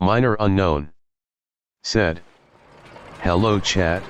Minor unknown. Said. Hello chat.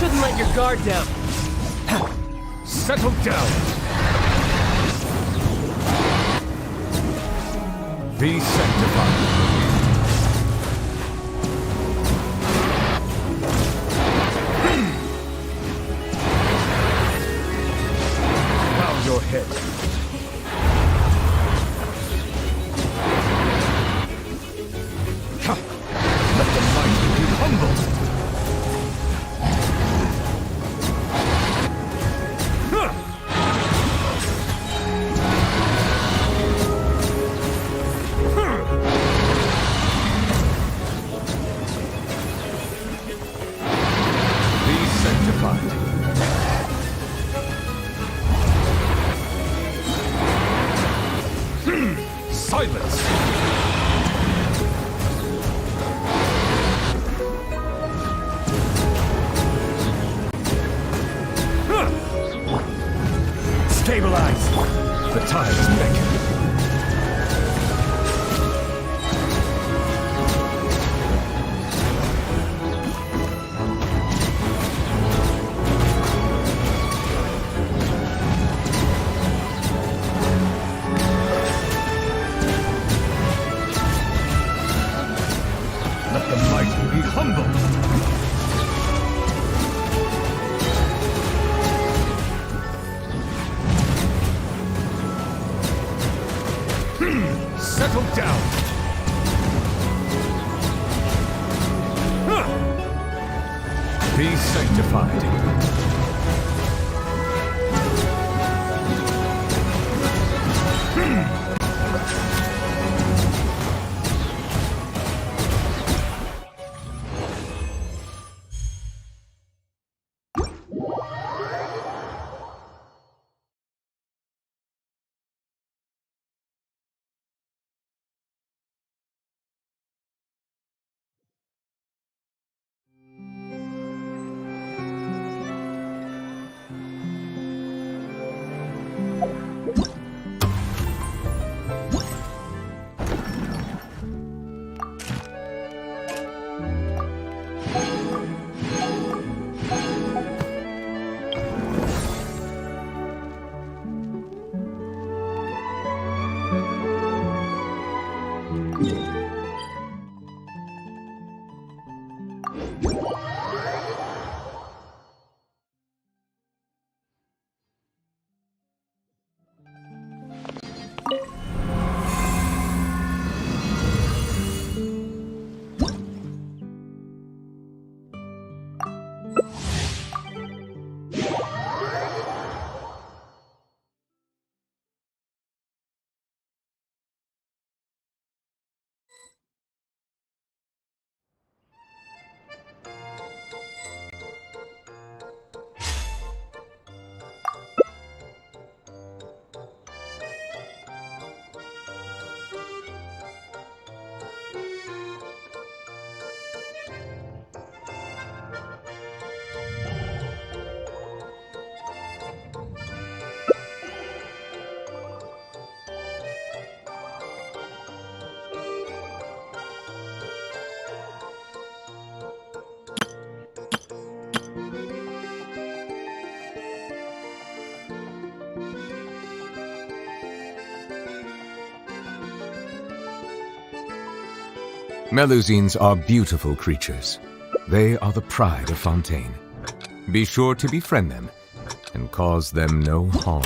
Shouldn't let your guard down. Settle down. Be sanctified. Bow your head. Ha! Let the mighty be humbled. Silence! Stabilize! The time is beckoning. Let the mighty be humbled. Settle down. Be sanctified. Melusines are beautiful creatures. They are the pride of Fontaine. Be sure to befriend them. and cause them no harm.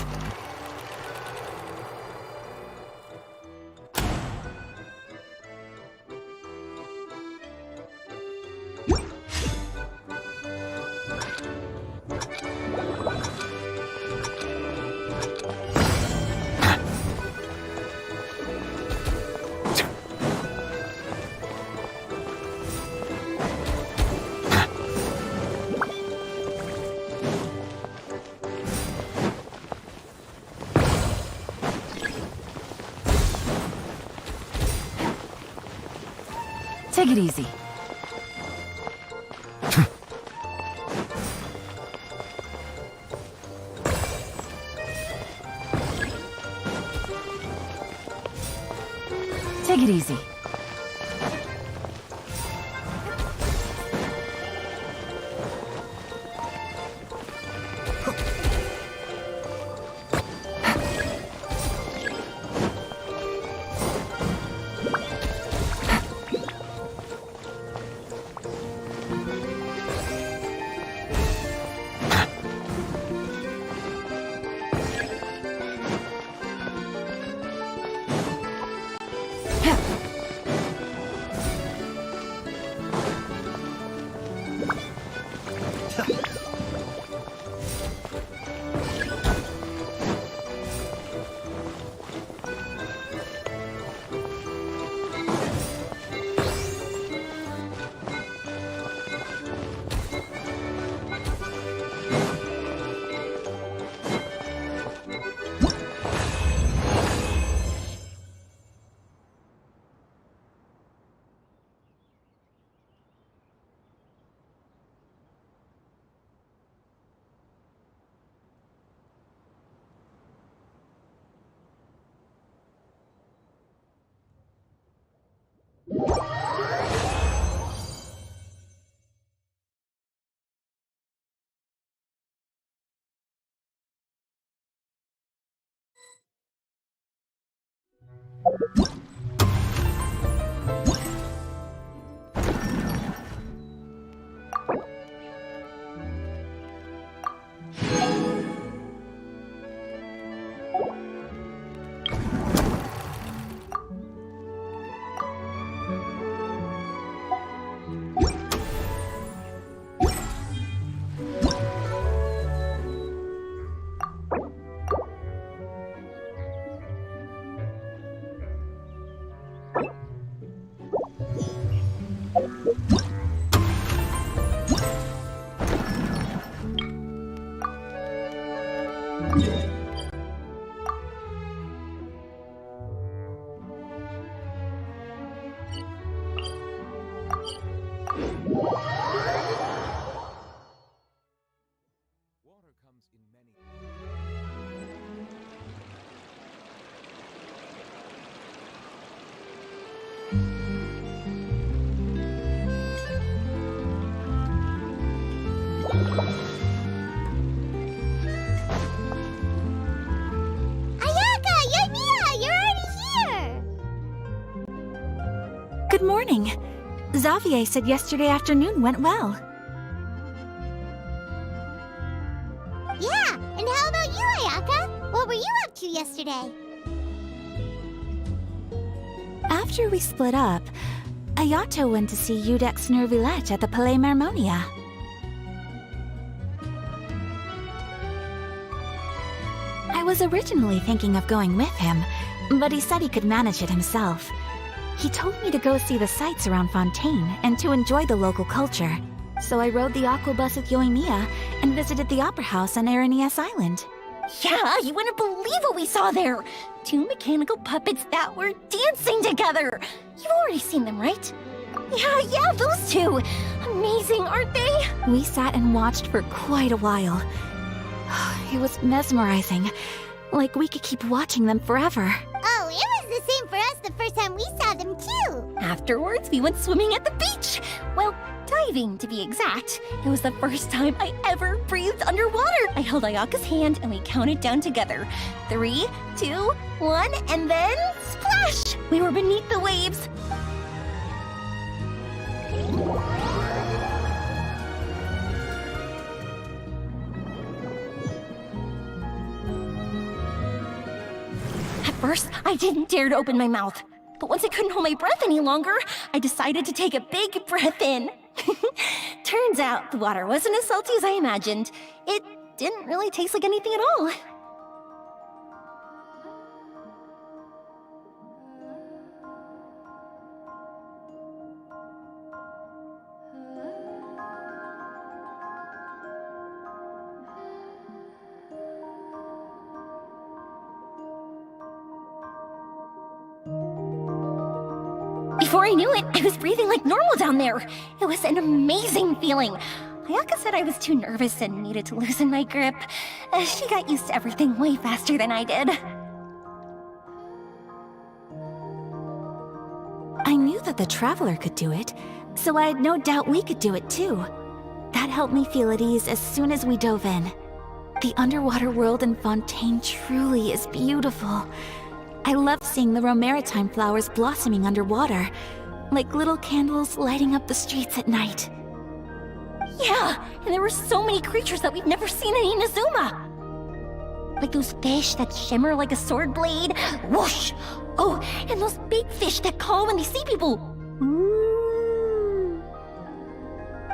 Take it easy. Take it easy. Water comes in many. Ayaka, Yoimiya, you're already here! Good morning. Xavier said yesterday afternoon went well. Yeah, and how about you, Ayaka? What were you up to yesterday? After we split up, Ayato went to see Udex Nervillette at the Palais Marmonia. I was originally thinking of going with him, but he said he could manage it himself. He told me to go see the sights around Fontaine and to enjoy the local culture. So I rode the aqua bus with Yoimiya and visited the opera house on Aranias Island. Yeah, you wouldn't believe what we saw there! Two mechanical puppets that were dancing together! You've already seen them, right? Yeah, those two! Amazing, aren't they? We sat and watched for quite a while. It was mesmerizing. Like we could keep watching them forever. Oh, it was the same for us the first time we saw them, too! Afterwards, we went swimming at the beach! Well, diving, to be exact. It was the first time I ever breathed underwater! I held Ayaka's hand and we counted down together. 3, 2, 1, and then splash! We were beneath the waves. first, I didn't dare to open my mouth. But once I couldn't hold my breath any longer, I decided to take a big breath in. Turns out the water wasn't as salty as I imagined. It didn't really taste like anything at all. Before I knew it, I was breathing like normal down there. It was an amazing feeling. Ayaka said I was too nervous and needed to loosen my grip. She got used to everything way faster than I did. I knew that the Traveler could do it, so I had no doubt we could do it too. That helped me feel at ease as soon as we dove in. The underwater world in Fontaine truly is beautiful. I love seeing the Romaritime flowers blossoming underwater, like little candles lighting up the streets at night. Yeah, and there were so many creatures that we've never seen in Inazuma. Like those fish that shimmer like a sword blade. Whoosh! Oh, and those big fish that call when they see people. Ooh.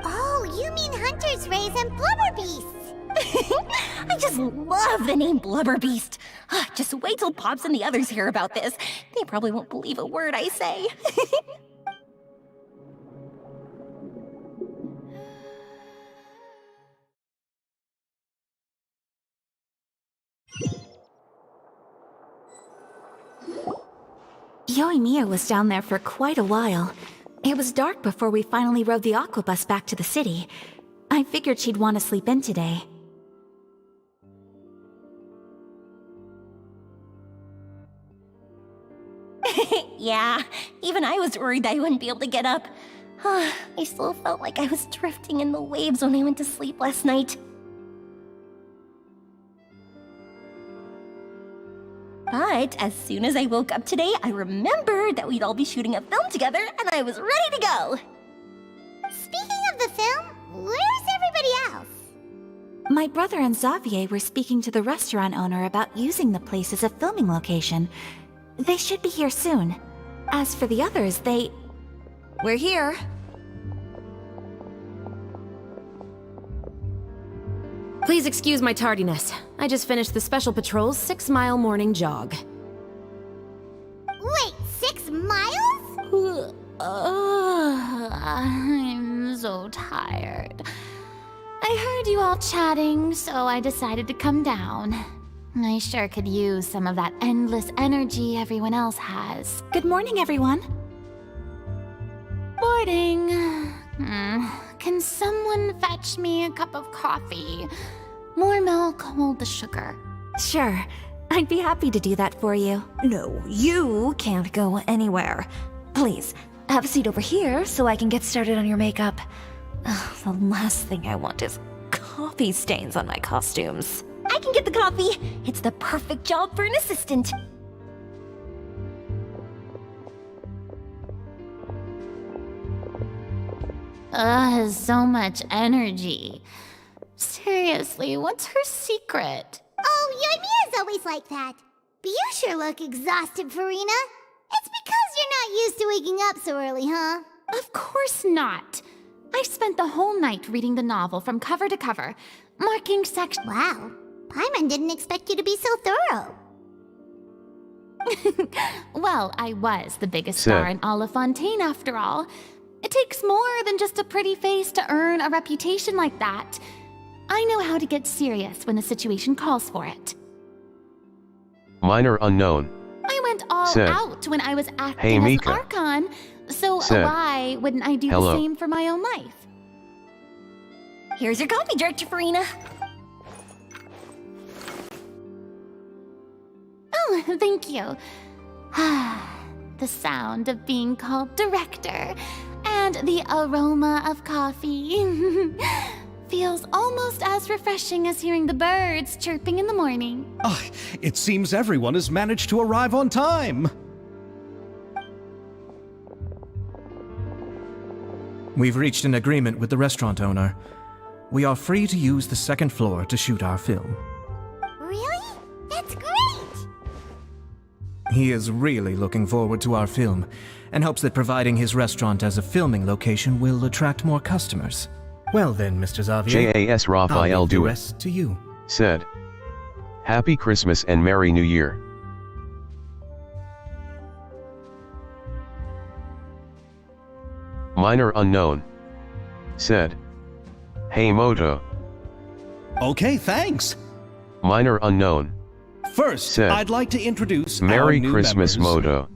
Oh, you mean Hunter's Rays and Blubber Beasts. I just love the name Blubber Beast. Just wait till Pops and the others hear about this. They probably won't believe a word I say. Yoimiya was down there for quite a while. It was dark before we finally rode the aquabus back to the city. I figured she'd want to sleep in today. Yeah, even I was worried that I wouldn't be able to get up. I still felt like I was drifting in the waves when I went to sleep last night. But as soon as I woke up today, I remembered that we'd all be shooting a film together, and I was ready to go. Speaking of the film, where's everybody else? My brother and Xavier were speaking to the restaurant owner about using the place as a filming location. They should be here soon. As for the others, We're here. Please excuse my tardiness. I just finished the Special Patrol's 6-mile morning jog. Wait, 6 miles? I'm so tired. I heard you all chatting, so I decided to come down. I sure could use some of that endless energy everyone else has. Good morning, everyone. Morning. Can someone fetch me a cup of coffee? More milk, hold the sugar. Sure. I'd be happy to do that for you. No, you can't go anywhere. Please, have a seat over here so I can get started on your makeup. Ugh, the last thing I want is coffee stains on my costumes. I can get the coffee. It's the perfect job for an assistant. So much energy. Seriously, what's her secret? Oh, Yoimiya's always like that. But you sure look exhausted, Farina. It's because you're not used to waking up so early, huh? Of course not. I spent the whole night reading the novel from cover to cover, marking sections. Wow. Paimon didn't expect you to be so thorough. Well, I was the biggest star in all of Fontaine after all. It takes more than just a pretty face to earn a reputation like that. I know how to get serious when the situation calls for it. Minor unknown. I went all out when I was acting Hey, as Mika. Archon, so why wouldn't I do the same for my own life? Here's your coffee, Director Farina. Oh, thank you. The sound of being called director and the aroma of coffee feels almost as refreshing as hearing the birds chirping in the morning. It seems everyone has managed to arrive on time. We've reached an agreement with the restaurant owner. We are free to use the second floor to shoot our film. Really? That's great! He is really looking forward to our film, and hopes that providing his restaurant as a filming location will attract more customers. Well then, Mr. Xavier, JAS I'll Raphael leave the do it, rest to you. said. Happy Christmas and Merry New Year. Minor unknown, said. Hey Moto. Okay, thanks. Minor unknown, First, said. I'd like to introduce our Merry new Christmas members. Moto.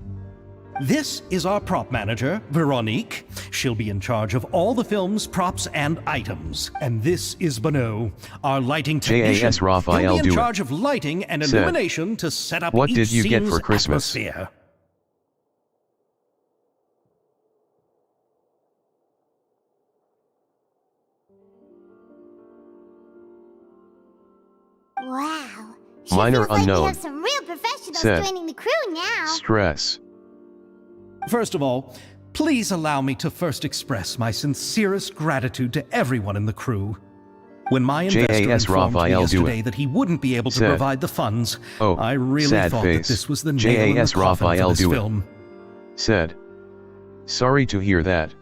This is our prop manager, Veronique. She'll be in charge of all the film's props and items. And this is Bono, our lighting technician. JAS Raphael He'll be in do it, charge of lighting and said. illumination to set up What each did you get scene's for Christmas? atmosphere. Wow. Minor Feels like we unknown, have some real professionals said. joining the crew now. Stress. First of all, please allow me to first express my sincerest gratitude to everyone in the crew. When my investor JAS informed me Raphael do yesterday it, that he wouldn't be able to said. provide the funds, Oh, I really sad thought face. that this was the nail in the JAS coffin Raphael for this do it, film. said. Sorry to hear that.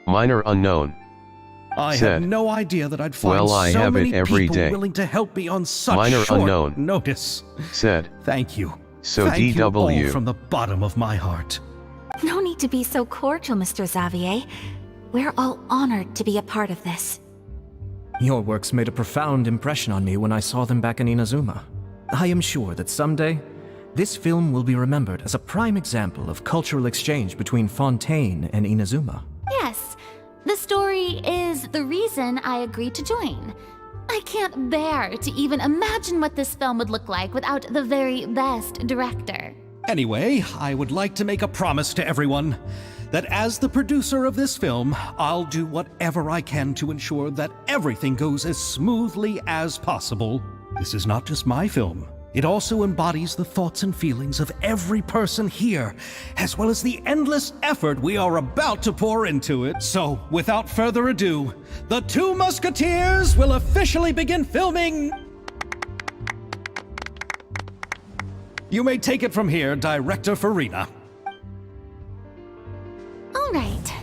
Minor unknown, I said. had no idea that I'd find Well, I so have it many every people day. willing to help me on such Minor short unknown, notice. said. Thank you. So Thank you all DW. from the bottom of my heart. No need to be so cordial, Mr. Xavier. We're all honored to be a part of this. Your works made a profound impression on me when I saw them back in Inazuma. I am sure that someday, this film will be remembered as a prime example of cultural exchange between Fontaine and Inazuma. Yes, the story is the reason I agreed to join. I can't bear to even imagine what this film would look like without the very best director. Anyway, I would like to make a promise to everyone that as the producer of this film, I'll do whatever I can to ensure that everything goes as smoothly as possible. This is not just my film. It also embodies the thoughts and feelings of every person here, as well as the endless effort we are about to pour into it. So, without further ado, The Two Musketeers will officially begin filming. You may take it from here, Director Farina. All right,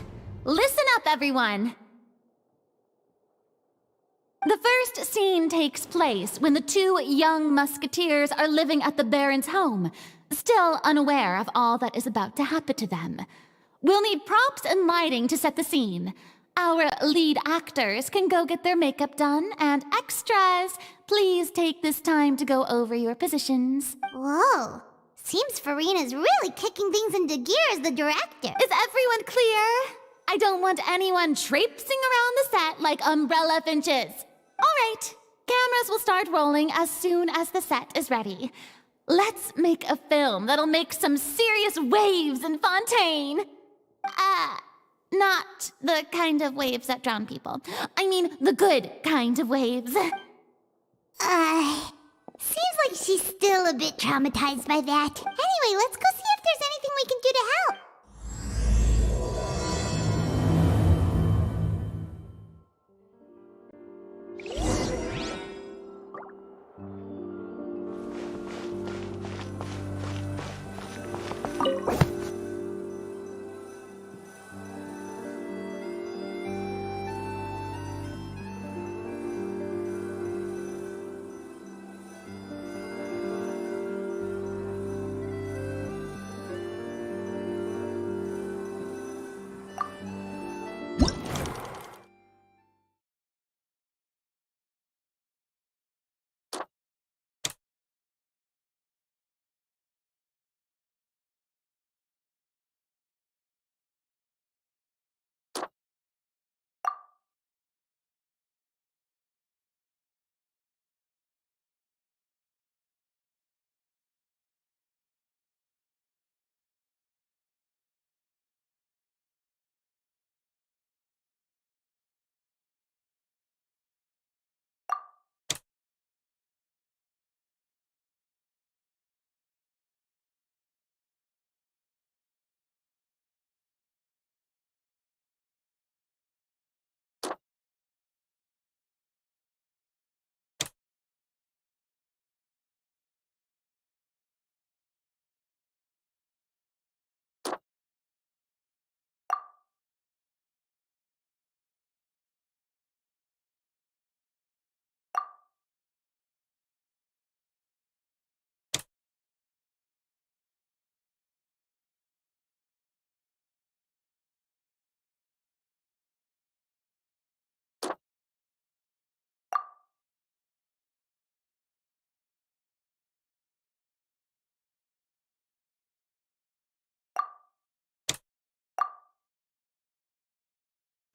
listen up, everyone. The first scene takes place when the two young musketeers are living at the Baron's home, still unaware of all that is about to happen to them. We'll need props and lighting to set the scene. Our lead actors can go get their makeup done, and extras, please take this time to go over your positions. Whoa. Seems Farina's really kicking things into gear as the director. Is everyone clear? I don't want anyone traipsing around the set like umbrella finches. All right, cameras will start rolling as soon as the set is ready. Let's make a film that'll make some serious waves in Fontaine. Not the kind of waves that drown people. I mean, the good kind of waves. Seems like she's still a bit traumatized by that. Anyway, let's go see if there's anything we can do to help.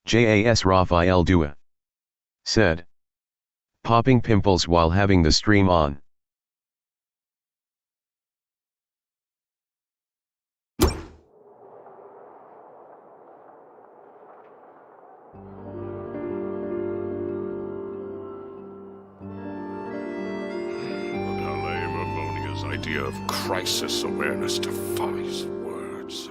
JAS Rafael Dua said. Popping pimples while having the stream on. Idea of crisis awareness defies words.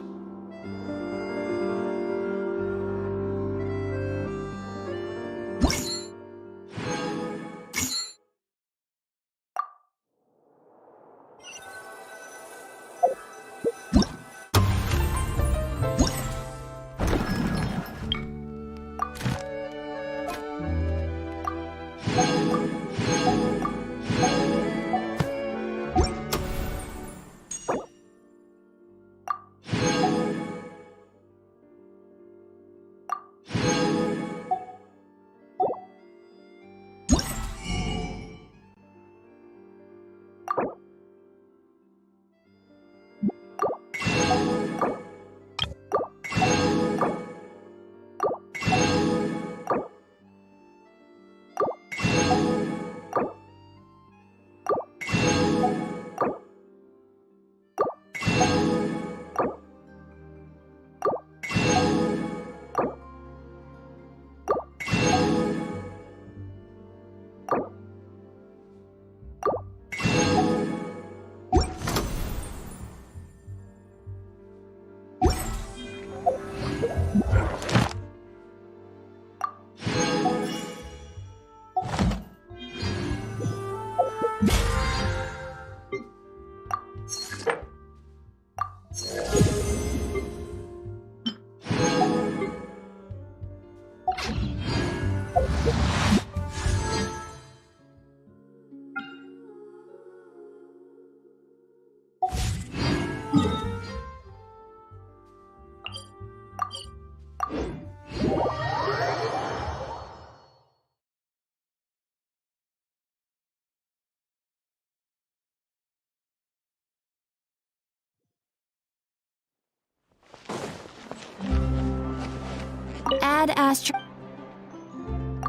Add Astro.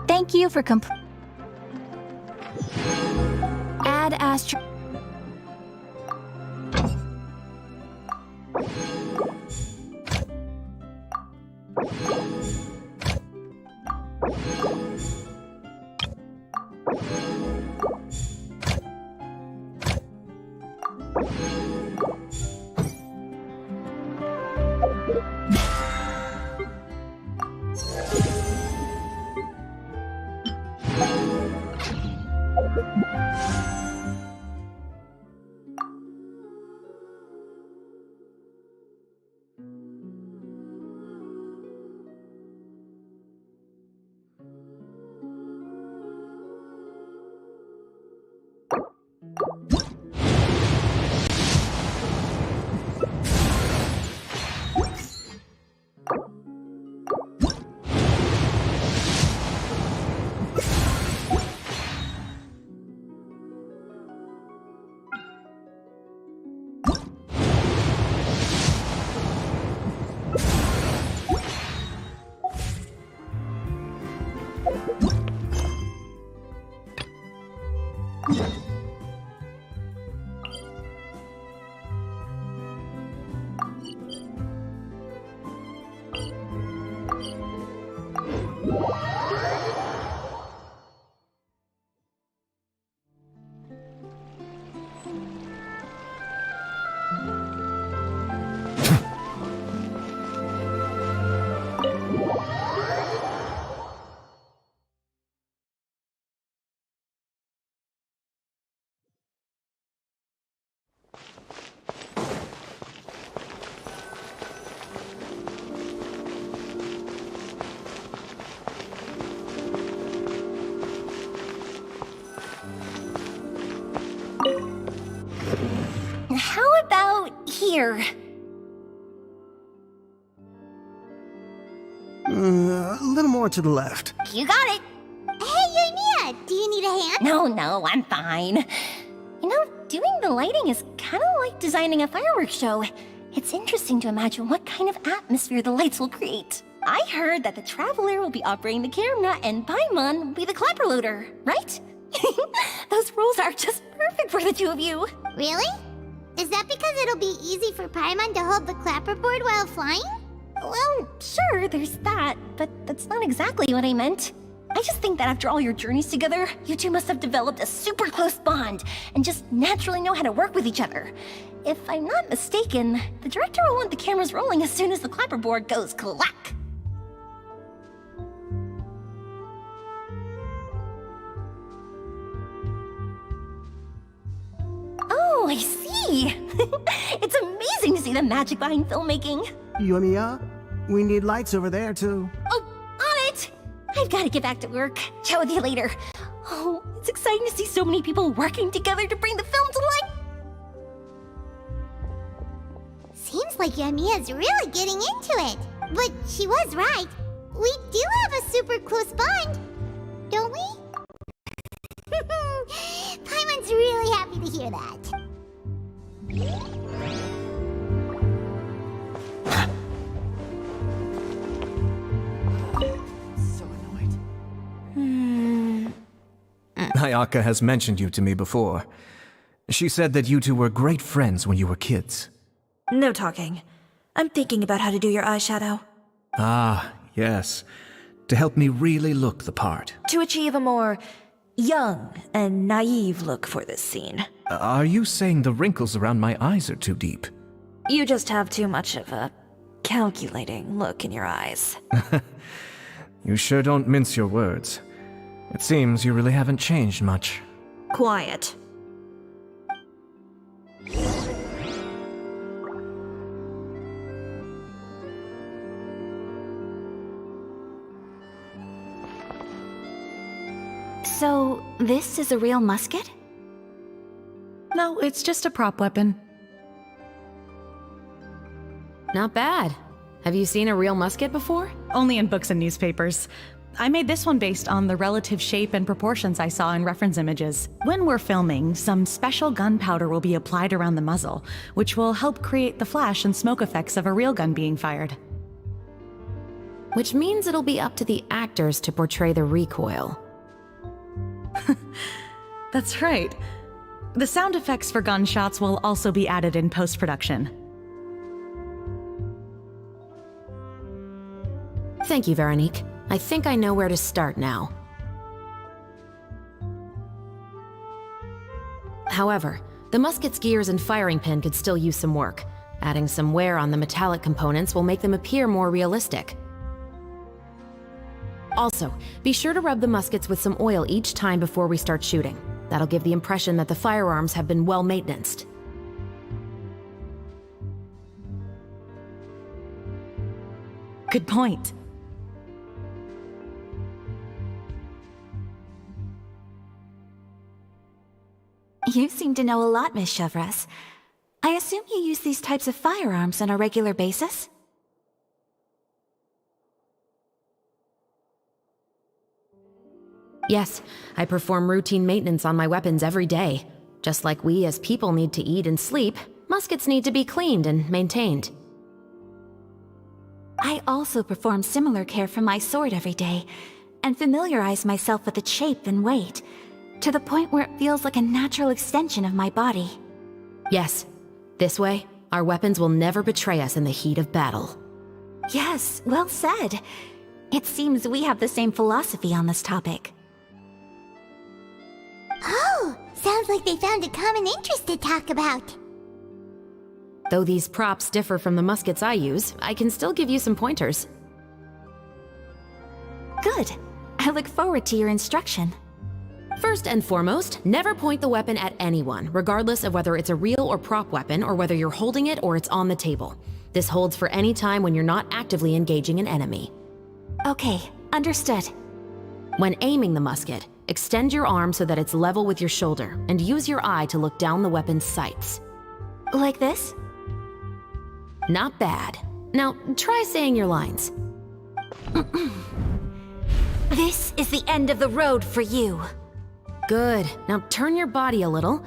Thank you for Add Astro. How about here? A little more to the left. You got it. Hey, Ymia, do you need a hand? No, I'm fine. You know, doing the lighting is kind of like designing a fireworks show. It's interesting to imagine what kind of atmosphere the lights will create. I heard that the Traveler will be operating the camera and Paimon will be the clapper loader, right? Those roles are just perfect for the two of you. Really? Is that because it'll be easy for Paimon to hold the clapperboard while flying? Well, sure, there's that, but that's not exactly what I meant. I just think that after all your journeys together, you two must have developed a super close bond and just naturally know how to work with each other. If I'm not mistaken, the director will want the cameras rolling as soon as the clapperboard goes clack. Oh, I see! It's amazing to see the magic behind filmmaking. Yumiya, we need lights over there too. Oh, on it! I've got to get back to work. Chat with you later. Oh, it's exciting to see so many people working together to bring the film to life. Seems like Yumiya's really getting into it. But she was right. We do have a super close bond, don't we? Paimon's really happy to hear that. Ayaka has mentioned you to me before. She said that you two were great friends when you were kids. No talking. I'm thinking about how to do your eyeshadow. Ah, yes. To help me really look the part. To achieve a more young and naive look for this scene. Are you saying the wrinkles around my eyes are too deep? You just have too much of a calculating look in your eyes. You sure don't mince your words. It seems you really haven't changed much. Quiet. So, this is a real musket? No, it's just a prop weapon. Not bad. Have you seen a real musket before? Only in books and newspapers. I made this one based on the relative shape and proportions I saw in reference images. When we're filming, some special gunpowder will be applied around the muzzle, which will help create the flash and smoke effects of a real gun being fired. Which means it'll be up to the actors to portray the recoil. That's right. The sound effects for gunshots will also be added in post-production. Thank you, Veronique. I think I know where to start now. However, the musket's gears and firing pin could still use some work. Adding some wear on the metallic components will make them appear more realistic. Also, be sure to rub the muskets with some oil each time before we start shooting. That'll give the impression that the firearms have been well maintained. Good point. You seem to know a lot, Miss Chevres. I assume you use these types of firearms on a regular basis? Yes, I perform routine maintenance on my weapons every day. Just like we as people need to eat and sleep, muskets need to be cleaned and maintained. I also perform similar care for my sword every day, and familiarize myself with its shape and weight, to the point where it feels like a natural extension of my body. Yes, this way, our weapons will never betray us in the heat of battle. Yes, well said. It seems we have the same philosophy on this topic. Oh, sounds like they found a common interest to talk about. Though these props differ from the muskets I use, I can still give you some pointers. Good. I look forward to your instruction. First and foremost, never point the weapon at anyone, regardless of whether it's a real or prop weapon or whether you're holding it or it's on the table. This holds for any time when you're not actively engaging an enemy. Okay, understood. When aiming the musket, extend your arm so that it's level with your shoulder and use your eye to look down the weapon's sights. Like this? Not bad. Now, try saying your lines. This is the end of the road for you. Good. Now turn your body a little.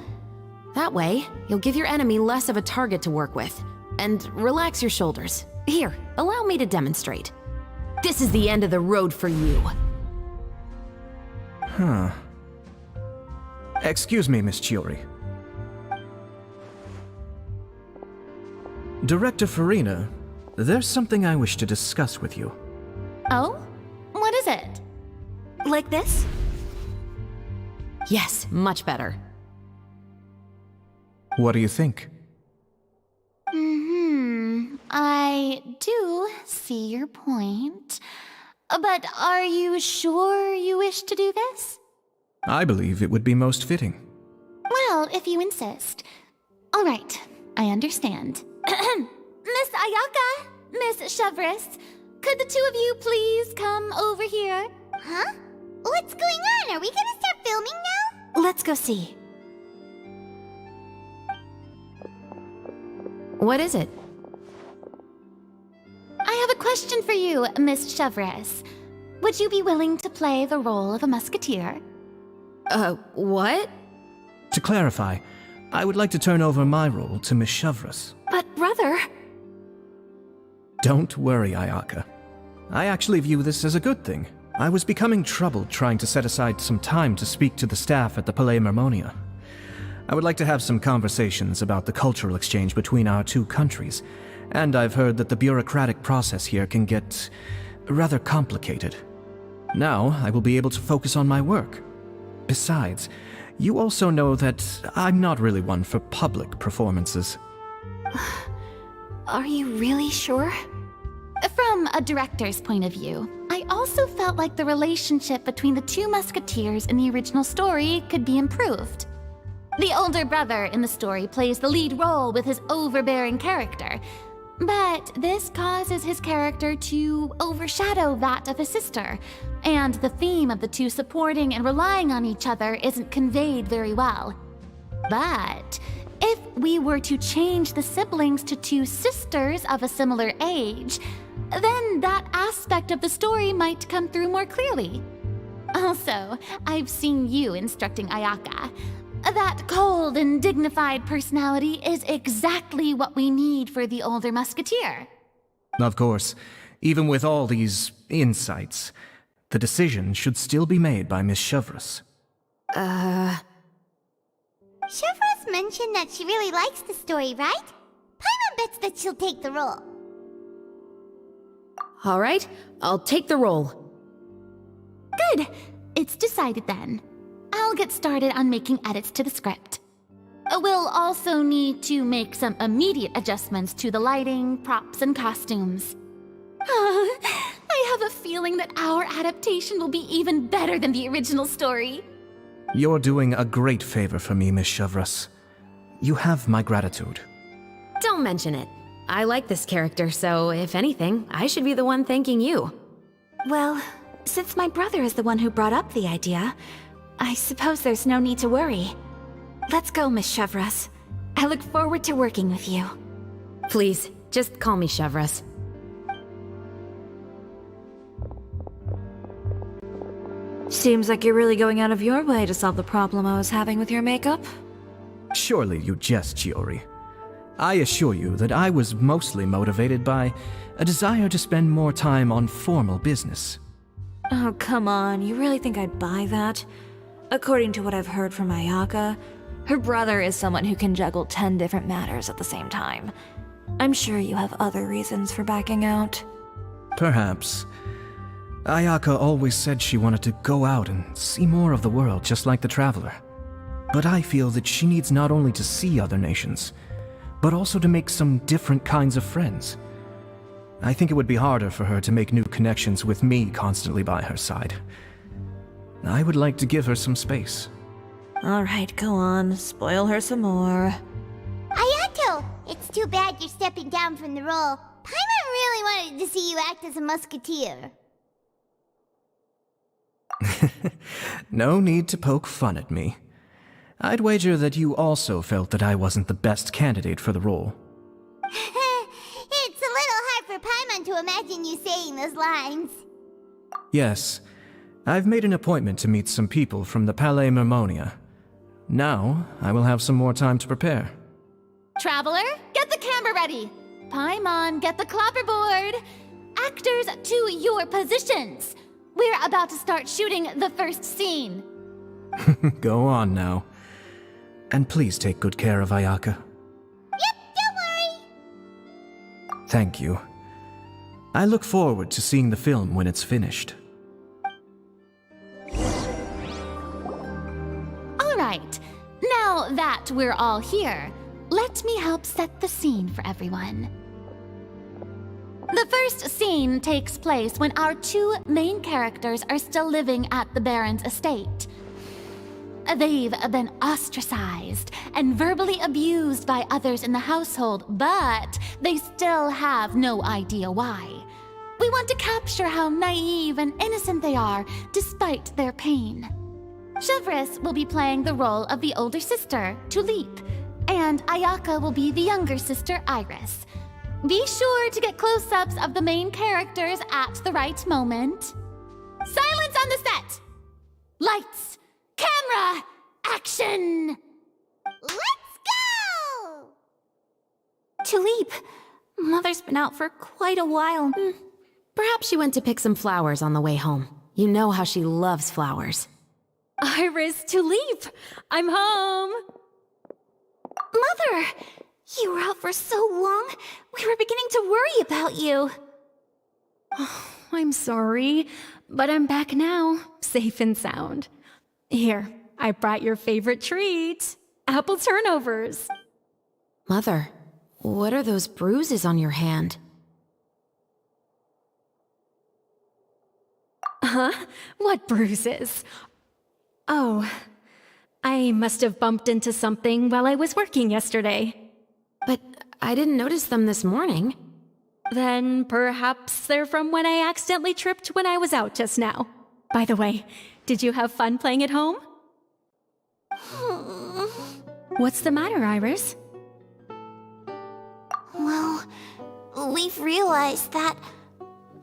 That way, you'll give your enemy less of a target to work with. And relax your shoulders. Here, allow me to demonstrate. This is the end of the road for you. Huh. Excuse me, Miss Chiori. Director Farina, there's something I wish to discuss with you. Oh? What is it? Like this? Yes, much better. What do you think? I do see your point. But are you sure you wish to do this? I believe it would be most fitting. Well, if you insist. All right, I understand. Miss Ayaka, Miss Chevres, could the two of you please come over here? Huh? What's going on? Are we gonna start filming now? Let's go see. What is it? I have a question for you, Miss Chevres. Would you be willing to play the role of a musketeer? What? To clarify, I would like to turn over my role to Miss Chevres. But brother... Don't worry, Ayaka. I actually view this as a good thing. I was becoming troubled trying to set aside some time to speak to the staff at the Palais Mermonia. I would like to have some conversations about the cultural exchange between our two countries, and I've heard that the bureaucratic process here can get rather complicated. Now, I will be able to focus on my work. Besides, you also know that I'm not really one for public performances. Are you really sure? From a director's point of view, I also felt like the relationship between the two musketeers in the original story could be improved. The older brother in the story plays the lead role with his overbearing character, but this causes his character to overshadow that of his sister, and the theme of the two supporting and relying on each other isn't conveyed very well. But if we were to change the siblings to two sisters of a similar age, then that aspect of the story might come through more clearly. Also, I've seen you instructing Ayaka. That cold and dignified personality is exactly what we need for the older musketeer. Of course, even with all these insights, the decision should still be made by Miss Chevres. Chevres mentioned that she really likes the story, right? Paimon bets that she'll take the role. All right, I'll take the role. Good. It's decided then. I'll get started on making edits to the script. We'll also need to make some immediate adjustments to the lighting, props, and costumes. I have a feeling that our adaptation will be even better than the original story. You're doing a great favor for me, Miss Chevres. You have my gratitude. Don't mention it. I like this character, so if anything, I should be the one thanking you. Well, since my brother is the one who brought up the idea, I suppose there's no need to worry. Let's go, Miss Chevres. I look forward to working with you. Please, just call me Chevres. Seems like you're really going out of your way to solve the problem I was having with your makeup. Surely you jest, Chiori. I assure you that I was mostly motivated by a desire to spend more time on formal business. Oh, come on, you really think I'd buy that? According to what I've heard from Ayaka, her brother is someone who can juggle 10 different matters at the same time. I'm sure you have other reasons for backing out. Perhaps. Ayaka always said she wanted to go out and see more of the world, just like the Traveler. But I feel that she needs not only to see other nations, but also to make some different kinds of friends. I think it would be harder for her to make new connections with me constantly by her side. I would like to give her some space. Alright, go on. Spoil her some more. Ayato! It's too bad you're stepping down from the role. Paimon really wanted to see you act as a musketeer. No need to poke fun at me. I'd wager that you also felt that I wasn't the best candidate for the role. It's a little hard for Paimon to imagine you saying those lines. Yes, I've made an appointment to meet some people from the Palais Mermonia. Now, I will have some more time to prepare. Traveler, get the camera ready. Paimon, get the clapperboard. Actors, to your positions! We're about to start shooting the first scene. Go on now. And please take good care of Ayaka. Yep, don't worry. Thank you. I look forward to seeing the film when it's finished. All right, now that we're all here, let me help set the scene for everyone. The first scene takes place when our two main characters are still living at the Baron's estate. They've been ostracized and verbally abused by others in the household, but they still have no idea why. We want to capture how naive and innocent they are despite their pain. Chevres will be playing the role of the older sister, Tulip, and Ayaka will be the younger sister, Iris. Be sure to get close-ups of the main characters at the right moment. Silence on the set! Lights! Camera! Action! Let's go! Tulip, Mother's been out for quite a while. Perhaps she went to pick some flowers on the way home. You know how she loves flowers. Iris, Tulip, I'm home. Mother, you were out for so long. We were beginning to worry about you. I'm sorry, but I'm back now, safe and sound. Here, I brought your favorite treat, apple turnovers. Mother, what are those bruises on your hand? Huh? What bruises? Oh, I must have bumped into something while I was working yesterday. But I didn't notice them this morning. Then perhaps they're from when I accidentally tripped when I was out just now. By the way, did you have fun playing at home? What's the matter, Iris? Well, we've realized that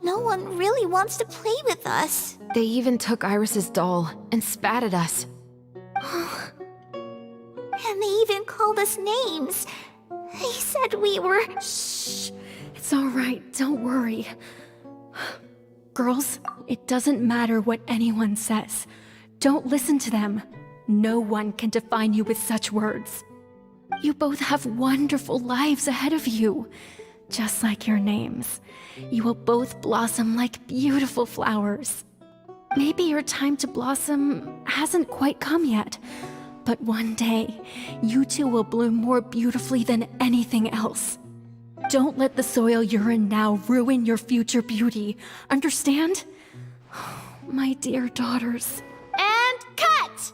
no one really wants to play with us. They even took Iris's doll and spat at us. And they even called us names. They said we were... Shh. It's all right. Don't worry. Girls, it doesn't matter what anyone says. Don't listen to them. No one can define you with such words. You both have wonderful lives ahead of you. Just like your names. You will both blossom like beautiful flowers. Maybe your time to blossom hasn't quite come yet, but one day, you two will bloom more beautifully than anything else. Don't let the soil you're in now ruin your future beauty. Understand? My dear daughters. And cut!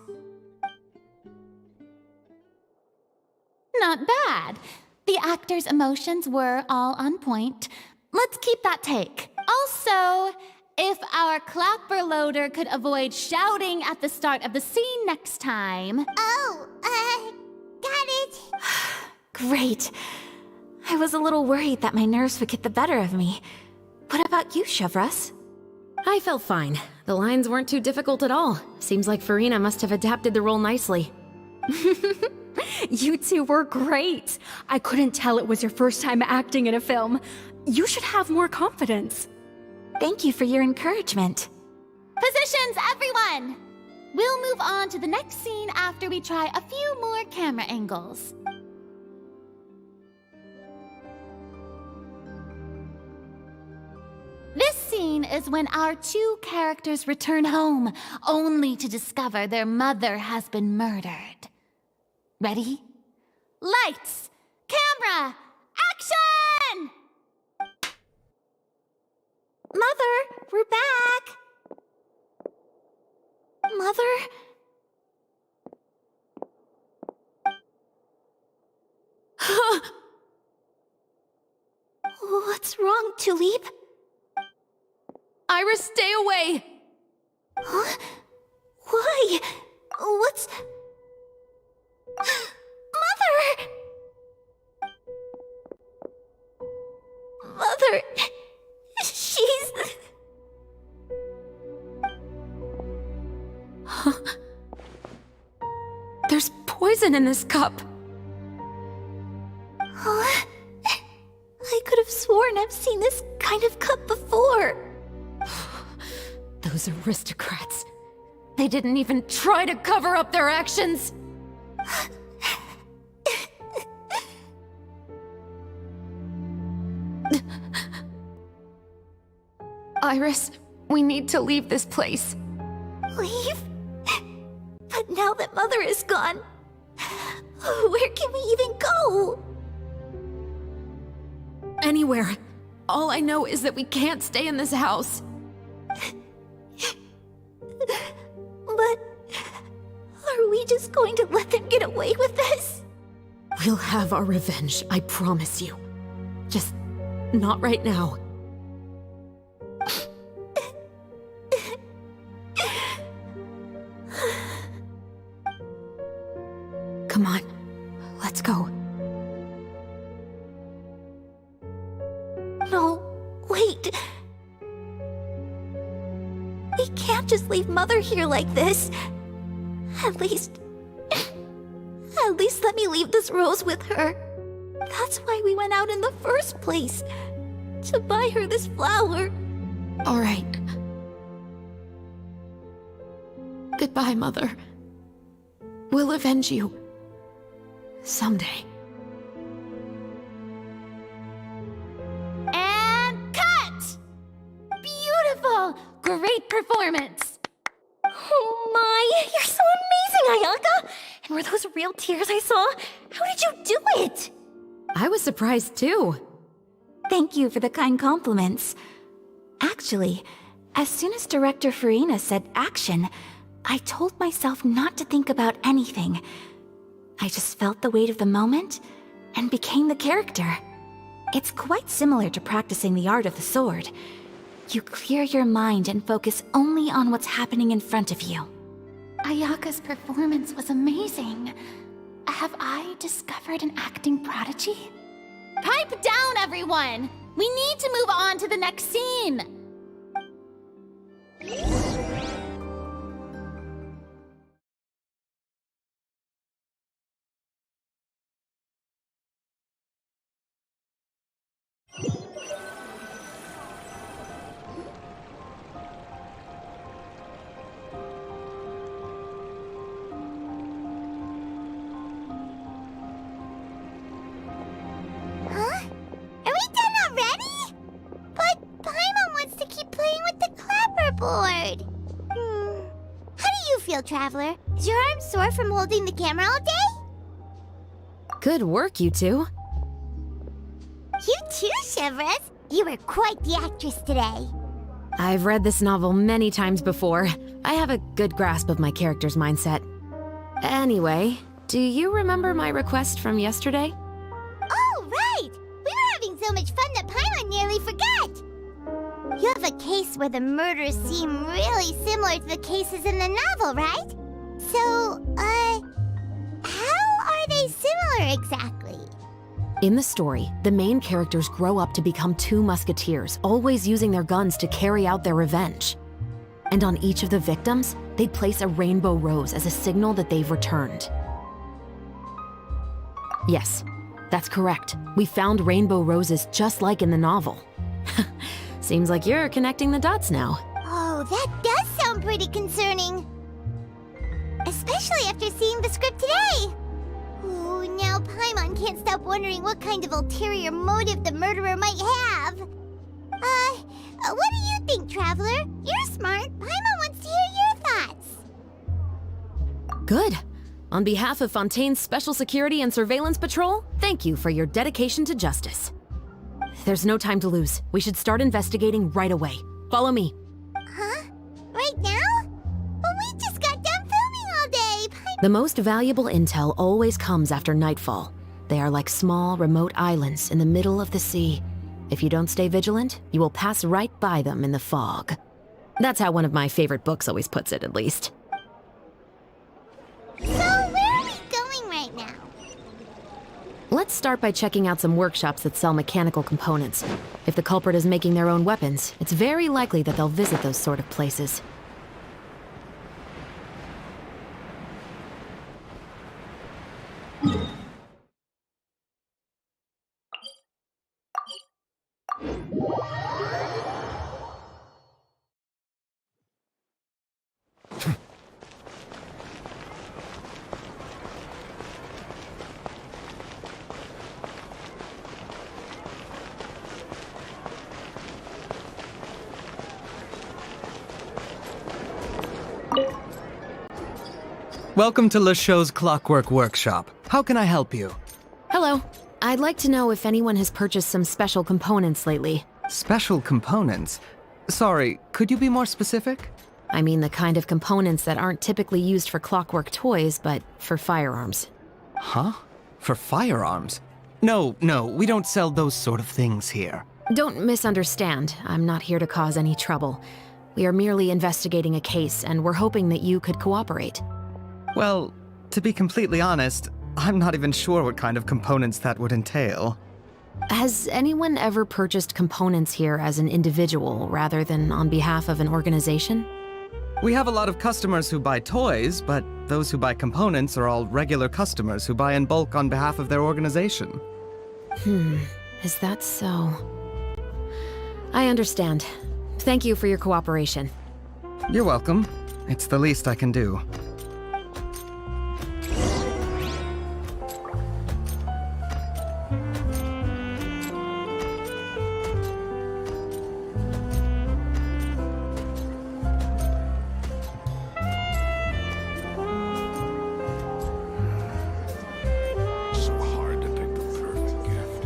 Not bad. The actors' emotions were all on point. Let's keep that take. Also, if our clapper loader could avoid shouting at the start of the scene next time. Oh, got it. Great. I was a little worried that my nerves would get the better of me. What about you, Chevres? I felt fine. The lines weren't too difficult at all. Seems like Farina must have adapted the role nicely. You two were great. I couldn't tell it was your first time acting in a film. You should have more confidence. Thank you for your encouragement. Positions, everyone! We'll move on to the next scene after we try a few more camera angles. This scene is when our two characters return home, only to discover their mother has been murdered. Ready? Lights! Camera! Action! Mother, we're back. Mother? What's wrong, Tulip? Iris, stay away! Huh? Why? What's... Mother! Mother... She's... There's poison in this cup. Huh? I could have sworn I've seen this kind of cup before. Those aristocrats. They didn't even try to cover up their actions! Iris, we need to leave this place. Leave? But now that Mother is gone, where can we even go? Anywhere. All I know is that we can't stay in this house. But are we just going to let them get away with this? We'll have our revenge, I promise you. Just not right now. Come on, let's go. No, wait. We can't just leave Mother here like this. At least let me leave this rose with her. That's why we went out in the first place. To buy her this flower. All right. Goodbye, Mother. We'll avenge you. Someday. And cut! Beautiful! Great performance! Oh my, you're so amazing, Ayaka! And were those real tears I saw? How did you do it? I was surprised too. Thank you for the kind compliments. Actually, as soon as Director Farina said action, I told myself not to think about anything. I just felt the weight of the moment and became the character. It's quite similar to practicing the art of the sword. You clear your mind and focus only on what's happening in front of you. Ayaka's performance was amazing. Have I discovered an acting prodigy? Pipe down, everyone! We need to move on to the next scene! Huh? Are we done already? But Paimon wants to keep playing with the clapperboard. How do you feel, Traveler? Is your arm sore from holding the camera all day? Good work, you two. You too, Chevres. You were quite the actress today. I've read this novel many times before. I have a good grasp of my character's mindset. Anyway, do you remember my request from yesterday? Oh, right! We were having so much fun that Paimon nearly forgot. You have a case where the murders seem really similar to the cases in the novel, right? So, how are they similar exactly? In the story, the main characters grow up to become two musketeers, always using their guns to carry out their revenge. And on each of the victims, they'd place a rainbow rose as a signal that they've returned. Yes, that's correct. We found rainbow roses just like in the novel. Seems like you're connecting the dots now. Oh, that does sound pretty concerning. Especially after seeing the script today. Ooh, now Paimon can't stop wondering what kind of ulterior motive the murderer might have. What do you think, Traveler? You're smart. Paimon wants to hear your thoughts. Good. On behalf of Fontaine's Special Security and Surveillance Patrol, thank you for your dedication to justice. There's no time to lose. We should start investigating right away. Follow me. Huh? Right now? But we just got done filming all day. The most valuable intel always comes after nightfall. They are like small, remote islands in the middle of the sea. If you don't stay vigilant, you will pass right by them in the fog. That's how one of my favorite books always puts it, at least. So where are we going right now? Let's start by checking out some workshops that sell mechanical components. If the culprit is making their own weapons, it's very likely that they'll visit those sort of places. Welcome to Le Show's Clockwork Workshop. How can I help you? Hello. I'd like to know if anyone has purchased some special components lately. Special components? Sorry, could you be more specific? I mean the kind of components that aren't typically used for clockwork toys, but for firearms. Huh? For firearms? No, we don't sell those sort of things here. Don't misunderstand. I'm not here to cause any trouble. We are merely investigating a case, and we're hoping that you could cooperate. Well, to be completely honest, I'm not even sure what kind of components that would entail. Has anyone ever purchased components here as an individual rather than on behalf of an organization? We have a lot of customers who buy toys, but those who buy components are all regular customers who buy in bulk on behalf of their organization. Is that so? I understand. Thank you for your cooperation. You're welcome. It's the least I can do. So hard to pick the perfect gift.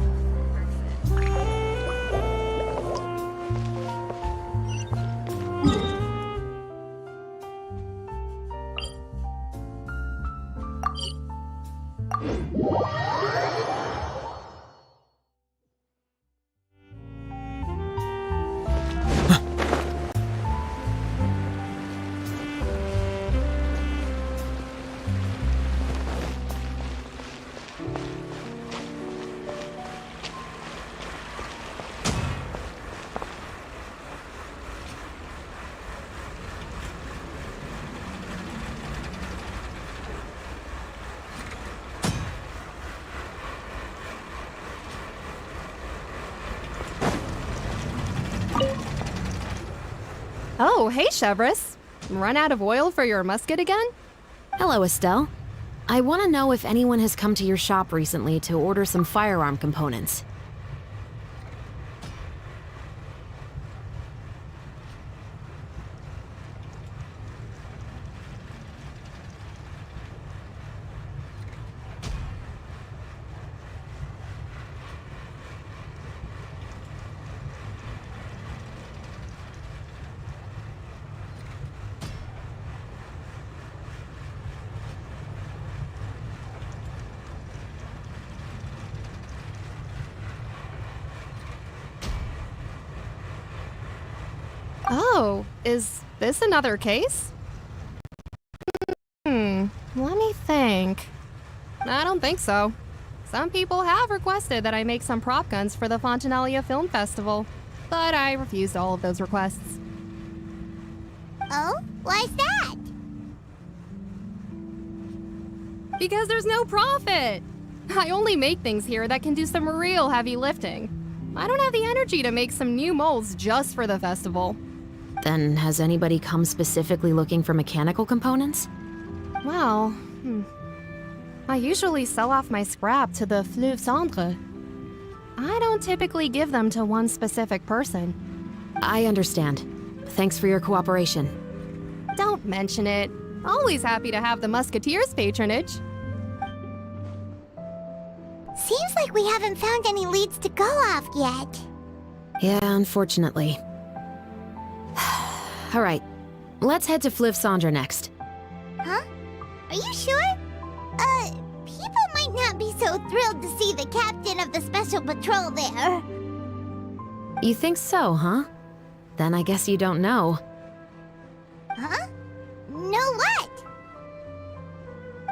Oh, hey, Chevris. Run out of oil for your musket again? Hello, Estelle. I want to know if anyone has come to your shop recently to order some firearm components. Oh, is this another case? Let me think. I don't think so. Some people have requested that I make some prop guns for the Fontanalia Film Festival, but I refused all of those requests. Oh? Why's that? Because there's no profit! I only make things here that can do some real heavy lifting. I don't have the energy to make some new molds just for the festival. Then has anybody come specifically looking for mechanical components? Well, I usually sell off my scrap to the Fleuve Cendre. I don't typically give them to one specific person. I understand. Thanks for your cooperation. Don't mention it. Always happy to have the Musketeers' patronage. Seems like we haven't found any leads to go off yet. Yeah, unfortunately. All right, let's head to Fleuve Cendre next. Huh? Are you sure? People might not be so thrilled to see the captain of the special patrol there. You think so, huh? Then I guess you don't know. Huh? Know what?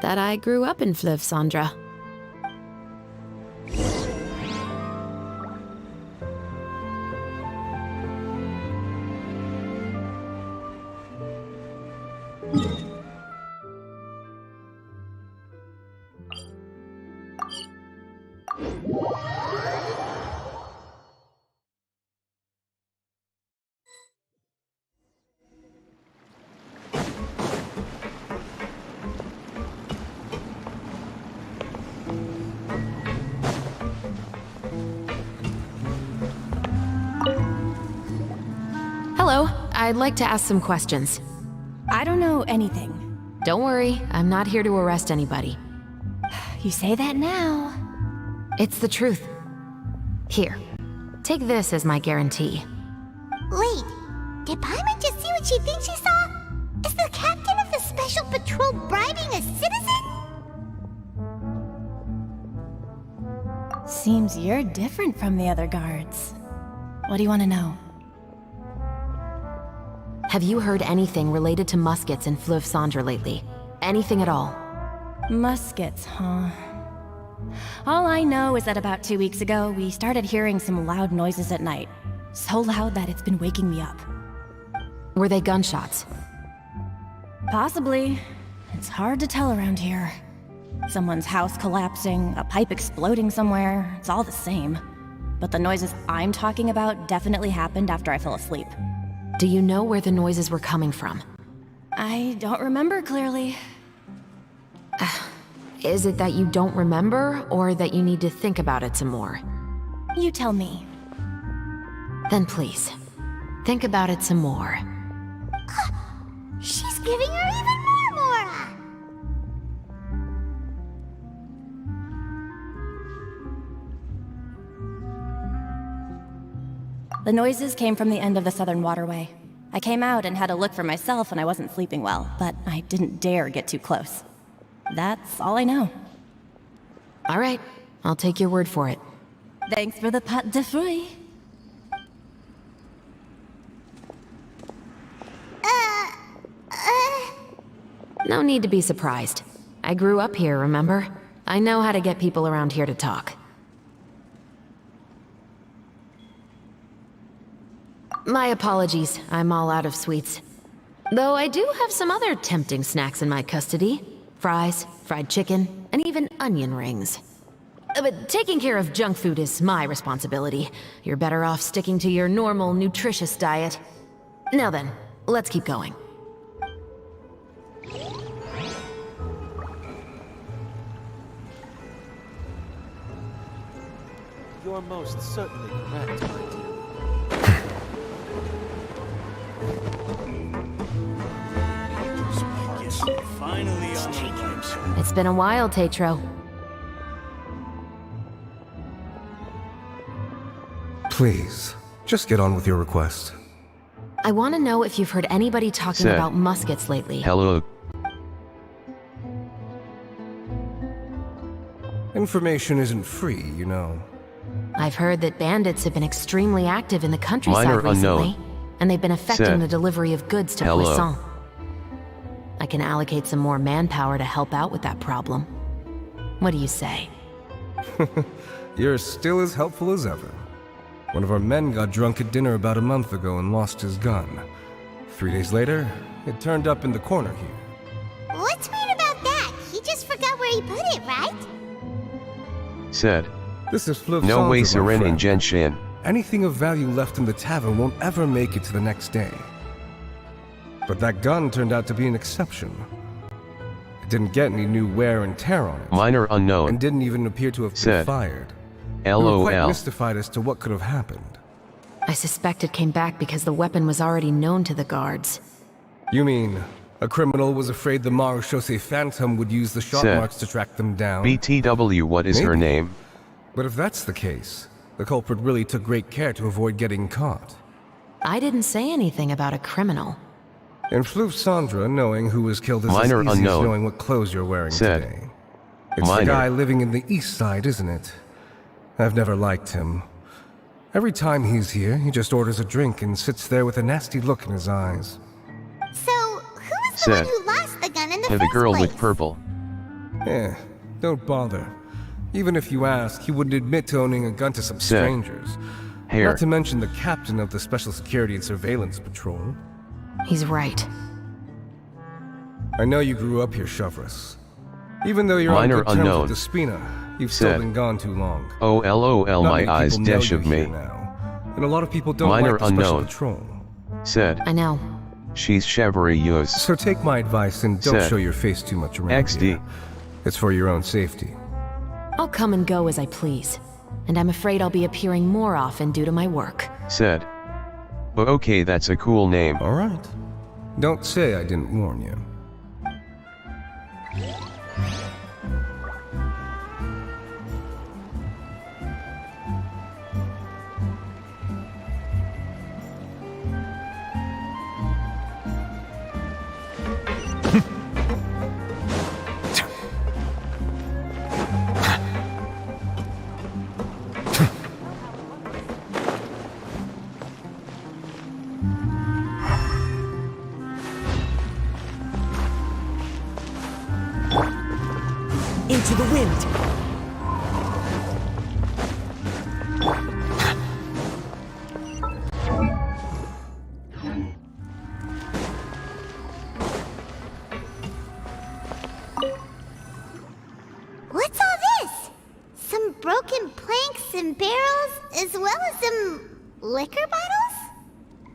That I grew up in Fleuve Cendre. Hello, I'd like to ask some questions. I don't know anything. Don't worry, I'm not here to arrest anybody. You say that now. It's the truth. Here, take this as my guarantee. Wait, did Paimon just see what she thinks she saw? Is the captain of the special patrol bribing a citizen? Seems you're different from the other guards. What do you want to know? Have you heard anything related to muskets in Fleuve Cendre lately? Anything at all? Muskets, huh? All I know is that about 2 weeks ago, we started hearing some loud noises at night. So loud that it's been waking me up. Were they gunshots? Possibly. It's hard to tell around here. Someone's house collapsing, a pipe exploding somewhere, it's all the same. But the noises I'm talking about definitely happened after I fell asleep. Do you know where the noises were coming from? I don't remember clearly. Is it that you don't remember, or that you need to think about it some more? You tell me. Then please, think about it some more. She's giving her even more Mora! The noises came from the end of the Southern Waterway. I came out and had a look for myself when I wasn't sleeping well, but I didn't dare get too close. That's all I know. All right, I'll take your word for it. Thanks for the pâte de fruits. No need to be surprised. I grew up here, remember? I know how to get people around here to talk. My apologies, I'm all out of sweets. Though I do have some other tempting snacks in my custody. Fries, fried chicken, and even onion rings. But taking care of junk food is my responsibility. You're better off sticking to your normal, nutritious diet. Now then, let's keep going. You're most certainly correct, my dear. Finally on the line. It's been a while, Tetro. Please, just get on with your request. I want to know if you've heard anybody talking about muskets lately. Hello. Information isn't free, you know. I've heard that bandits have been extremely active in the countryside Minor recently, unknown. and they've been affecting Said. the delivery of goods to Hello. Poisson. I can allocate some more manpower to help out with that problem. What do you say? You're still as helpful as ever. One of our men got drunk at dinner about a month ago and lost his gun. 3 days later, it turned up in the corner here. What's weird about that? He just forgot where he put it, right? Said. This is Fleuve No way Cendre, my Seren in friend. Genshin. Anything of value left in the tavern won't ever make it to the next day. But that gun turned out to be an exception. It didn't get any new wear and tear on it. Minor unknown. And didn't even appear to have been Said. fired. We were quite LOL. mystified as to what could have happened. I suspect it came back because the weapon was already known to the guards. You mean, a criminal was afraid the Marechaussee Phantom would use the shot Said. marks to track them down? BTW, what is her Maybe. name? But if that's the case, the culprit really took great care to avoid getting caught. I didn't say anything about a criminal. In Fleuve Cendre, knowing who was killed is Minor as easy unknown. as knowing what clothes you're wearing Said. today. It's the Minor. guy living in the east side, isn't it? I've never liked him. Every time he's here, he just orders a drink and sits there with a nasty look in his eyes. So, who was the one Said. who lost the gun in the The first girl place? with purple. Don't bother. Even if you ask, he wouldn't admit to owning a gun to some Said. strangers. Hair. Not to mention the captain of the Special Security and Surveillance Patrol. He's right. I know you grew up here, Chevres. Even though you're Minor on good terms unknown. with Despina, you've still Said. been gone too long. Oh LOL, Not my many eyes people know desh you of here me. now, and a lot of people don't Minor like the Special unknown. Patrol. Said. I know. She's Chevrier. So take my advice and don't Said. show your face too much around XD. here. It's for your own safety. I'll come and go as I please. And I'm afraid I'll be appearing more often due to my work. Said. Okay, that's a cool name. All right. Don't say I didn't warn you. into the wind. What's all this? Some broken planks and barrels, as well as some liquor bottles?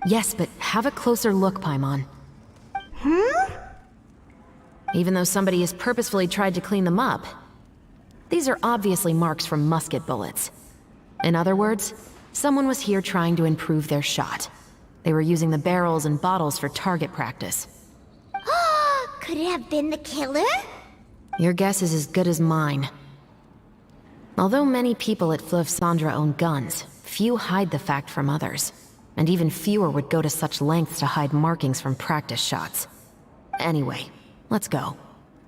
Yes, but have a closer look, Paimon. Even though somebody has purposefully tried to clean them up, these are obviously marks from musket bullets. In other words, someone was here trying to improve their shot. They were using the barrels and bottles for target practice. Could it have been the killer? Your guess is as good as mine. Although many people at Fleuve Cendres own guns, few hide the fact from others. And even fewer would go to such lengths to hide markings from practice shots. Anyway, let's go.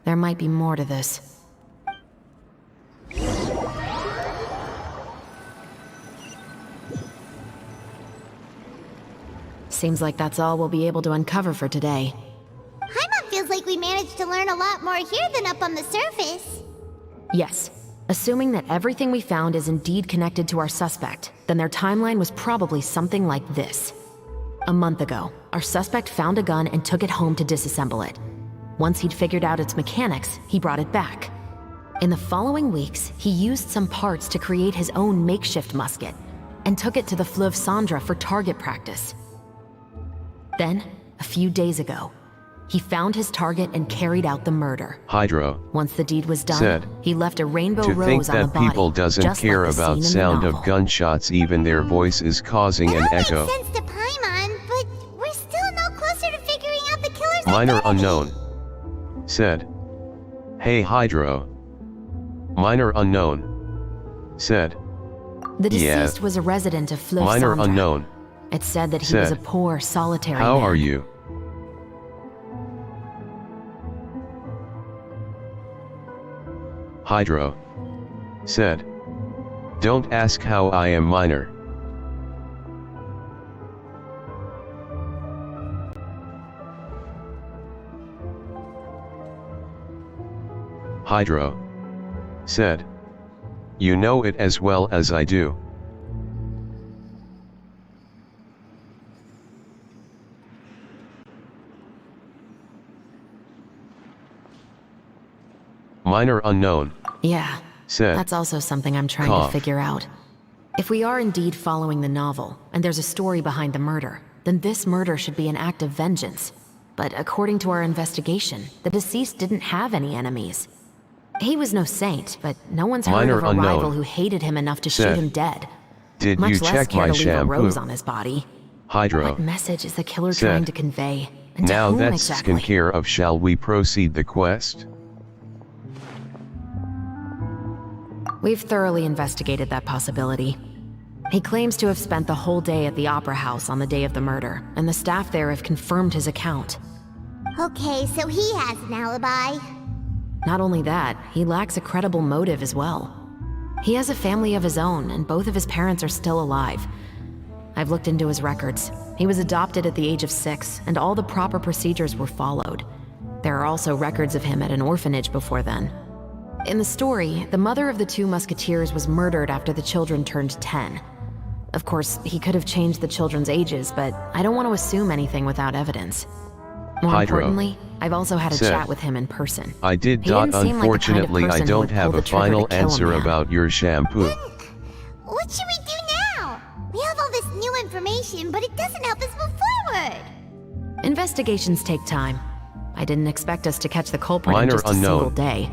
There might be more to this. Seems like that's all we'll be able to uncover for today. Paimon feels like we managed to learn a lot more here than up on the surface. Yes. Assuming that everything we found is indeed connected to our suspect, then their timeline was probably something like this. A month ago, our suspect found a gun and took it home to disassemble it. Once he'd figured out its mechanics, he brought it back. In the following weeks, he used some parts to create his own makeshift musket, and took it to the Fleuve Cendres for target practice. Then, a few days ago, he found his target and carried out the murder. Hydro Once the deed was done, said, he left a rainbow to think rose on the that body, people doesn't just care like the about scene in the sound of novel. gunshots, even their voice is causing an echo. Makes sense to Paimon, but we're still no closer to figuring out the killer's Minor identity. unknown. Said. Hey Hydro. Minor unknown. Said. The Yeah. deceased was a resident of Fleuve Minor Cendres. unknown. It said that he was a Said. poor, solitary How man. are you? Hydro. Said. Don't ask how I am, Minor. Hydro. Said. You know it as well as I do. Minor unknown. Yeah, Said. that's also something I'm trying Cough. to figure out. If we are indeed following the novel, and there's a story behind the murder, then this murder should be an act of vengeance. But according to our investigation, the deceased didn't have any enemies. He was no saint, but no one's heard Minor of a unknown. rival who hated him enough to Said. shoot him dead. Did Much you less check care my to leave a rose shampoo? on his body. Hydro. What message is the killer Said. trying to convey? And to Now whom that's exactly? taken care of, shall we proceed the quest? We've thoroughly investigated that possibility. He claims to have spent the whole day at the Opera House on the day of the murder, and the staff there have confirmed his account. Okay, so he has an alibi. Not only that, he lacks a credible motive as well. He has a family of his own, and both of his parents are still alive. I've looked into his records. He was adopted at the age of 6, and all the proper procedures were followed. There are also records of him at an orphanage before then. In the story, the mother of the 2 musketeers was murdered after the children turned 10. Of course, he could have changed the children's ages, but I don't want to assume anything without evidence. More Hydro. importantly, I've also had a Said. chat with him in person. I did. He didn't seem like the kind of Unfortunately, I person who don't would have pull a the trigger final to kill a answer man. about your shampoo. What should we do now? We have all this new information, but it doesn't help us move forward. Investigations take time. I didn't expect us to catch the culprit in Minor just a unknown. single day.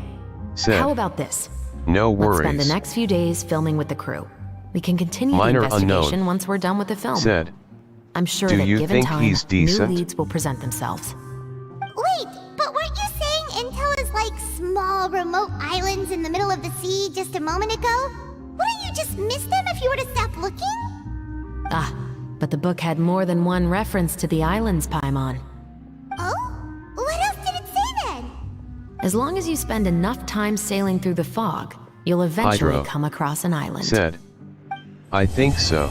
Said. How about this? No Let's spend worries. the next few days filming with the crew. We can continue Minor the investigation unknown. once we're done with the film. Said. I'm sure Do that you given think time, he's decent? new leads will present themselves. Wait, but weren't you saying Intel is like small, remote islands in the middle of the sea just a moment ago? Wouldn't you just miss them if you were to stop looking? Ah, but the book had more than one reference to the islands, Paimon. Oh? What else did it say then? As long as you spend enough time sailing through the fog, you'll eventually Hydro. come across an island. Said. I think so.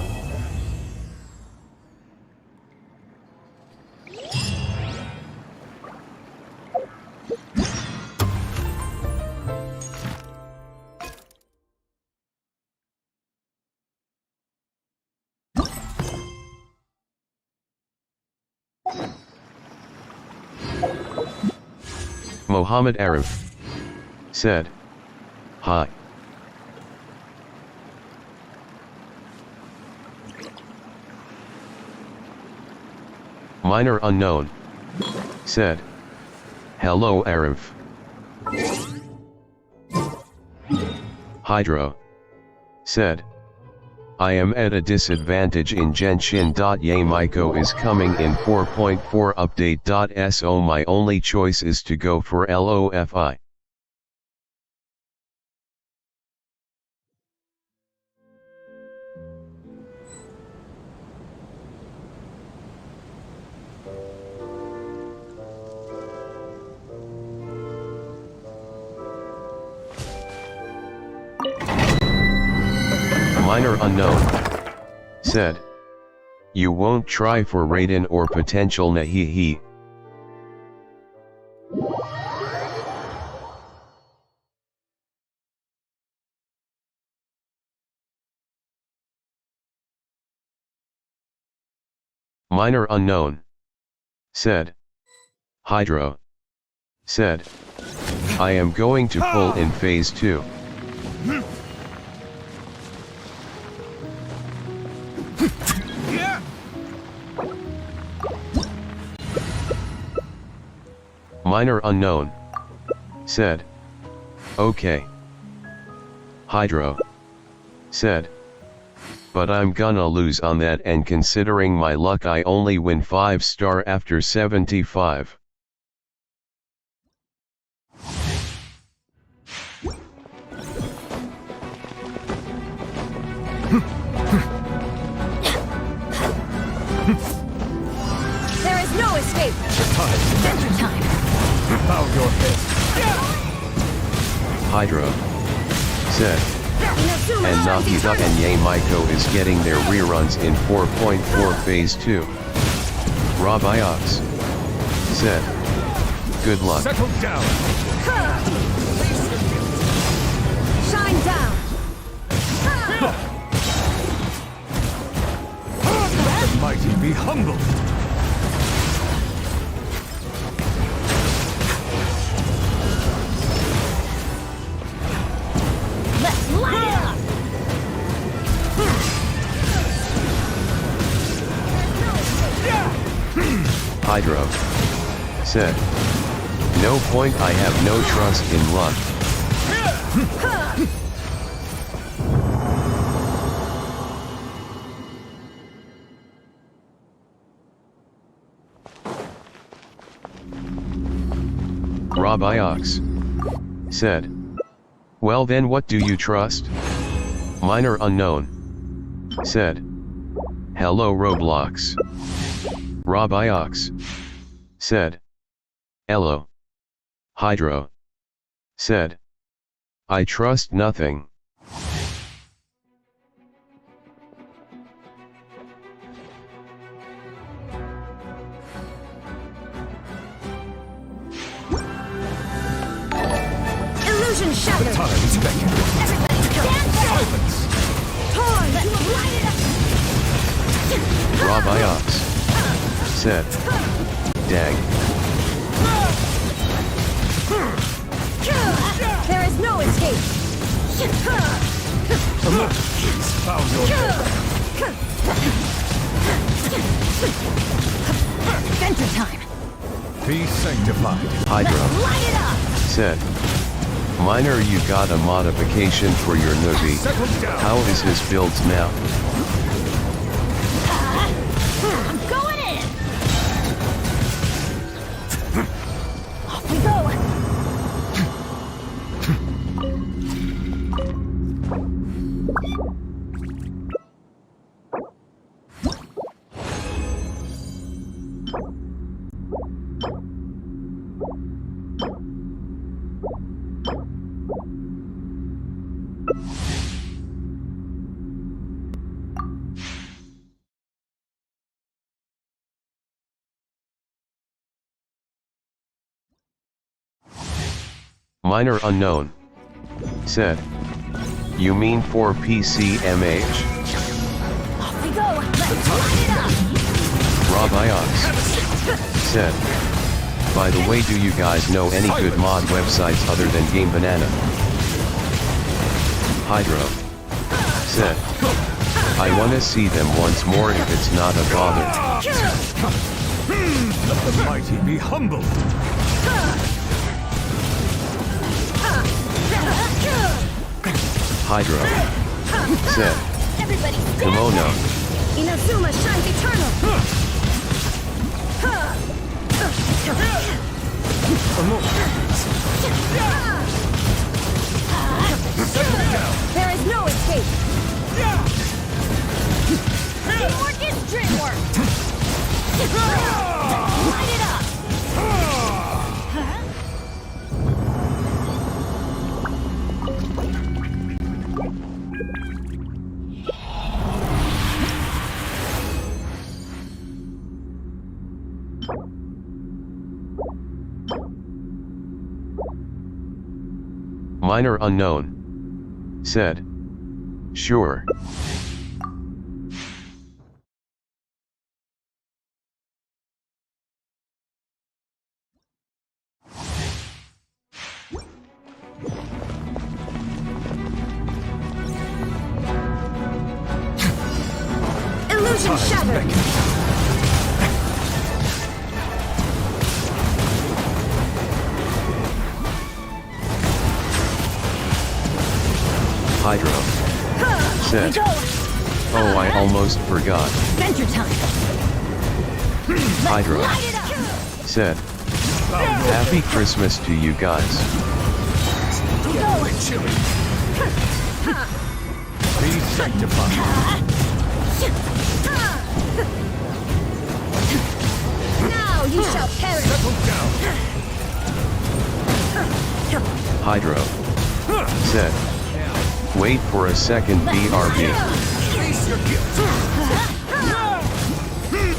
Mohammed Arif said, "Hi." Minor unknown said, "Hello Arif." Hydro said, "I am at a disadvantage in Genshin. Yamaiko is coming in 4.4 update. So my only choice is to go for Lofi. Minor unknown said, "You won't try for Raiden or potential Nahihi." Minor unknown said, Hydro said, "I am going to pull in phase 2. Minor unknown said, "Okay." Hydro said, "But I'm gonna lose on that, and considering my luck I only win 5-star after 75. There is no escape! Adventure time! Bow your head. Hydro said, "And Nahida and Yamaiko is getting their reruns in 4.4 phase 2. Rabiox said, "Good luck." Settle down. Shine down! Let the mighty be humbled. Let's light it up! Hydro said, "No point, I have no trust in luck." Rabiox said, "Well then, what do you trust?" Minor unknown said, "Hello Roblox." Rabiox said, "Hello." Hydro said, "I trust nothing." Illusion shattered! Time is beckoning. Everybody come! Silence. Time! Let's light it up! Rabiox said, "Dang." There is no escape! Please bow your head. Adventure time! Be sanctified. Hydro Light it up! said, "Minor, you got a modification for your Nubi. Settle down. How is his builds now?" I'm going in! Off we go! Minor unknown said, "You mean for PCMH?" Off we go! Let's light it up! Rabiox said, By the way, do you guys know any good mod websites other than Game Banana? Hydro said, I wanna see them once more if it's not a bother. Let the mighty be humble. Hydro said, Kimono. Inazuma shines eternal. There is no escape. Teamwork is dreamwork. Light it up. Minor unknown said, sure. Illusion shattered. Hydro said, oh, I almost forgot. Venture time. Hydro said, happy Christmas to you guys. Be sanctified. Now you shall perish. Settle down. Hydro said, wait for a second, BRB. Face your guilt.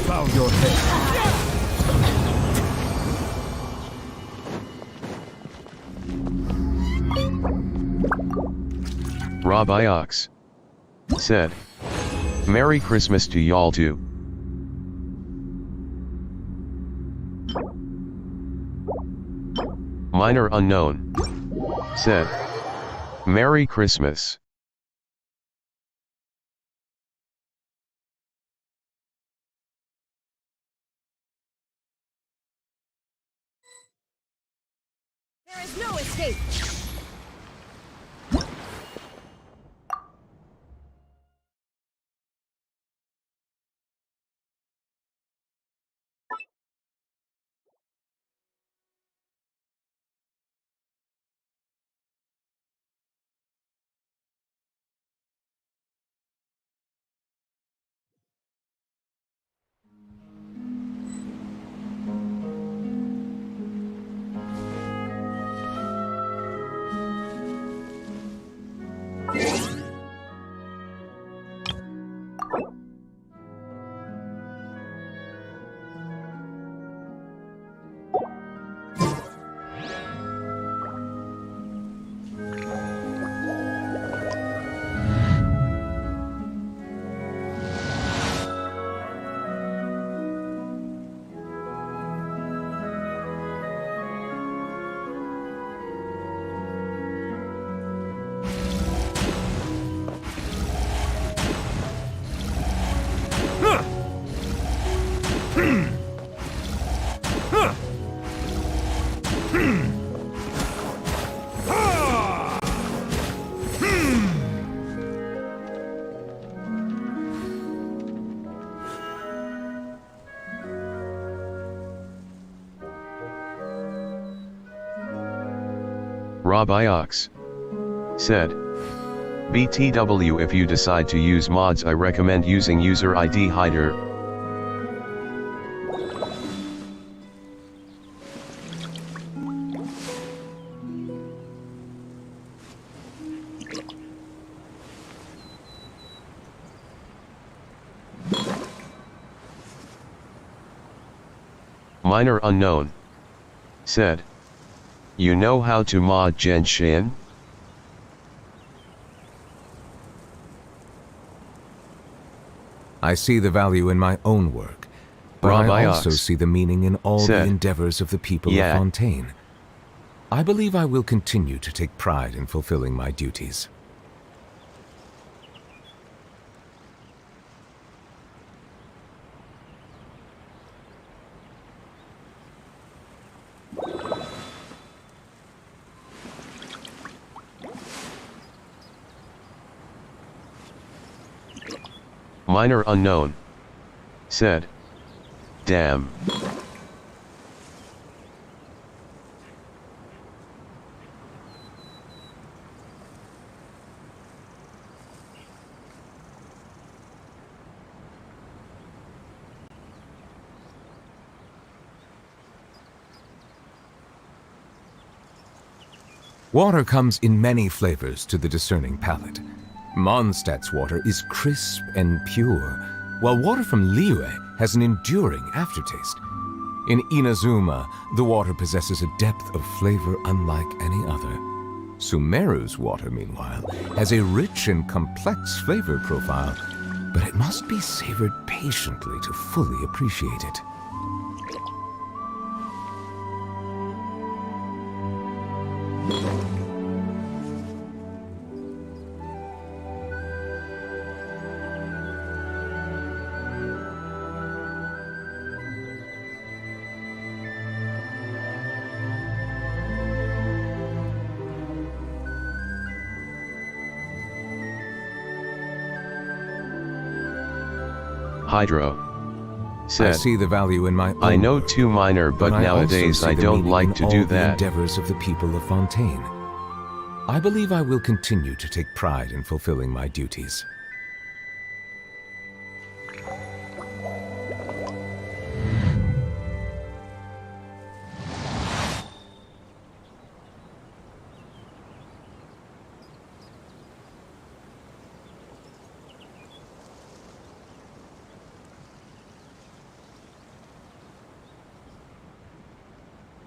Bow your head. Robiox said, Merry Christmas to y'all too. Minor unknown said, Merry Christmas. There is no escape. Robiox said, BTW, if you decide to use mods, I recommend using user ID hider. Minor unknown said, you know how to mod Genshin? I see the value in my own work, But I Rabbi also Ox see the meaning in all the said, endeavors of the people "Yeah." of Fontaine. I believe I will continue to take pride in fulfilling my duties. Minor unknown said, "Damn." Water comes in many flavors to the discerning palate. Mondstadt's water is crisp and pure, while water from Liyue has an enduring aftertaste. In Inazuma, the water possesses a depth of flavor unlike any other. Sumeru's water, meanwhile, has a rich and complex flavor profile, but it must be savored patiently to fully appreciate it. Hydro said, I see the value in my own "I know work, too minor, but I also nowadays see I the don't meaning like in to all do the that." endeavors of the people of Fontaine. I believe I will continue to take pride in fulfilling my duties.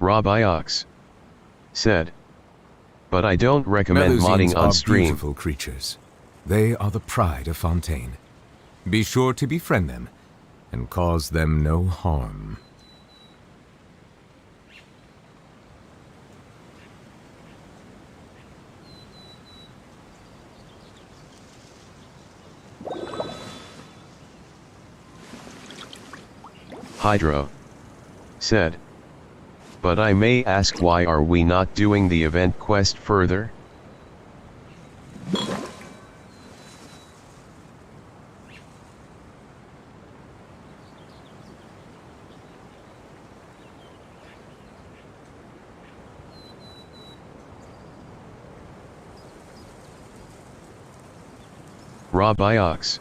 Rabbi Ox said, "But I don't recommend Melusines modding on are stream." beautiful creatures. They are the pride of Fontaine. Be sure to befriend them and cause them no harm. Hydro said, "But I may ask, why are we not doing the event quest further?" Rabbi Ox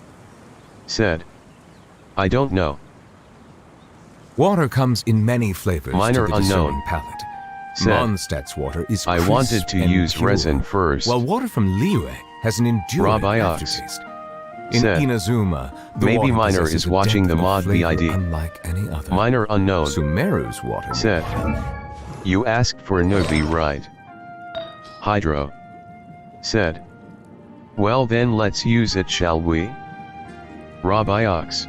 said, "I don't know." Water comes in many flavors Minor to the unknown discerning palate. said, Mondstadt's water is "I crisp wanted to and use pure, resin first." while water from Liyue has an enduring Rabbi Ox aftertaste. In said, Inazuma, the "Maybe water Minor possesses is a watching depth the of mod flavor BID. unlike any other. Minor unknown Sumeru's water said, "You asked for Nobi, right?" Hydro said, "Well then let's use it, shall we?" Rabbi Ox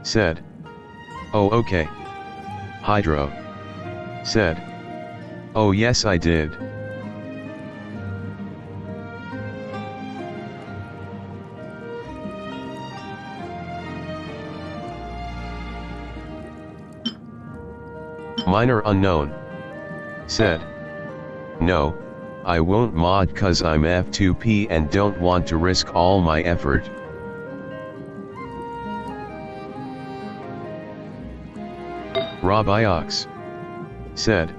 said, "Oh okay." Hydro said, "Oh yes I did." Minor unknown said, "No, I won't mod cause I'm F2P and don't want to risk all my effort." Rabbi Ox said,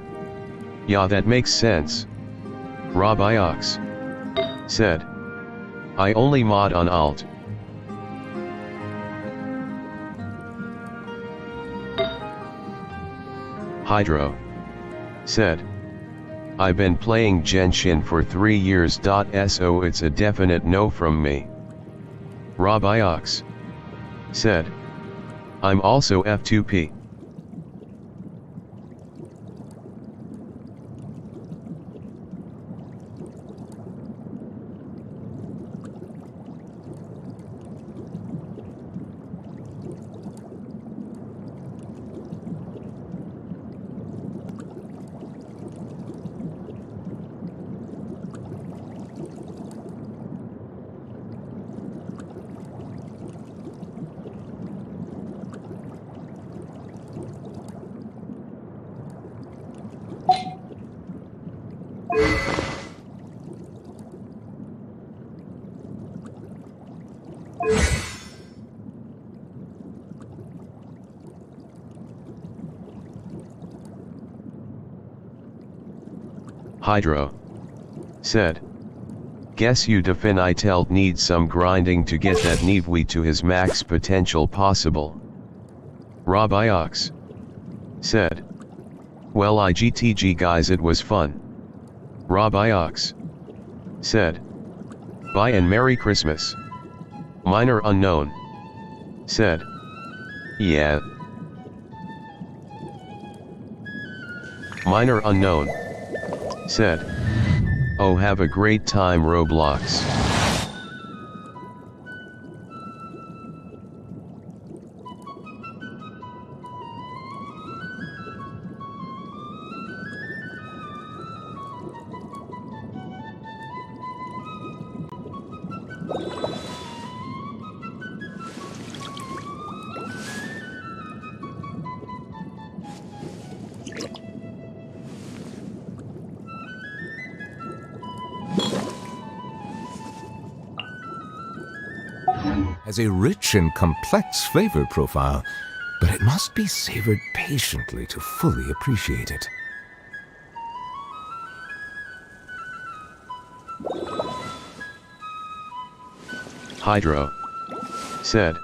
"Yeah, that makes sense." Rabbi Ox said, "I only mod on alt." Hydro said, "I've been playing Genshin for 3 years. So it's a definite no from me." Rabbi Ox said, "I'm also F2P." Hydro said. Guess you definitely need some grinding to get that Nivui to his max potential possible. Robiox said. Well, IGTG guys, it was fun. Robiox said. Bye and Merry Christmas. Minor Unknown said. Yeah. Minor Unknown said. Oh, have a great time, Roblox. Has a rich and complex flavor profile, but it must be savored patiently to fully appreciate it. Hydro said.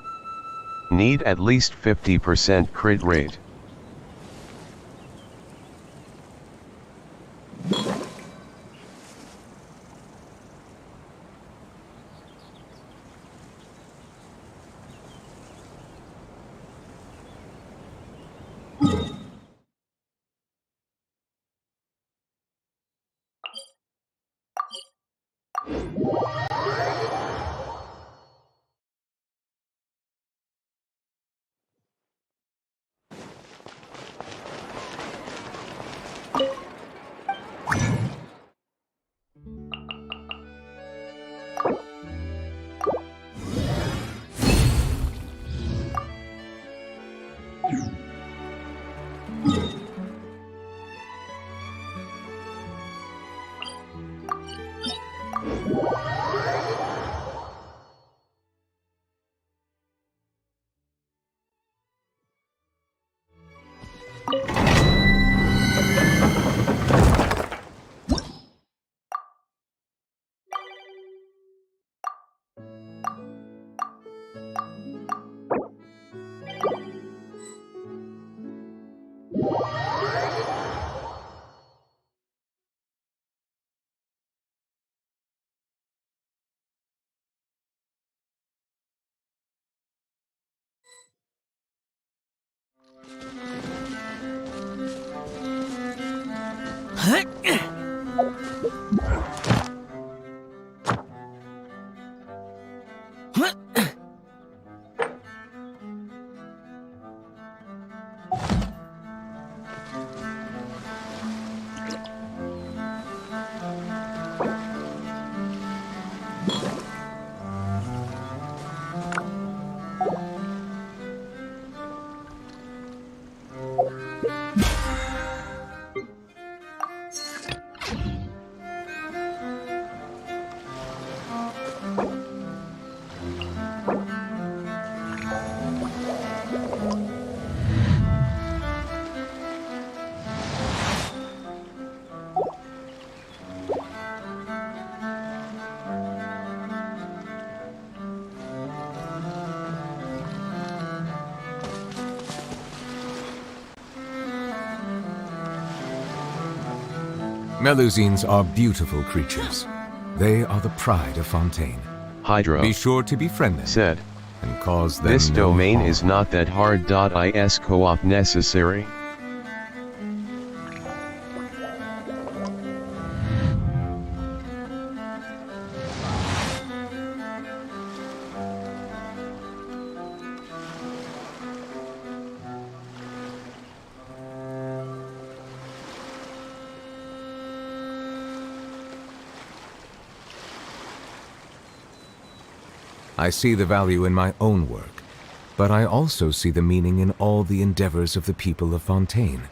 Need at least 50% crit rate. Melusines are beautiful creatures. They are the pride of Fontaine. Hydro Be sure to befriend them said. And cause them This no domain harm. is not that hard. Is co-op necessary? I see the value in my own work, but I also see the meaning in all the endeavors of the people of Fontaine.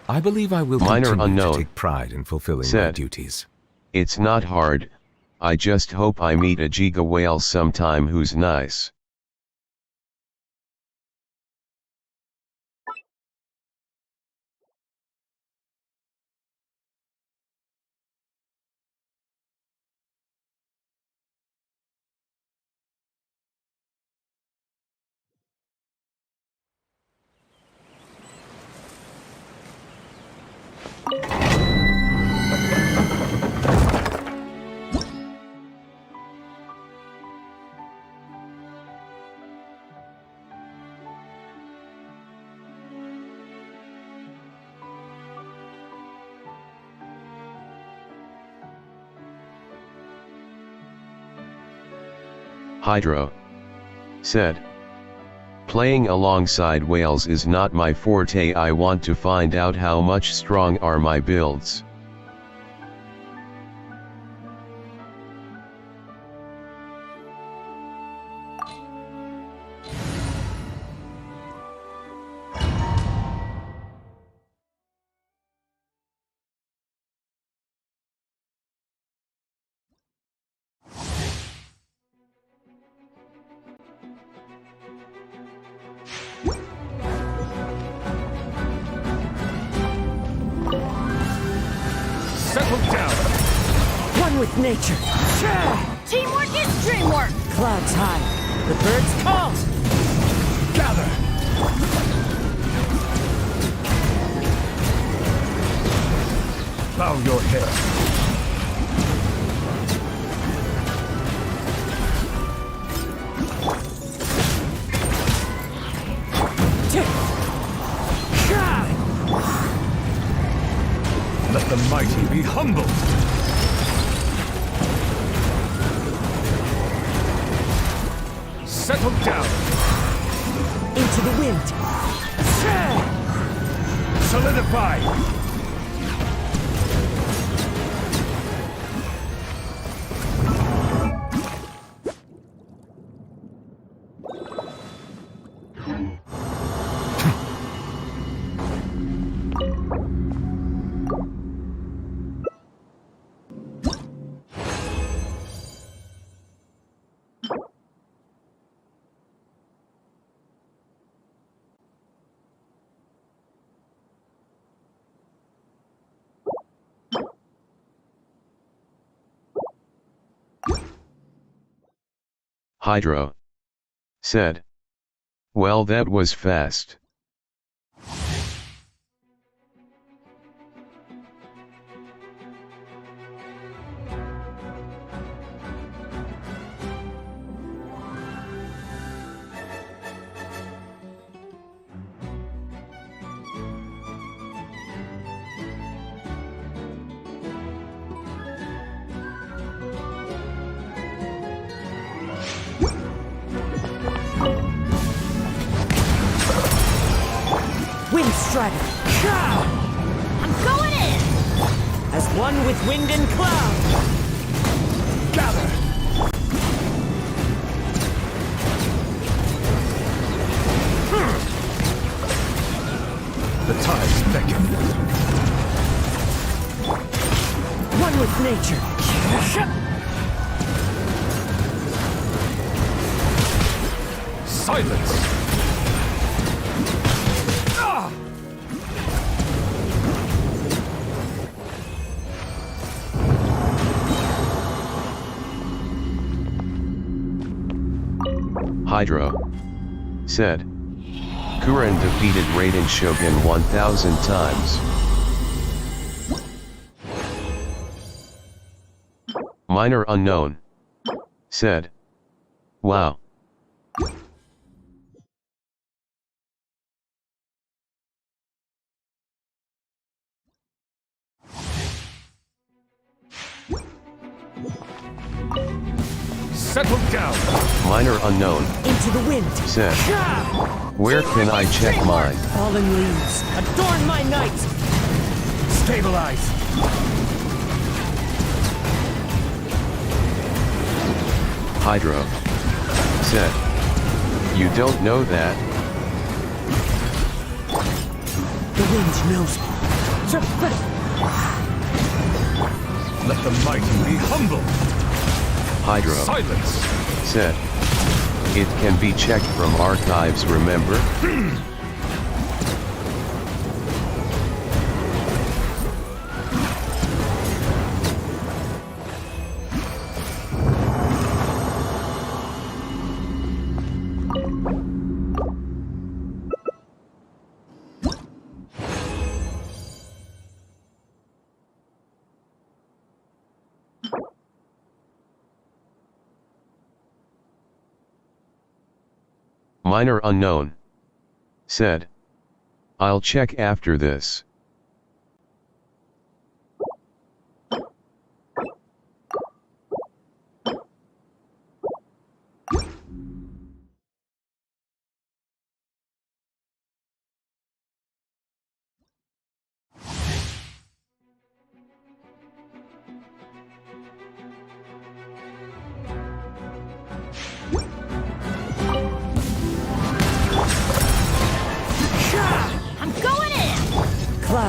I believe I will Minor continue Unknown to take pride in fulfilling my said. duties. It's not hard. I just hope I meet a giga whale sometime who's nice. Hydro said. Playing alongside whales is not my forte. I want to find out how much strong are my builds. Settle down! One with nature. Teamwork is dreamwork. Clouds high. The birds call. Gather! Bow your head. Let the mighty be humbled. Settle down. Into the wind. Solidify. Hydro said. Well, that was fast. Wind Strider. I'm going in! As one with wind and cloud. Gather! The tides beckon. One with nature. Silence! Hydro said. Kuren defeated Raiden Shogun 1000 times. Minor Unknown said. Wow. Settle down! Minor Unknown Into the wind. said. Where can I check mine? Fallen leaves. Adorn my night. Stabilize! Hydro said. You don't know that? The wind knows. Let the mighty be humbled! Hydro Silence! said. It can be checked from archives, remember? Minor Unknown said. I'll check after this.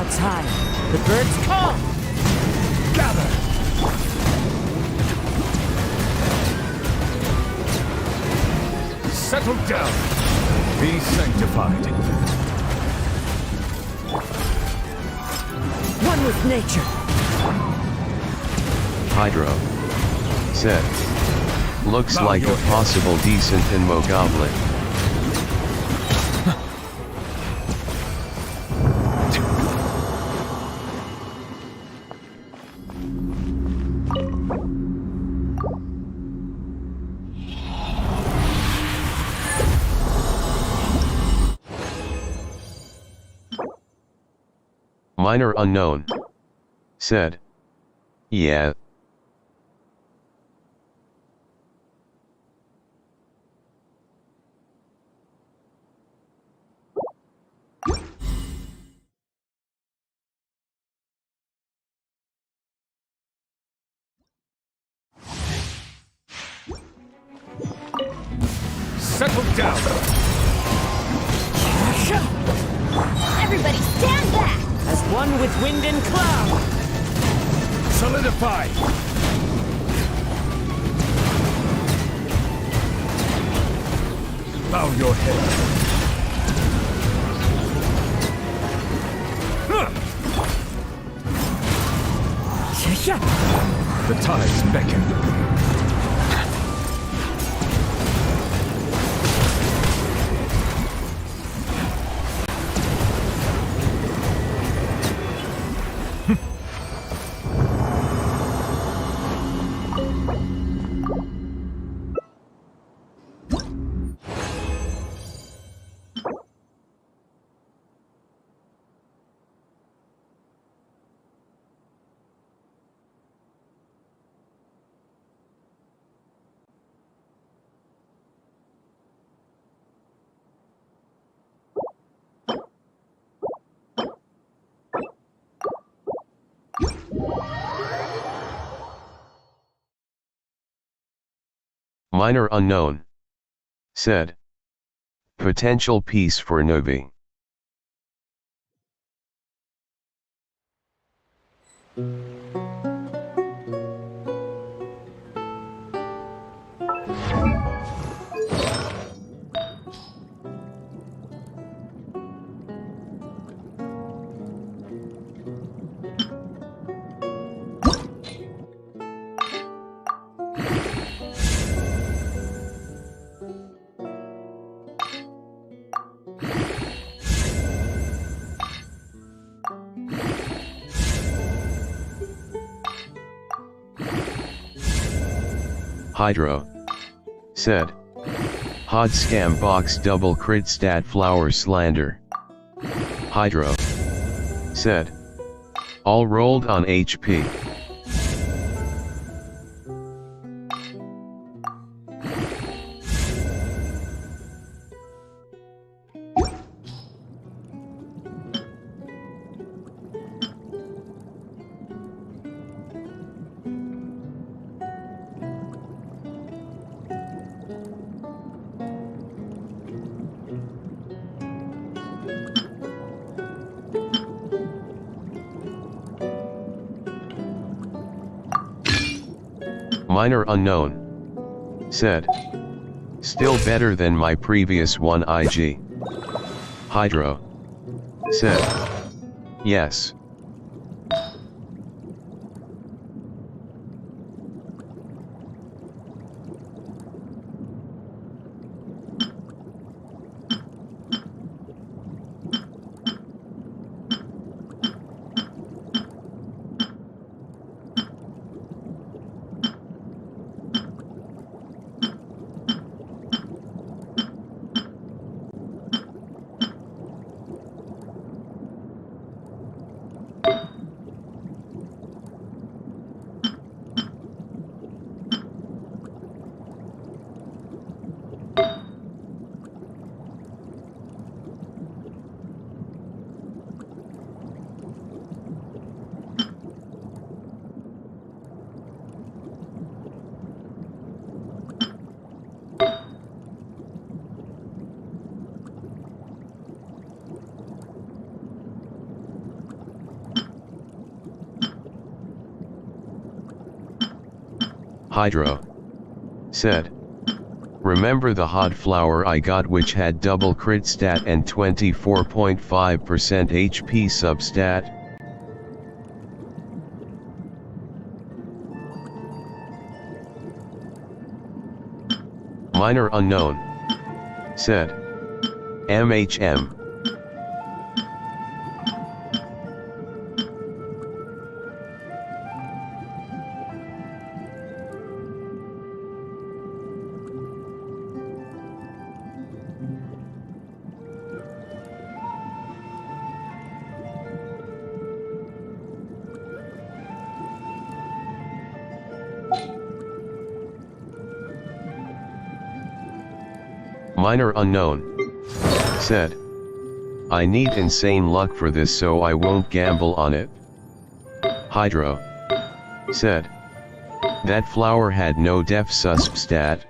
clouds high, the birds call! Gather! Settle down! Be sanctified! One with nature! Hydro. Said. Looks like a possible decent Pinmo Goblin. Minor unknown. Said. Yeah. Settle down! Everybody stand back! As one with wind and cloud! Solidify! Bow your head. The tides beckon. Minor unknown. Said. Potential piece for Novi. Hydro. Said. Hod scam box double crit stat flower slander. Hydro. Said. All rolled on HP. Minor unknown. Said. Still better than my previous one IG. Hydro. Said. Yes. Hydro. Said. Remember the hot flower I got which had double crit stat and 24.5% HP substat? Minor unknown. Said. MHM. Minor unknown. Said. I need insane luck for this so I won't gamble on it. Hydro. Said. That flower had no def susp stat.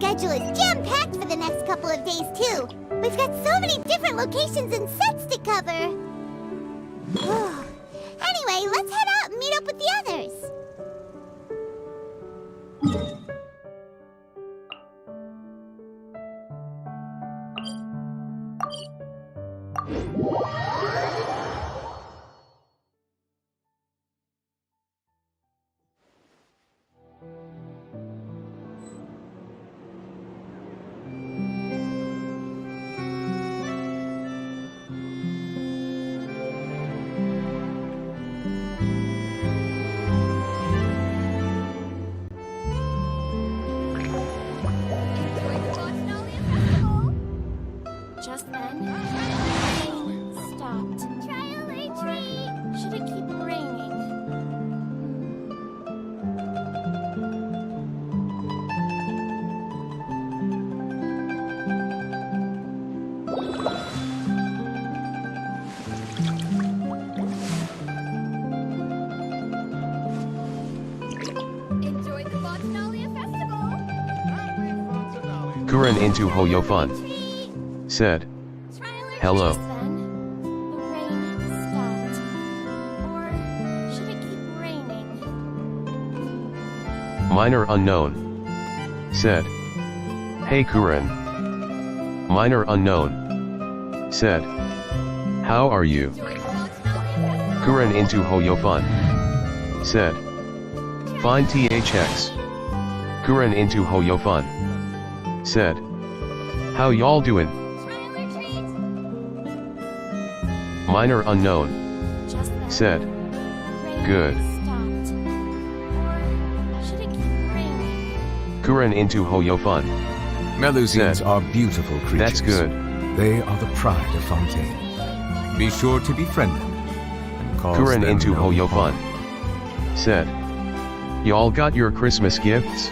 schedule is jam-packed for the next couple of days, too. We've got so many different locations and sets to cover. Anyway, let's head out and meet up with the others. Just then, rain stopped. Trial retreat! Should it keep raining? Enjoy the Fontenalia Festival! Kuren into Hoyofun. Said. Hello. The rain stopped. Or should it keep raining? Minor unknown. Said. Hey Kuren. Minor unknown. Said. How are you? Kuren into Hoyofun. Said. Fine THX. Kuren into Hoyofun. Said. How y'all doing? Minor unknown. Said. Good. Kuren into Hoyofun. Melusians are beautiful creatures. That's good. They are the pride of Fontaine. Be sure to befriend them. And cause Kuren them into no Hoyofun. harm. Said. Y'all got your Christmas gifts?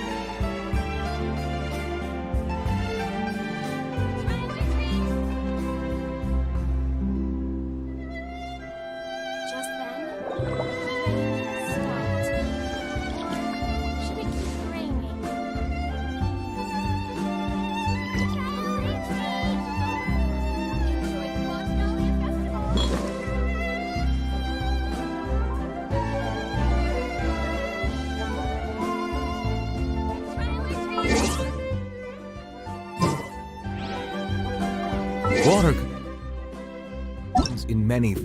Water comes in many.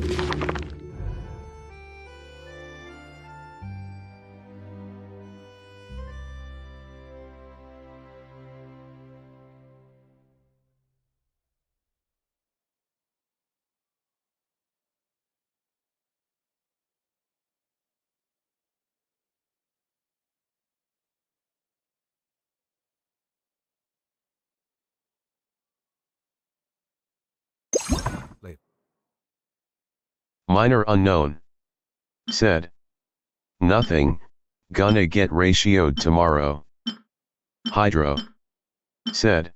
Minor unknown. Said. Nothing, gonna get ratioed tomorrow. Hydro. Said.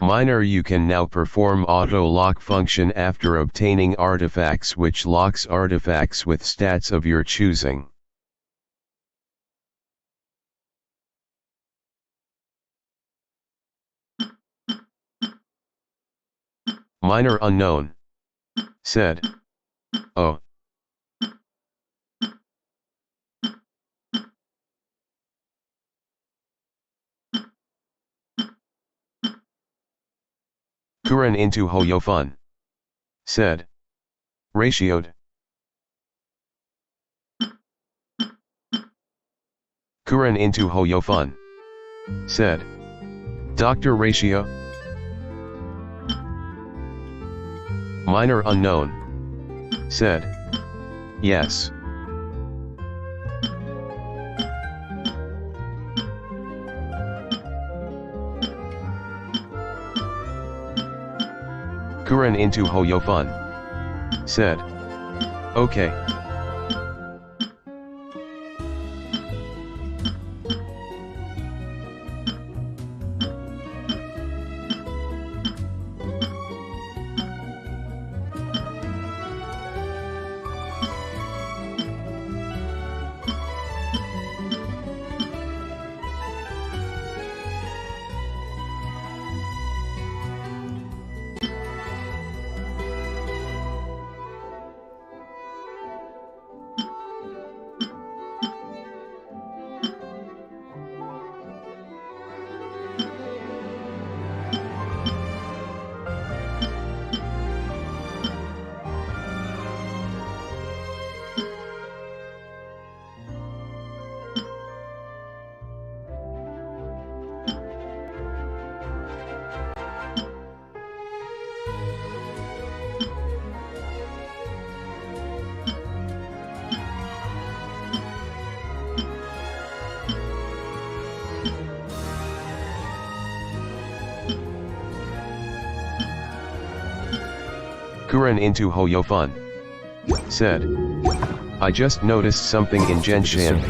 Minor, you can now perform auto lock function after obtaining artifacts, which locks artifacts with stats of your choosing. Minor unknown. Said. Oh. Kuren into Hoyofun. Said. Ratioed. Kuren into Hoyofun. Said. Dr. Ratio. Minor unknown. Said. Yes. Kuren into Hoyofun. Said. Okay. Kuren into Hoyofun. Said. I just noticed something in Genshin.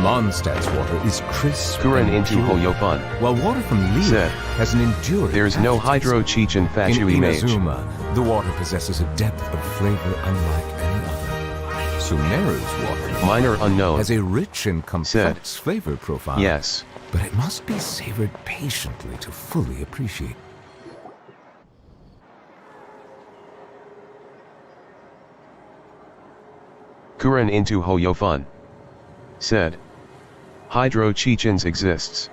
Mondstadt's water is crisp. Kuren into Hoyofun. While water from Liyue Said. has an enduring. There's no Hydro Cheechin Fatui In Mage. Inazuma, the water possesses a depth of flavor unlike any other. Sumeru's water, Minor unknown, has a rich and complex flavor profile. Yes. But it must be savored patiently to fully appreciate. Kuren into Hoyofun. Said. Hydro Cheechins exists.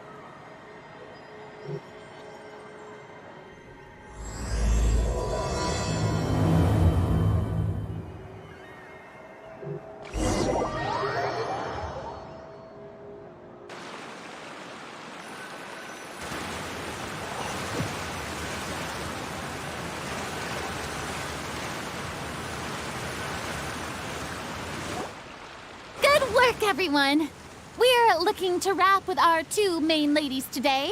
work, everyone. We're looking to wrap with our 2 main ladies today.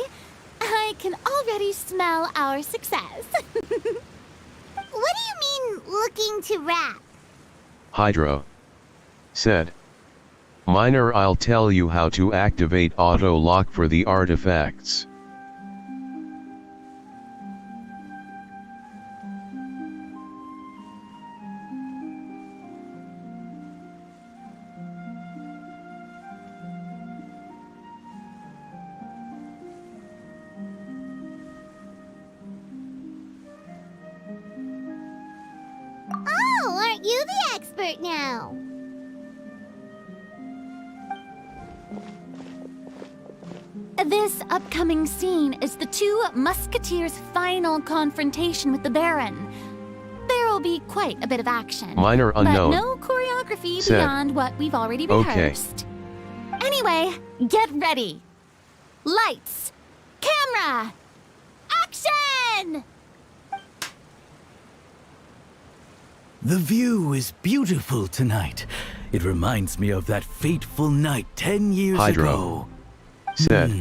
I can already smell our success. What do you mean, looking to wrap? Hydro said. Minor, I'll tell you how to activate auto lock for the artifacts. Oh, aren't you the expert now? This upcoming scene is the 2 musketeers' final confrontation with the Baron. There will be quite a bit of action. Minor unknown. But no choreography Said. beyond what we've already Okay. rehearsed. Anyway, get ready. Lights, camera, action! The view is beautiful tonight. It reminds me of that fateful night 10 years Hydro ago. said.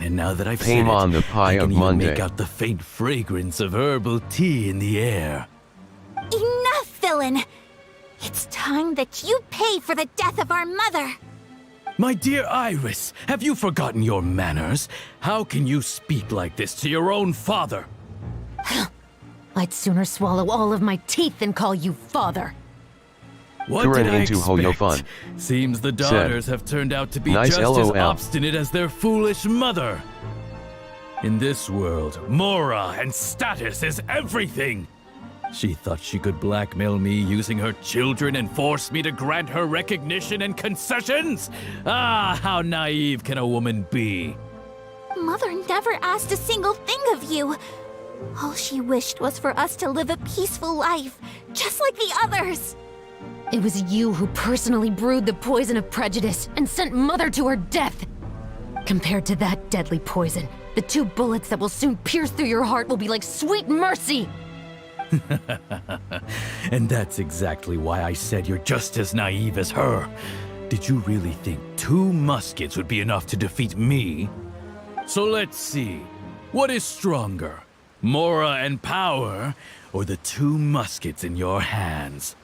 And now that I've Came said it, on the pie I of can even Monday. make out the faint fragrance of herbal tea in the air. Enough, villain! It's time that you pay for the death of our mother! My dear Iris, have you forgotten your manners? How can you speak like this to your own father? I'd sooner swallow all of my teeth than call you father. What Kuren did I into Hoyofun. expect? Seems the daughters have turned out to be Nice just as LOL. obstinate as their foolish mother. In this world, mora and status is everything. She thought she could blackmail me using her children and force me to grant her recognition and concessions? Ah, how naive can a woman be? Mother never asked a single thing of you. All she wished was for us to live a peaceful life, just like the others. It was you who personally brewed the poison of prejudice and sent Mother to her death. Compared to that deadly poison, the 2 bullets that will soon pierce through your heart will be like sweet mercy. And that's exactly why I said you're just as naive as her. Did you really think 2 muskets would be enough to defeat me? So let's see. What is stronger? Mora and power, or the 2 muskets in your hands?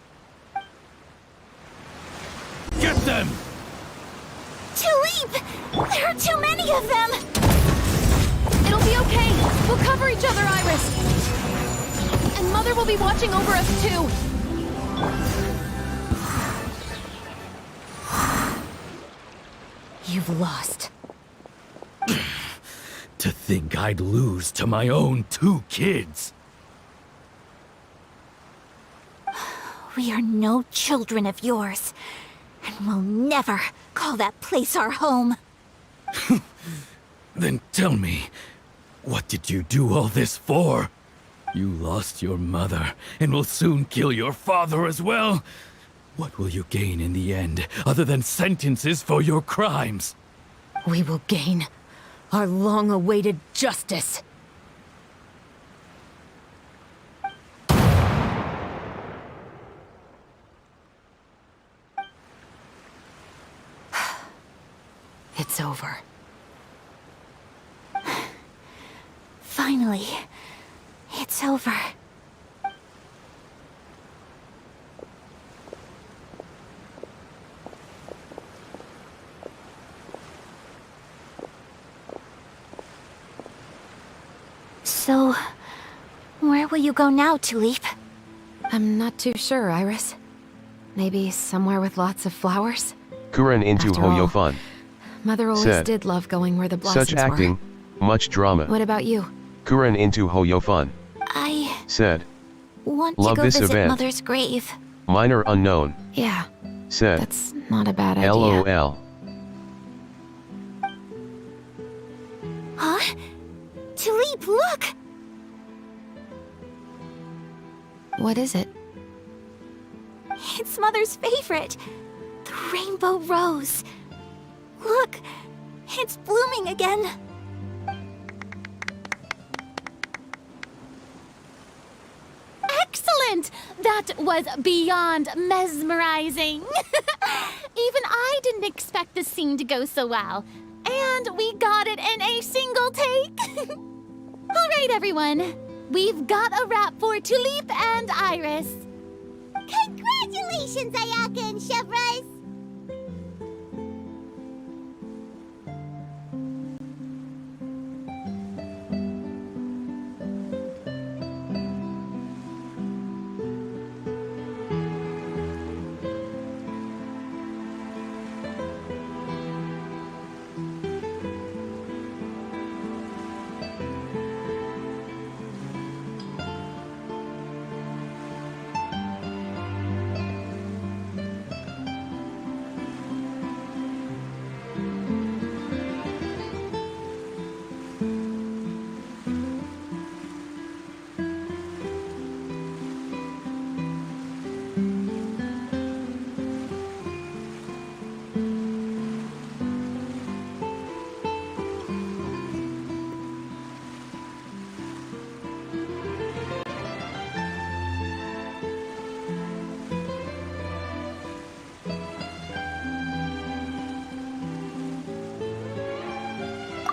Get them! Tulip! There are too many of them! It'll be okay. We'll cover each other, Iris. And Mother will be watching over us, too. You've lost. To think I'd lose to my own 2 kids. We are no children of yours, and we'll never call that place our home. Then tell me, what did you do all this for? You lost your mother, and will soon kill your father as well. What will you gain in the end, other than sentences for your crimes? We will gain our long-awaited justice. It's over. Finally, it's over. So, where will you go now, Tulip? I'm not too sure, Iris. Maybe somewhere with lots of flowers? Kuren into After all, Hoyofun. Mother always Said. did love going where the blossoms Such acting, much drama. were. What about you? Kuren into Hoyofun. I Said. want Love to go this visit event. Mother's grave. Minor unknown. Yeah, Said. that's not a bad idea. LOL. Huh? Tulip, look! What is it? It's Mother's favorite. The rainbow rose. Look, it's blooming again. Excellent! moment! That was beyond mesmerizing. Even I didn't expect the scene to go so well. And we got it in a single take. All right, everyone. We've got a wrap for Tulip and Iris. Congratulations, Ayaka and Chevreuse!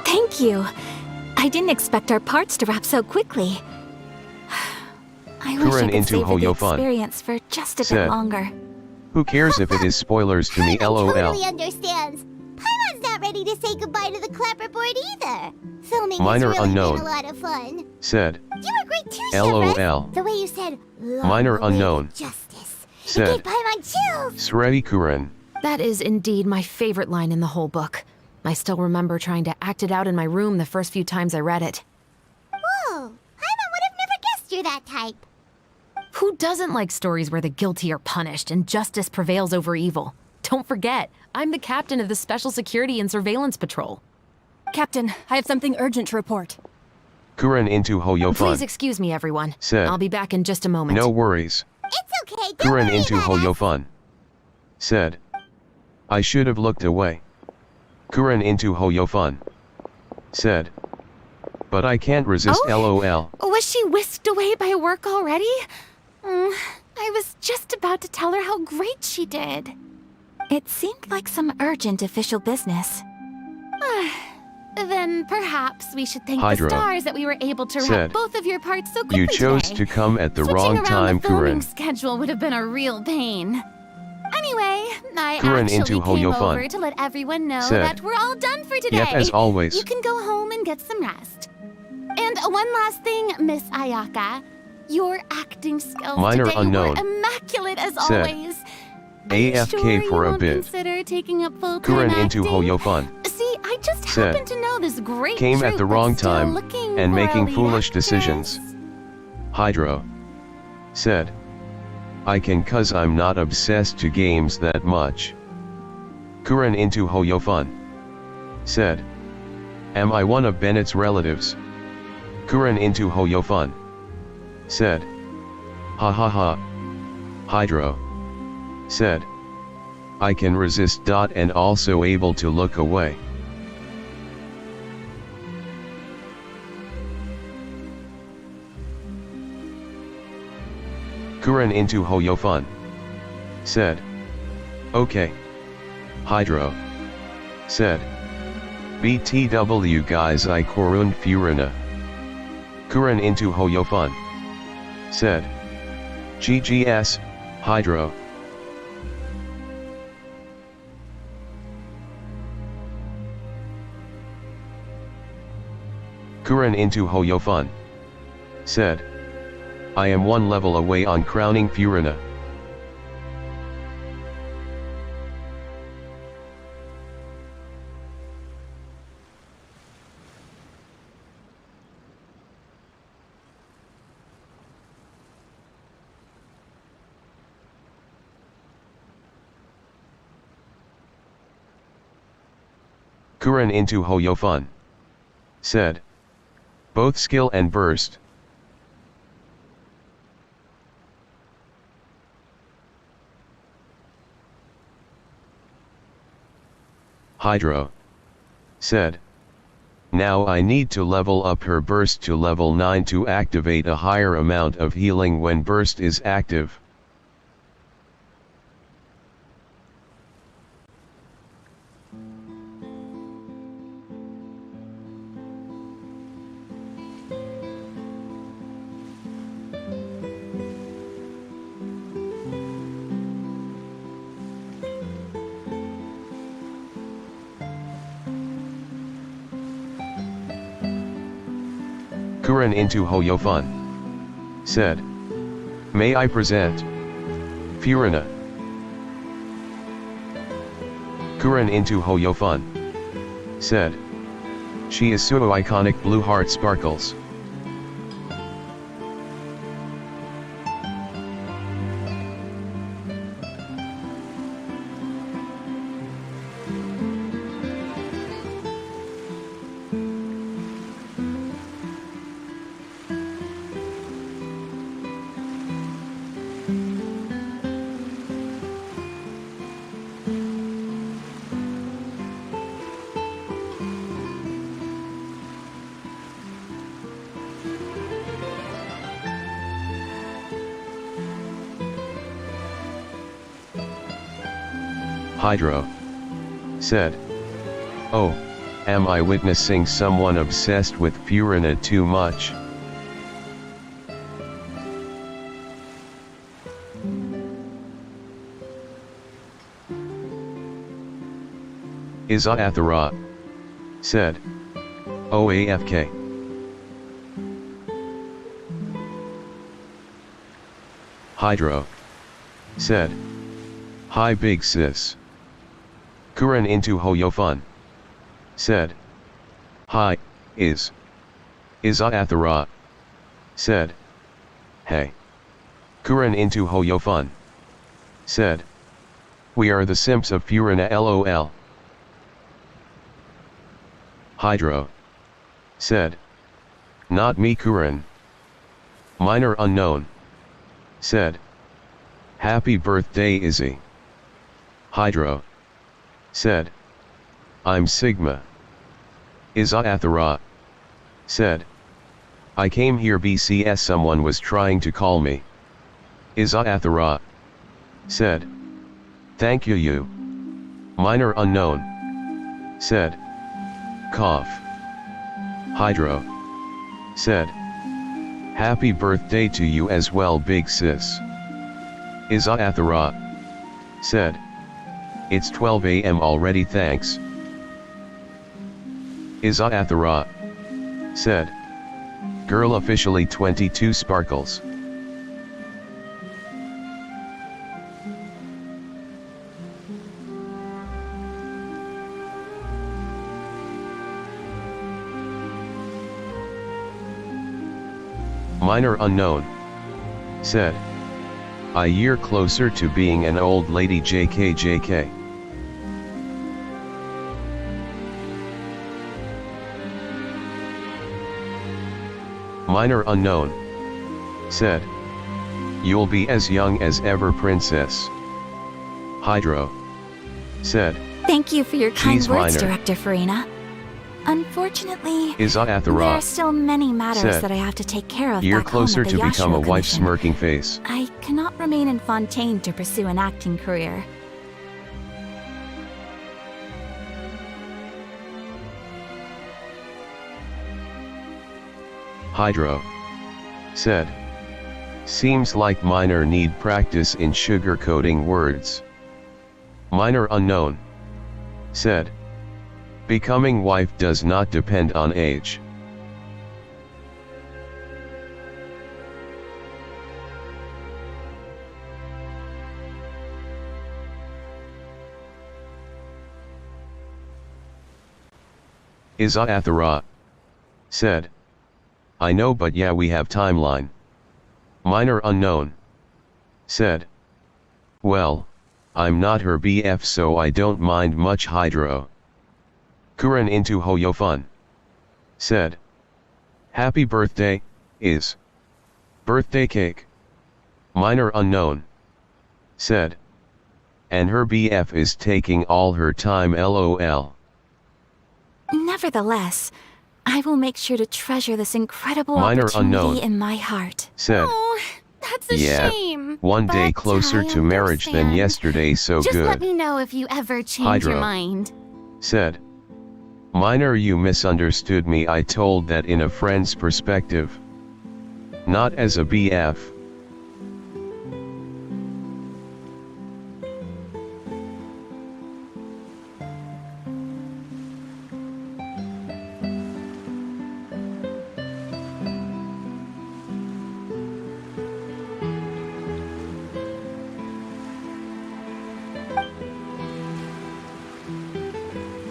Thank you. I didn't expect our parts to wrap so quickly. I wish I Kuren could into savor the Hoyofun. experience for just a bit Said. longer. Who cares if it is spoilers to me, lol. Totally understands. Paimon's not ready to say goodbye to the clapperboard either. Filming Minor has really unknown. been a lot of fun. Said. You were great too, LOL. Chevreuse. The way you said, "Long Minor awaited unknown. justice." It Said. gave Paimon chills. Srei Kuren. That is indeed my favorite line in the whole book. I still remember trying to act it out in my room the first few times I read it. Whoa, Paimon would have never guessed you're that type. Who doesn't like stories where the guilty are punished and justice prevails over evil? Don't forget, I'm the captain of the Special Security and Surveillance Patrol. Captain, I have something urgent to report. Kuren into Hoyofun. Please excuse me, everyone. Said. I'll be back in just a moment. No worries. It's okay, don't Kuren worry into about us. Hoyofun. Said. I should have looked away. Kuren into Hoyofun. Said. But I can't resist, lol. Was she whisked away by work already? I was just about to tell her how great she did. It seemed like some urgent official business. Then perhaps we should thank Hydra. the stars that we were able to wrap Said. both of your parts so quickly You chose today. to come at the Switching wrong around time, the filming Kuren. schedule would have been a real pain. Anyway, I Kuren actually into came Hoyofun. over to let everyone know Said. that we're all done for today. Yep, as always. You can go home and get some rest. And one last thing, Miss Ayaka. Your acting skills Minor today unknown. were immaculate as Said. always. AFK Sure you for a won't bit. consider taking up full-time Kuren into acting? Hoyofun. See, I just Said. happen to know this great Came at troupe the wrong that's still time looking and for a making lead foolish actress. decisions. Hydro. Said. I can cause I'm not obsessed to games that much. Kuren into Hoyofun. Said. Am I one of Bennett's relatives? Kuren into Hoyofun. Said. Ha ha ha. Hydro. Said. I can resist. And also able to look away. Kuren into Hoyofun. Said. Okay. Hydro. Said. BTW guys I Korun Furina. Kuren into Hoyofun. Said. GGS, Hydro. Kuren into Hoyofun. Said. I am one level away on crowning Furina. Kuren into Hoyofun. Said. Both skill and burst. Hydro. Said. Now I need to level up her burst to level 9 to activate a higher amount of healing when burst is active. Kuren into Hoyofun. Said. May I present? Furina. Kuren into Hoyofun. Said. She is so iconic blue heart sparkles. Hydro. Said. Oh, am I witnessing someone obsessed with Furina too much? Izathara. Said. OAFK. Hydro. Said. Hi big sis. Kuren into Hoyofun. Said. Hi, Izathara. Said. Hey. Kuren into Hoyofun. Said. We are the simps of Furina LOL. Hydro. Said. Not me Kuren. Minor unknown. Said. Happy birthday Izzy. Hydro. Said. I'm Sigma. Izathara. Said. I came here BCS someone was trying to call me. Izathara. Said. Thank you. Minor unknown. Said. Cough. Hydro. Said. Happy birthday to you as well big sis. Izathara. Said. It's 12 AM already thanks. Izathara. Said. Girl officially 22 sparkles. Minor unknown. Said. A year closer to being an old lady JK. Minor unknown. Said. You'll be as young as ever princess. Hydro. Said. Thank you for your kind Jeez, words, Minor. Director Farina. Unfortunately, Izathara. there are still many matters Said. that I have to take care of Year back home closer at the to become a Yashiro wife Commission. smirking face. I cannot remain in Fontaine to pursue an acting career. Hydro. Said. Seems like Minor need practice in sugarcoating words. Minor unknown. Said. Becoming wife does not depend on age. Izathara. Said. I know but yeah we have timeline. Minor unknown. Said. Well, I'm not her BF so I don't mind much Hydro. Kuren into Hoyofun. Said. Happy birthday, is. Birthday cake. Minor unknown. Said. And her BF is taking all her time LOL. Nevertheless, I will make sure to treasure this incredible Minor opportunity unknown. in my heart. Said. Oh, that's a Yeah, shame. one day but closer I to marriage than understand. yesterday, so Just good. let me know if you ever change Hydro. your mind. Said. Minor, you misunderstood me. I told that in a friend's perspective. Not as a BF.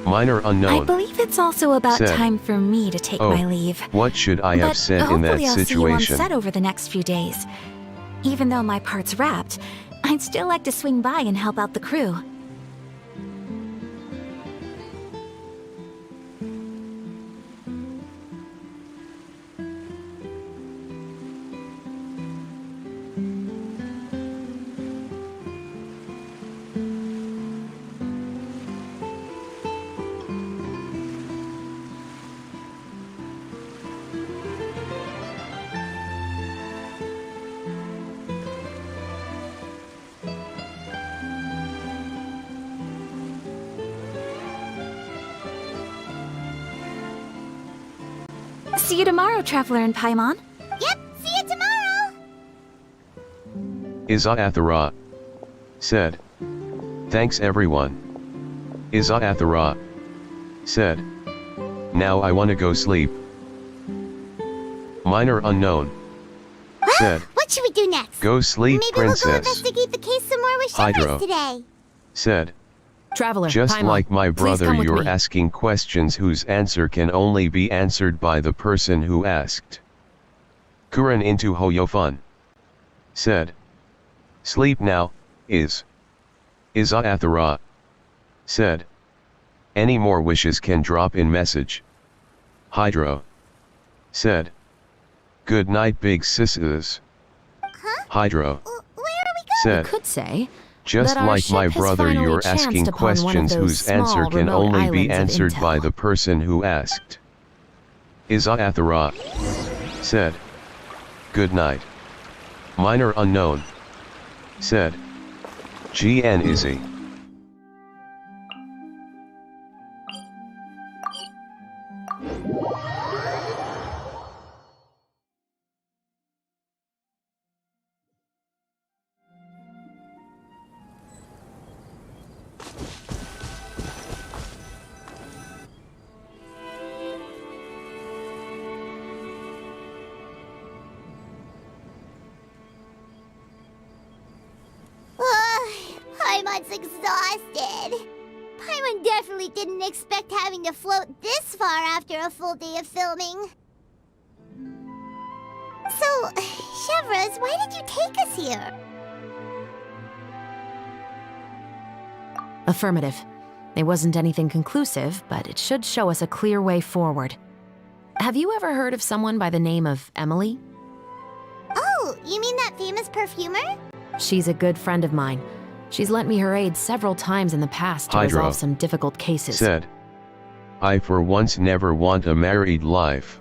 Minor unknown. I believe it's also about Said. time for me to take my leave. What should I have But said in that hopefully I'll see you on situation? set over the next few days. Even though my part's wrapped, I'd still like to swing by and help out the crew. See you tomorrow, Traveler in Paimon. Yep, see you tomorrow! Iza-Athara. Said. Thanks everyone. Iza-Athara. Said. Now I wanna go sleep. Minor unknown. Said. What should we do next? Go sleep, Maybe we'll go princess. investigate the case some more with Hydro. Shivers today. Said. Traveler, Just Paimon, like my please brother, come with you're me. asking questions whose answer can only be answered by the person who asked. Kuren into Hoyofun. Said. Sleep now, Iza-Athara. Said. Any more wishes can drop in message. Hydro. Said. Good night, big sisses. Hydro. Said. Could say Just that our like my ship has brother, finally you're chanced asking upon one of questions those whose answer small, can remote only be islands of answered by intel. the person who asked. Iza-Athara. Said. Good night. Minor unknown. Said. GN Izzy. Paimon's exhausted. Paimon definitely didn't expect having to float this far after a full day of filming. So, Chevres, why did you take us here? Affirmative. It wasn't anything conclusive, but it should show us a clear way forward. Have you ever heard of someone by the name of Emily? Oh, you mean that famous perfumer? She's a good friend of mine. She's lent me her aid several times in the past to Hydro. resolve some difficult cases. Said. I for once never want a married life.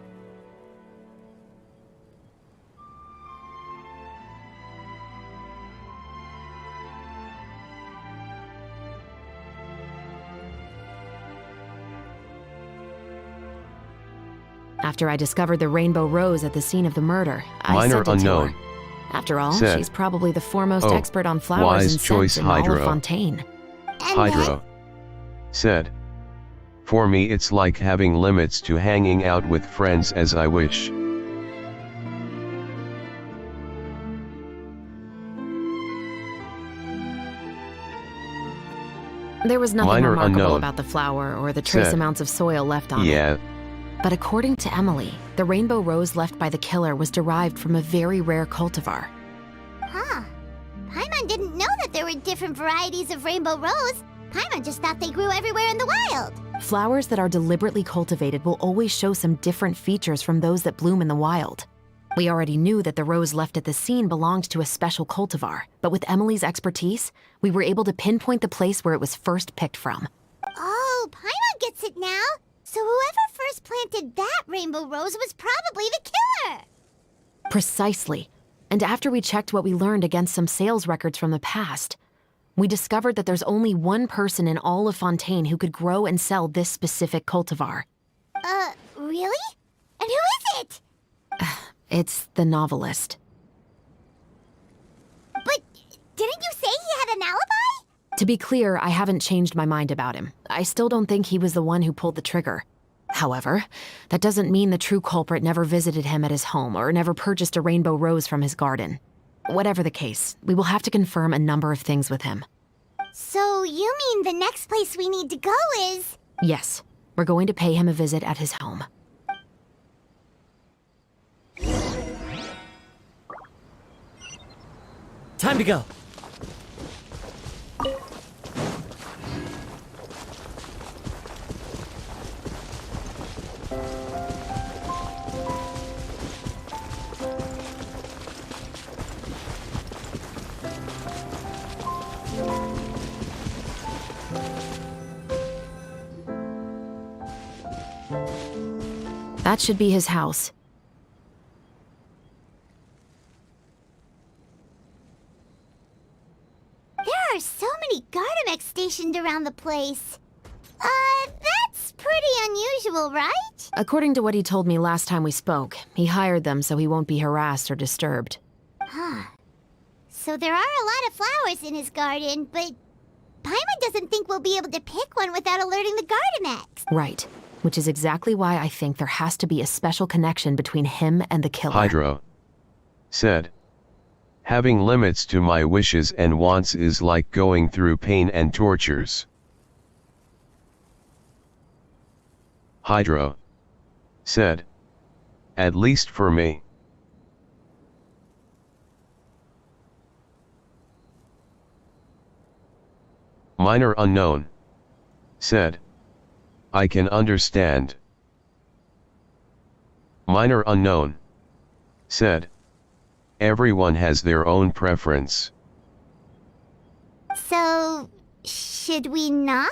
After I discovered the rainbow rose at the scene of the murder, I Minor sent it to unknown. her. After all, Said. she's probably the foremost Oh, expert on flowers wise and choice, scents in all Hydro. of Fontaine. Hydro. Said. For me it's like having limits to hanging out with friends as I wish. There was nothing Minor remarkable unknown. about the flower or the trace Said. amounts of soil left on it. Yeah. But according to Emily, the rainbow rose left by the killer was derived from a very rare cultivar. Huh. Paimon didn't know that there were different varieties of rainbow rose. Paimon just thought they grew everywhere in the wild. Flowers that are deliberately cultivated will always show some different features from those that bloom in the wild. We already knew that the rose left at the scene belonged to a special cultivar, but with Emily's expertise, we were able to pinpoint the place where it was first picked from. Oh, Paimon gets it now. So whoever first planted that rainbow rose was probably the killer! Precisely. And after we checked what we learned against some sales records from the past, we discovered that there's only one person in all of Fontaine who could grow and sell this specific cultivar. Really? And who is it? It's the novelist. But didn't you say he had an alibi? To be clear, I haven't changed my mind about him. I still don't think he was the one who pulled the trigger. However, that doesn't mean the true culprit never visited him at his home or never purchased a rainbow rose from his garden. Whatever the case, we will have to confirm a number of things with him. So you mean the next place we need to go is... Yes, we're going to pay him a visit at his home. Time to go. That should be his house. There are so many Gardamex stationed around the place. That's pretty unusual, right? According to what he told me last time we spoke, he hired them so he won't be harassed or disturbed. Huh. So there are a lot of flowers in his garden, but Paimon doesn't think we'll be able to pick one without alerting the Gardamex. Right. Which is exactly why I think there has to be a special connection between him and the killer. Hydro said, having limits to my wishes and wants is like going through pain and tortures. Hydro said, at least for me. Minor Unknown said, I can understand. Minor Unknown said, everyone has their own preference. So, should we knock?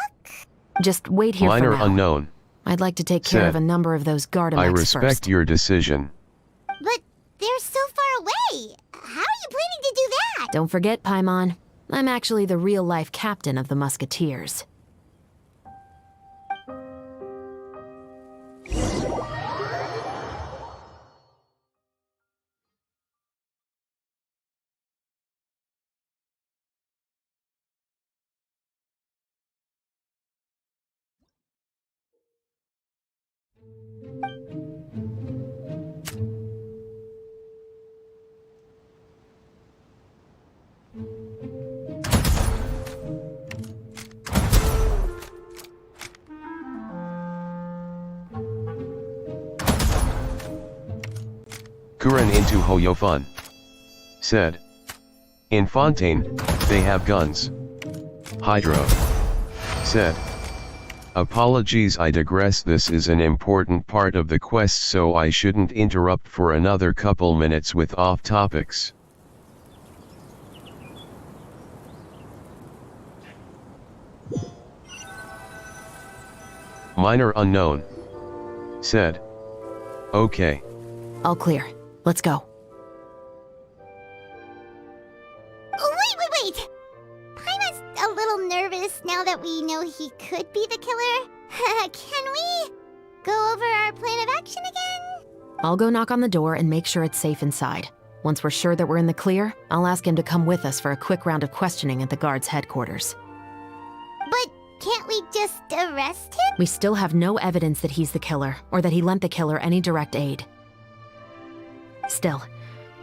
Just wait here Minor for now. Unknown I'd like to take care said, of a number of those Gardamex I respect first. your decision. But they're so far away. How are you planning to do that? Don't forget, Paimon, I'm actually the real-life captain of the Musketeers. Kuren into Hoyofun said, in Fontaine, they have guns. Hydro said, apologies, I digress. This is an important part of the quest, so I shouldn't interrupt for another couple minutes with off topics. Minor Unknown said, okay. All clear. Let's go. Wait! Paimon's a little nervous now that we know he could be the killer. Can we go over our plan of action again? I'll go knock on the door and make sure it's safe inside. Once we're sure that we're in the clear, I'll ask him to come with us for a quick round of questioning at the guard's headquarters. But can't we just arrest him? We still have no evidence that he's the killer, or that he lent the killer any direct aid. Still,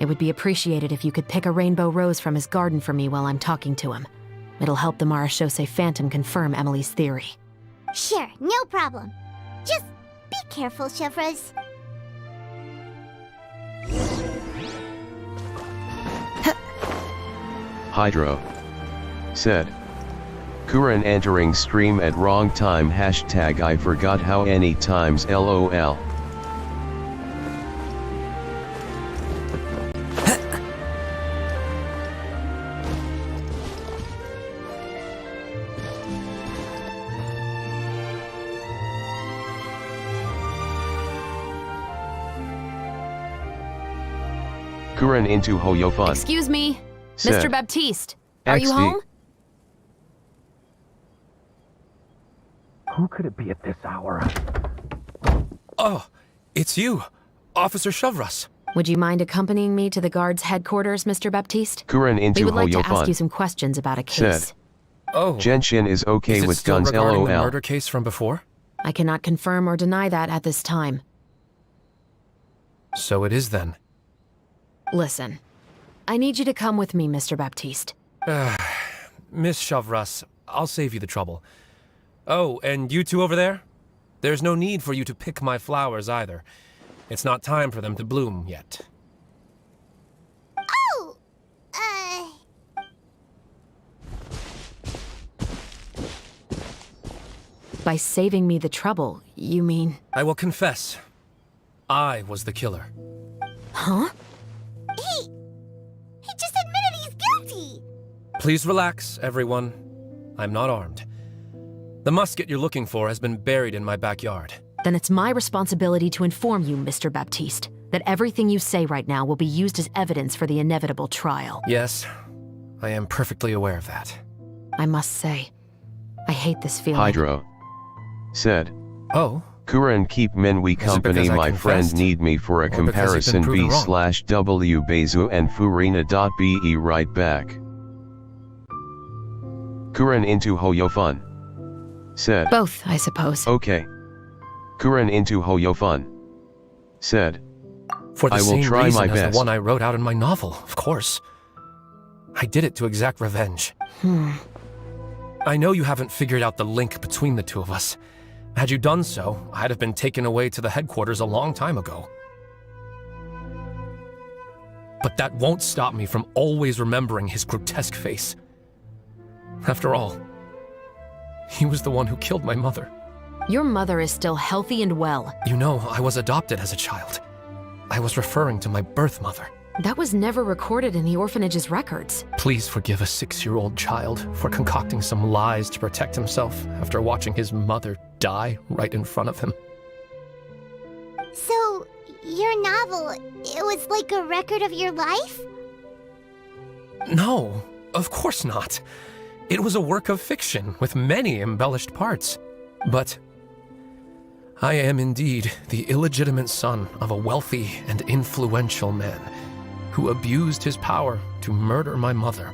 it would be appreciated if you could pick a rainbow rose from his garden for me while I'm talking to him. It'll help the Marachose Phantom confirm Emily's theory. Sure, no problem. Just be careful, Chevres. Hydro said, Kuren entering stream at wrong time. Hashtag I forgot how many times LOL. Kuren into Hoyofun. Excuse me, Said. Mr. Baptiste. Are you XD. home? Who could it be at this hour? Oh, it's you, Officer Shavras. Would you mind accompanying me to the guard's headquarters, Mr. Baptiste? Kuren into We would like to Hoyofun. ask you some questions about a case. Said. Oh. Genshin is okay Is it with still guns, regarding the lol. murder case from before? I cannot confirm or deny that at this time. So it is then. Listen, I need you to come with me, Mr. Baptiste. Miss Shavras, I'll save you the trouble. Oh, and you two over there? There's no need for you to pick my flowers either. It's not time for them to bloom yet. Oh! By saving me the trouble, you mean... I will confess. I was the killer. Huh? He just admitted he's guilty! Please relax, everyone. I'm not armed. The musket you're looking for has been buried in my backyard. Then it's my responsibility to inform you, Mr. Baptiste, that everything you say right now will be used as evidence for the inevitable trial. Yes, I am perfectly aware of that. I must say, I hate this feeling. Hydro. Said. Oh? Kuren keep men we company because I my friend confessed? need me for a Or because you've been comparison proven wrong? b/w bezu and furina.be right back. Kuren into Hoyofun. Said. Both, I suppose. Okay. Kuren into Hoyofun. Said. For the I will same try reason my as best. the one I wrote out in my novel, of course. I did it to exact revenge. I know you haven't figured out the link between the two of us. Had you done so, I'd have been taken away to the headquarters a long time ago. But that won't stop me from always remembering his grotesque face. After all, he was the one who killed my mother. Your mother is still healthy and well. You know, I was adopted as a child. I was referring to my birth mother. That was never recorded in the orphanage's records. Please forgive a 6-year-old child for concocting some lies to protect himself after watching his mother die right in front of him. So, your novel, it was like a record of your life? No, of course not. It was a work of fiction with many embellished parts. But I am indeed the illegitimate son of a wealthy and influential man who abused his power to murder my mother.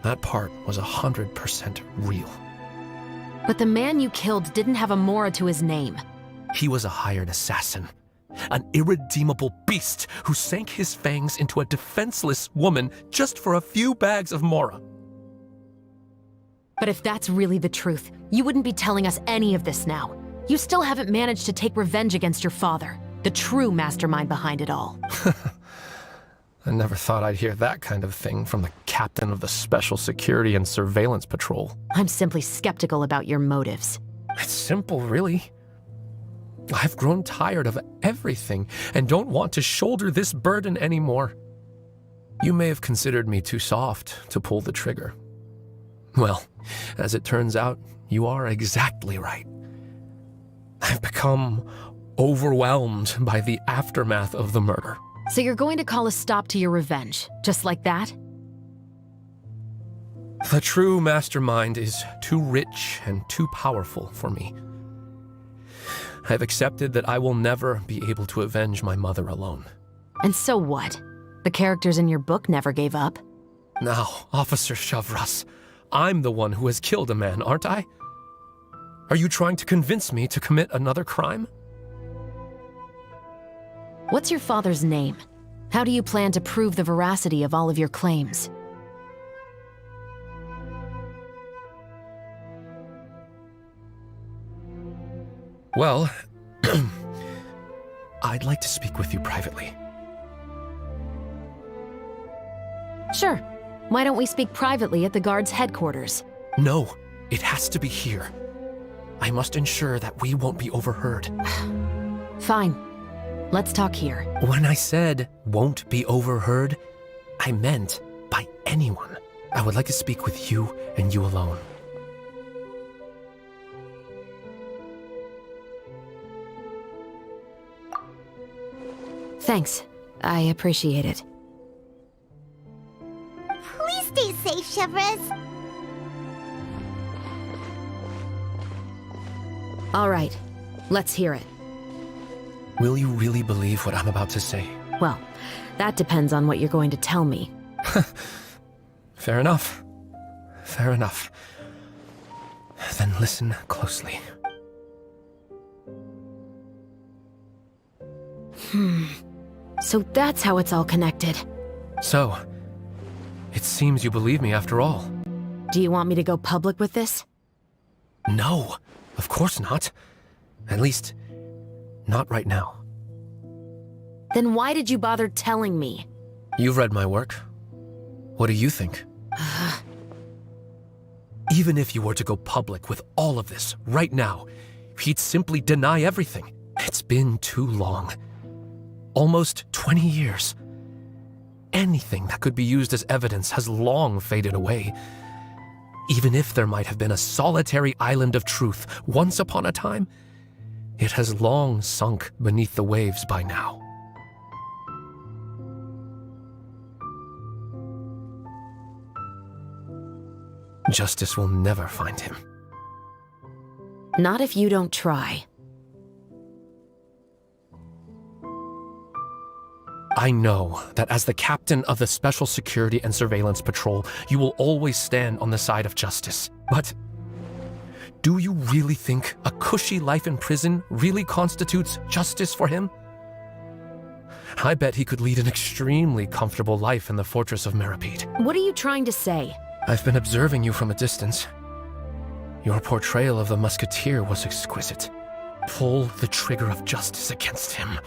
That part was 100% real. But the man you killed didn't have a Mora to his name. He was a hired assassin, an irredeemable beast who sank his fangs into a defenseless woman just for a few bags of Mora. But if that's really the truth, you wouldn't be telling us any of this now. You still haven't managed to take revenge against your father, the true mastermind behind it all. I never thought I'd hear that kind of thing from the captain of the Special Security and Surveillance Patrol. I'm simply skeptical about your motives. It's simple, really. I've grown tired of everything and don't want to shoulder this burden anymore. You may have considered me too soft to pull the trigger. Well, as it turns out, you are exactly right. I've become overwhelmed by the aftermath of the murder. So you're going to call a stop to your revenge, just like that? The true mastermind is too rich and too powerful for me. I've accepted that I will never be able to avenge my mother alone. And so what? The characters in your book never gave up? Now, Officer Shavras, I'm the one who has killed a man, aren't I? Are you trying to convince me to commit another crime? What's your father's name? How do you plan to prove the veracity of all of your claims? Well, I'd like to speak with you privately. Sure. Why don't we speak privately at the guard's headquarters? No, it has to be here. I must ensure that we won't be overheard. Fine. Let's talk here. When I said won't be overheard, I meant by anyone. I would like to speak with you and you alone. Thanks. I appreciate it. Please stay safe, Chevres. All right, let's hear it. Will you really believe what I'm about to say? Well, that depends on what you're going to tell me. Fair enough. Fair enough. Then listen closely. So that's how it's all connected. So, it seems you believe me after all. Do you want me to go public with this? No, of course not. At least, not right now. Then why did you bother telling me? You've read my work. What do you think? Even if you were to go public with all of this right now, he'd simply deny everything. It's been too long. Almost 20 years. Anything that could be used as evidence has long faded away. Even if there might have been a solitary island of truth once upon a time, it has long sunk beneath the waves by now. Justice will never find him. Not if you don't try. I know that as the captain of the Special Security and Surveillance Patrol, you will always stand on the side of justice. But do you really think a cushy life in prison really constitutes justice for him? I bet he could lead an extremely comfortable life in the fortress of Meripede. What are you trying to say? I've been observing you from a distance. Your portrayal of the musketeer was exquisite. Pull the trigger of justice against him.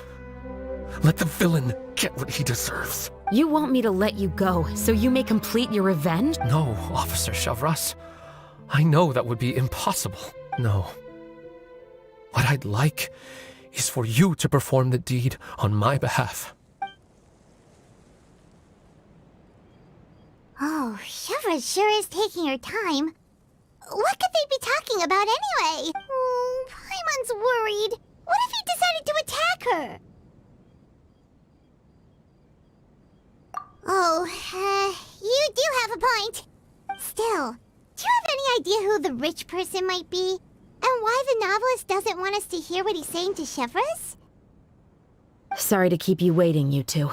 Let the villain get what he deserves. You want me to let you go so you may complete your revenge? No, Officer Chavras. I know that would be impossible. No. What I'd like is for you to perform the deed on my behalf. Oh, Chevres sure is taking her time. What could they be talking about anyway? Paimon's worried. What if he decided to attack her? Oh, you do have a point. Still, do you have any idea who the rich person might be? And why the novelist doesn't want us to hear what he's saying to Chevres? Sorry to keep you waiting, you two.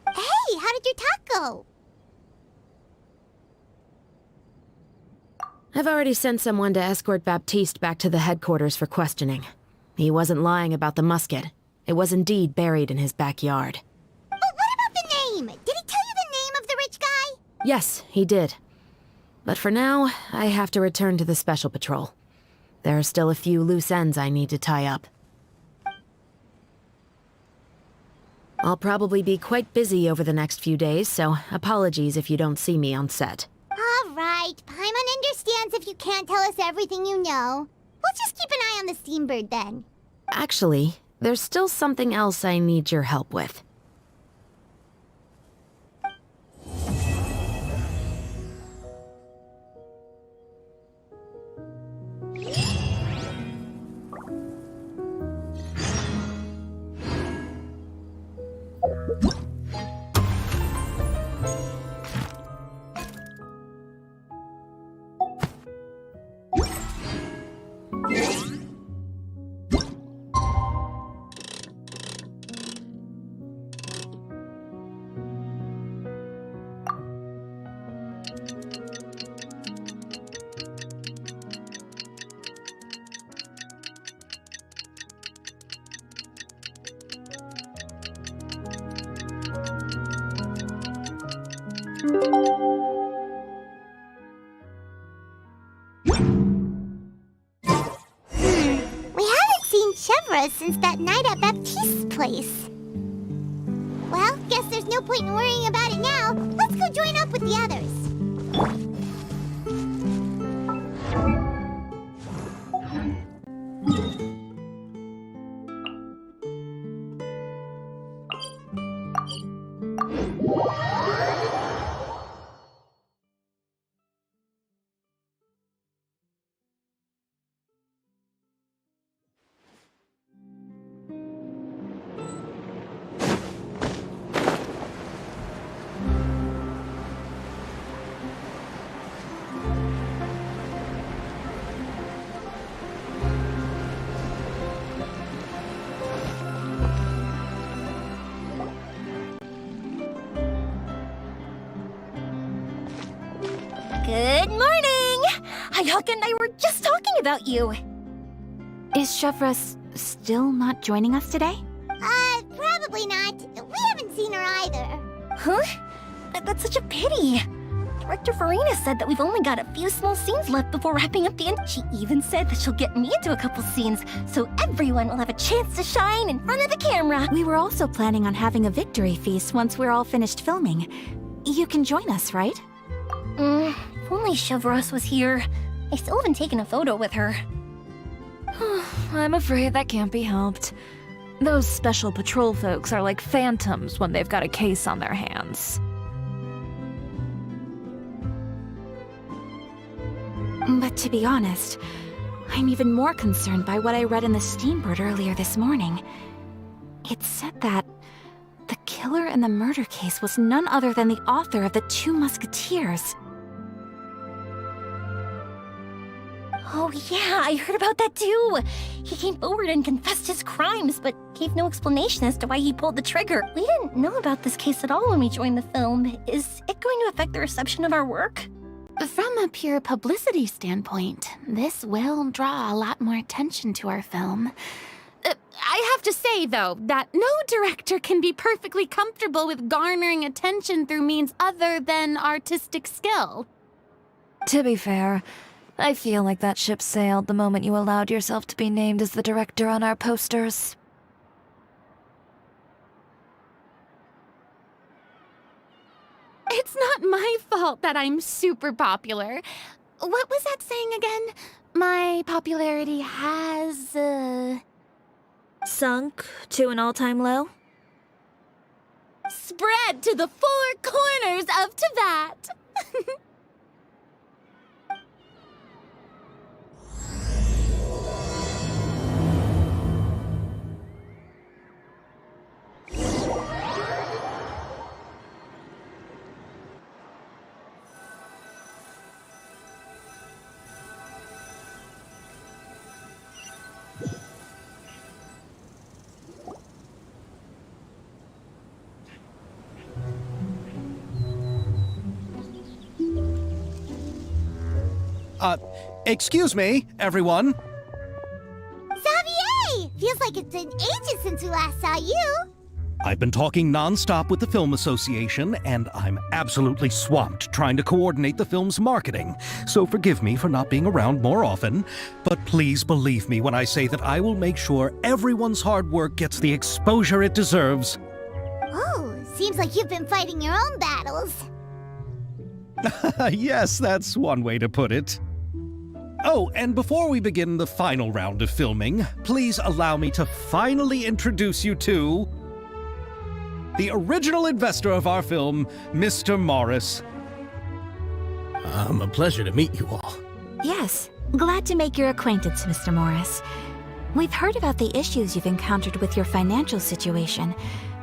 Hey, how did your talk go? I've already sent someone to escort Baptiste back to the headquarters for questioning. He wasn't lying about the musket. It was indeed buried in his backyard. But what about the name? Did he tell you the name of the rich guy? Yes, he did. But for now, I have to return to the Special Patrol. There are still a few loose ends I need to tie up. I'll probably be quite busy over the next few days, so apologies if you don't see me on set. All right, Paimon understands if you can't tell us everything you know. We'll just keep an eye on the Steambird then. Actually, there's still something else I need your help with. Since that night at Baptiste's place. Well, guess there's no point in worrying about it now. Let's go join up with the others. Good morning! Ayaka and I were just talking about you. Is Chevra still not joining us today? Probably not. We haven't seen her either. Huh? That's such a pity. Director Farina said that we've only got a few small scenes left before wrapping up the end. She even said that she'll get me into a couple scenes, so everyone will have a chance to shine in front of the camera. We were also planning on having a victory feast once we're all finished filming. You can join us, right? If only Chevros was here. I still haven't taken a photo with her. I'm afraid that can't be helped. Those special patrol folks are like phantoms when they've got a case on their hands. But to be honest, I'm even more concerned by what I read in the Steambird earlier this morning. It said that the killer in the murder case was none other than the author of the Two Musketeers. Oh yeah, I heard about that too. He came forward and confessed his crimes, but gave no explanation as to why he pulled the trigger. We didn't know about this case at all when we joined the film. Is it going to affect the reception of our work? From a pure publicity standpoint, this will draw a lot more attention to our film. I have to say, though, that no director can be perfectly comfortable with garnering attention through means other than artistic skill. To be fair, I feel like that ship sailed the moment you allowed yourself to be named as the director on our posters. It's not my fault that I'm super popular. What was that saying again? My popularity has, Sunk to an all-time low? spread to the four corners of Tibet. Excuse me, everyone. Xavier! Feels like it's been ages since we last saw you. I've been talking non-stop with the Film Association, and I'm absolutely swamped trying to coordinate the film's marketing. So forgive me for not being around more often, but please believe me when I say that I will make sure everyone's hard work gets the exposure it deserves. Oh, seems like you've been fighting your own battles. Yes, that's one way to put it. Oh, and before we begin the final round of filming, please allow me to finally introduce you to the original investor of our film, Mr. Morris. A pleasure to meet you all. Yes, glad to make your acquaintance, Mr. Morris. We've heard about the issues you've encountered with your financial situation,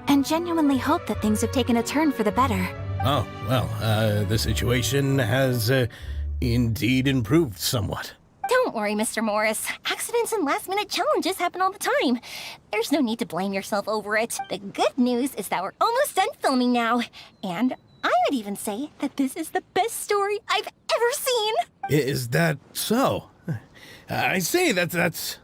and genuinely hope that things have taken a turn for the better. Oh, well, the situation has indeed improved somewhat. Don't worry, Mr. Morris. Accidents and last-minute challenges happen all the time. There's no need to blame yourself over it. The good news is that we're almost done filming now. And I would even say that this is the best story I've ever seen. Is that so? I say that's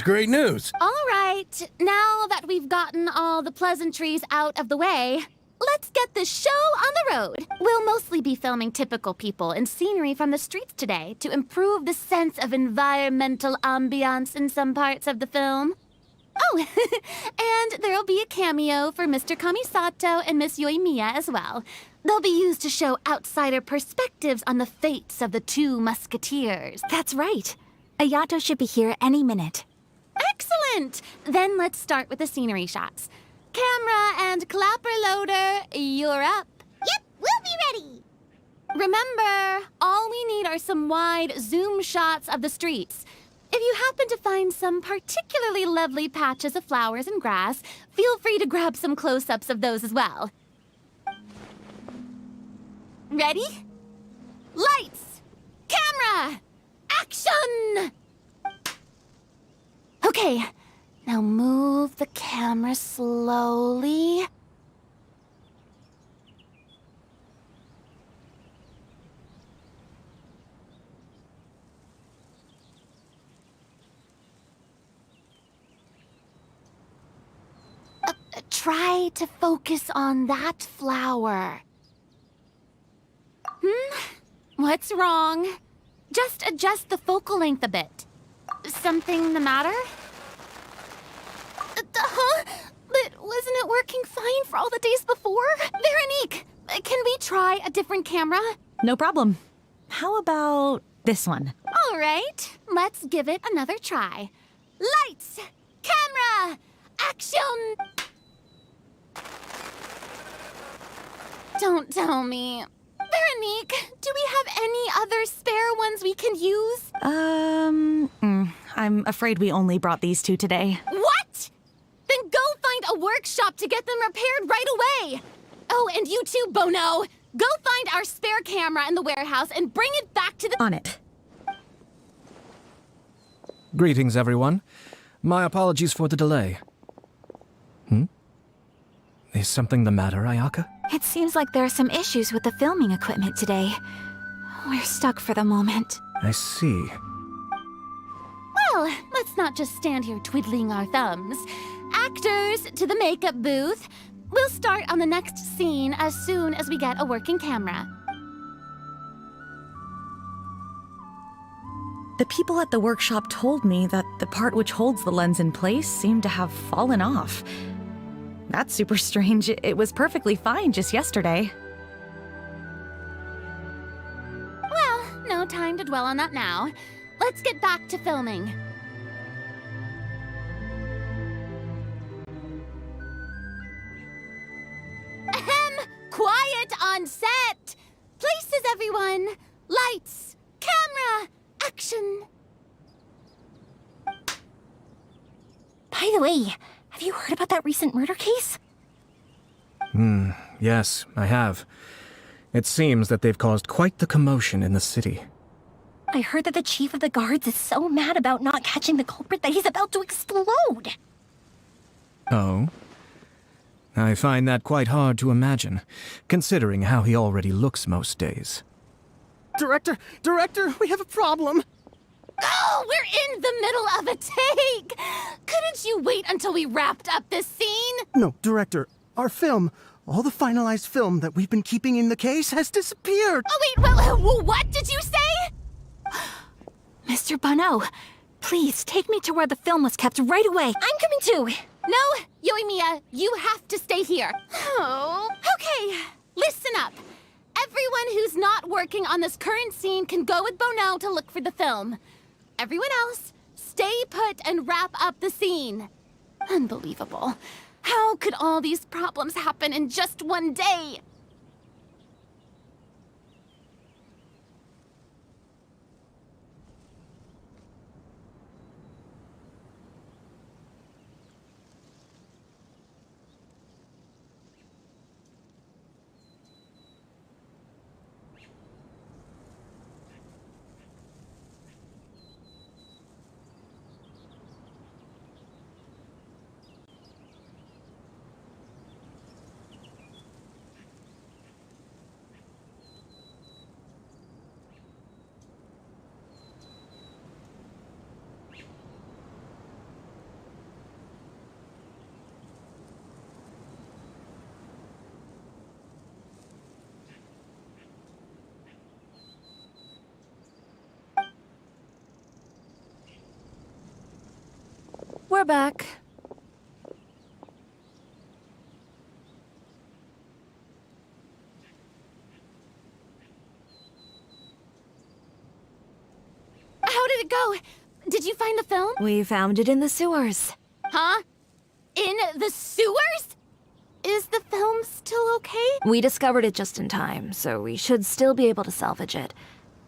great news. All right, now that we've gotten all the pleasantries out of the way, let's get the show on the road. We'll mostly be filming typical people and scenery from the streets today to improve the sense of environmental ambiance in some parts of the film. Oh, and there'll be a cameo for Mr. Kamisato and Miss Yoimiya as well. They'll be used to show outsider perspectives on the fates of the Two Musketeers. That's right. Ayato should be here any minute. Excellent! Then let's start with the scenery shots. Camera and clapper loader, you're up. Yep, we'll be ready. Remember, all we need are some wide zoom shots of the streets. If you happen to find some particularly lovely patches of flowers and grass, feel free to grab some close-ups of those as well. Ready? Lights! Camera! Action! Okay, now move the camera slowly. Try to focus on that flower. What's wrong? Just adjust the focal length a bit. Something the matter? Huh? But wasn't it working fine for all the days before? Veronique, can we try a different camera? No problem. How about this one? All right, let's give it another try. Lights! Camera! Action! Don't tell me. Veronique, do we have any other spare ones we can use? I'm afraid we only brought these two today. What? Then go find a workshop to get them repaired right away. Oh, and you too, Bono. Go find our spare camera in the warehouse and bring it back to the— On it. Greetings, everyone. My apologies for the delay. Is something the matter, Ayaka? It seems like there are some issues with the filming equipment today. We're stuck for the moment. I see. Well, let's not just stand here twiddling our thumbs. Actors, to the makeup booth. We'll start on the next scene as soon as we get a working camera. The people at the workshop told me that the part which holds the lens in place seemed to have fallen off. That's super strange. It was perfectly fine just yesterday. Well, no time to dwell on that now. Let's get back to filming. Ahem! Quiet on set! Places, everyone! Lights! Camera! Action! By the way, have you heard about that recent murder case? Yes, I have. It seems that they've caused quite the commotion in the city. I heard that the chief of the guards is so mad about not catching the culprit that he's about to explode. Oh? I find that quite hard to imagine, considering how he already looks most days. Director, we have a problem. Oh, we're in the middle of a take! Couldn't you wait until we wrapped up this scene? No, Director, our film, all the finalized film that we've been keeping in the case has disappeared. Oh, wait, well, what did you say? Mr. Bono, please take me to where the film was kept right away. I'm coming too. No, Yoimiya, you have to stay here. Oh, okay, listen up. Everyone who's not working on this current scene can go with Bono to look for the film. Everyone else, stay put and wrap up the scene. Unbelievable. How could all these problems happen in just one day? We're back. How did it go? Did you find the film? We found it in the sewers. Huh? In the sewers? Is the film still okay? We discovered it just in time, so we should still be able to salvage it.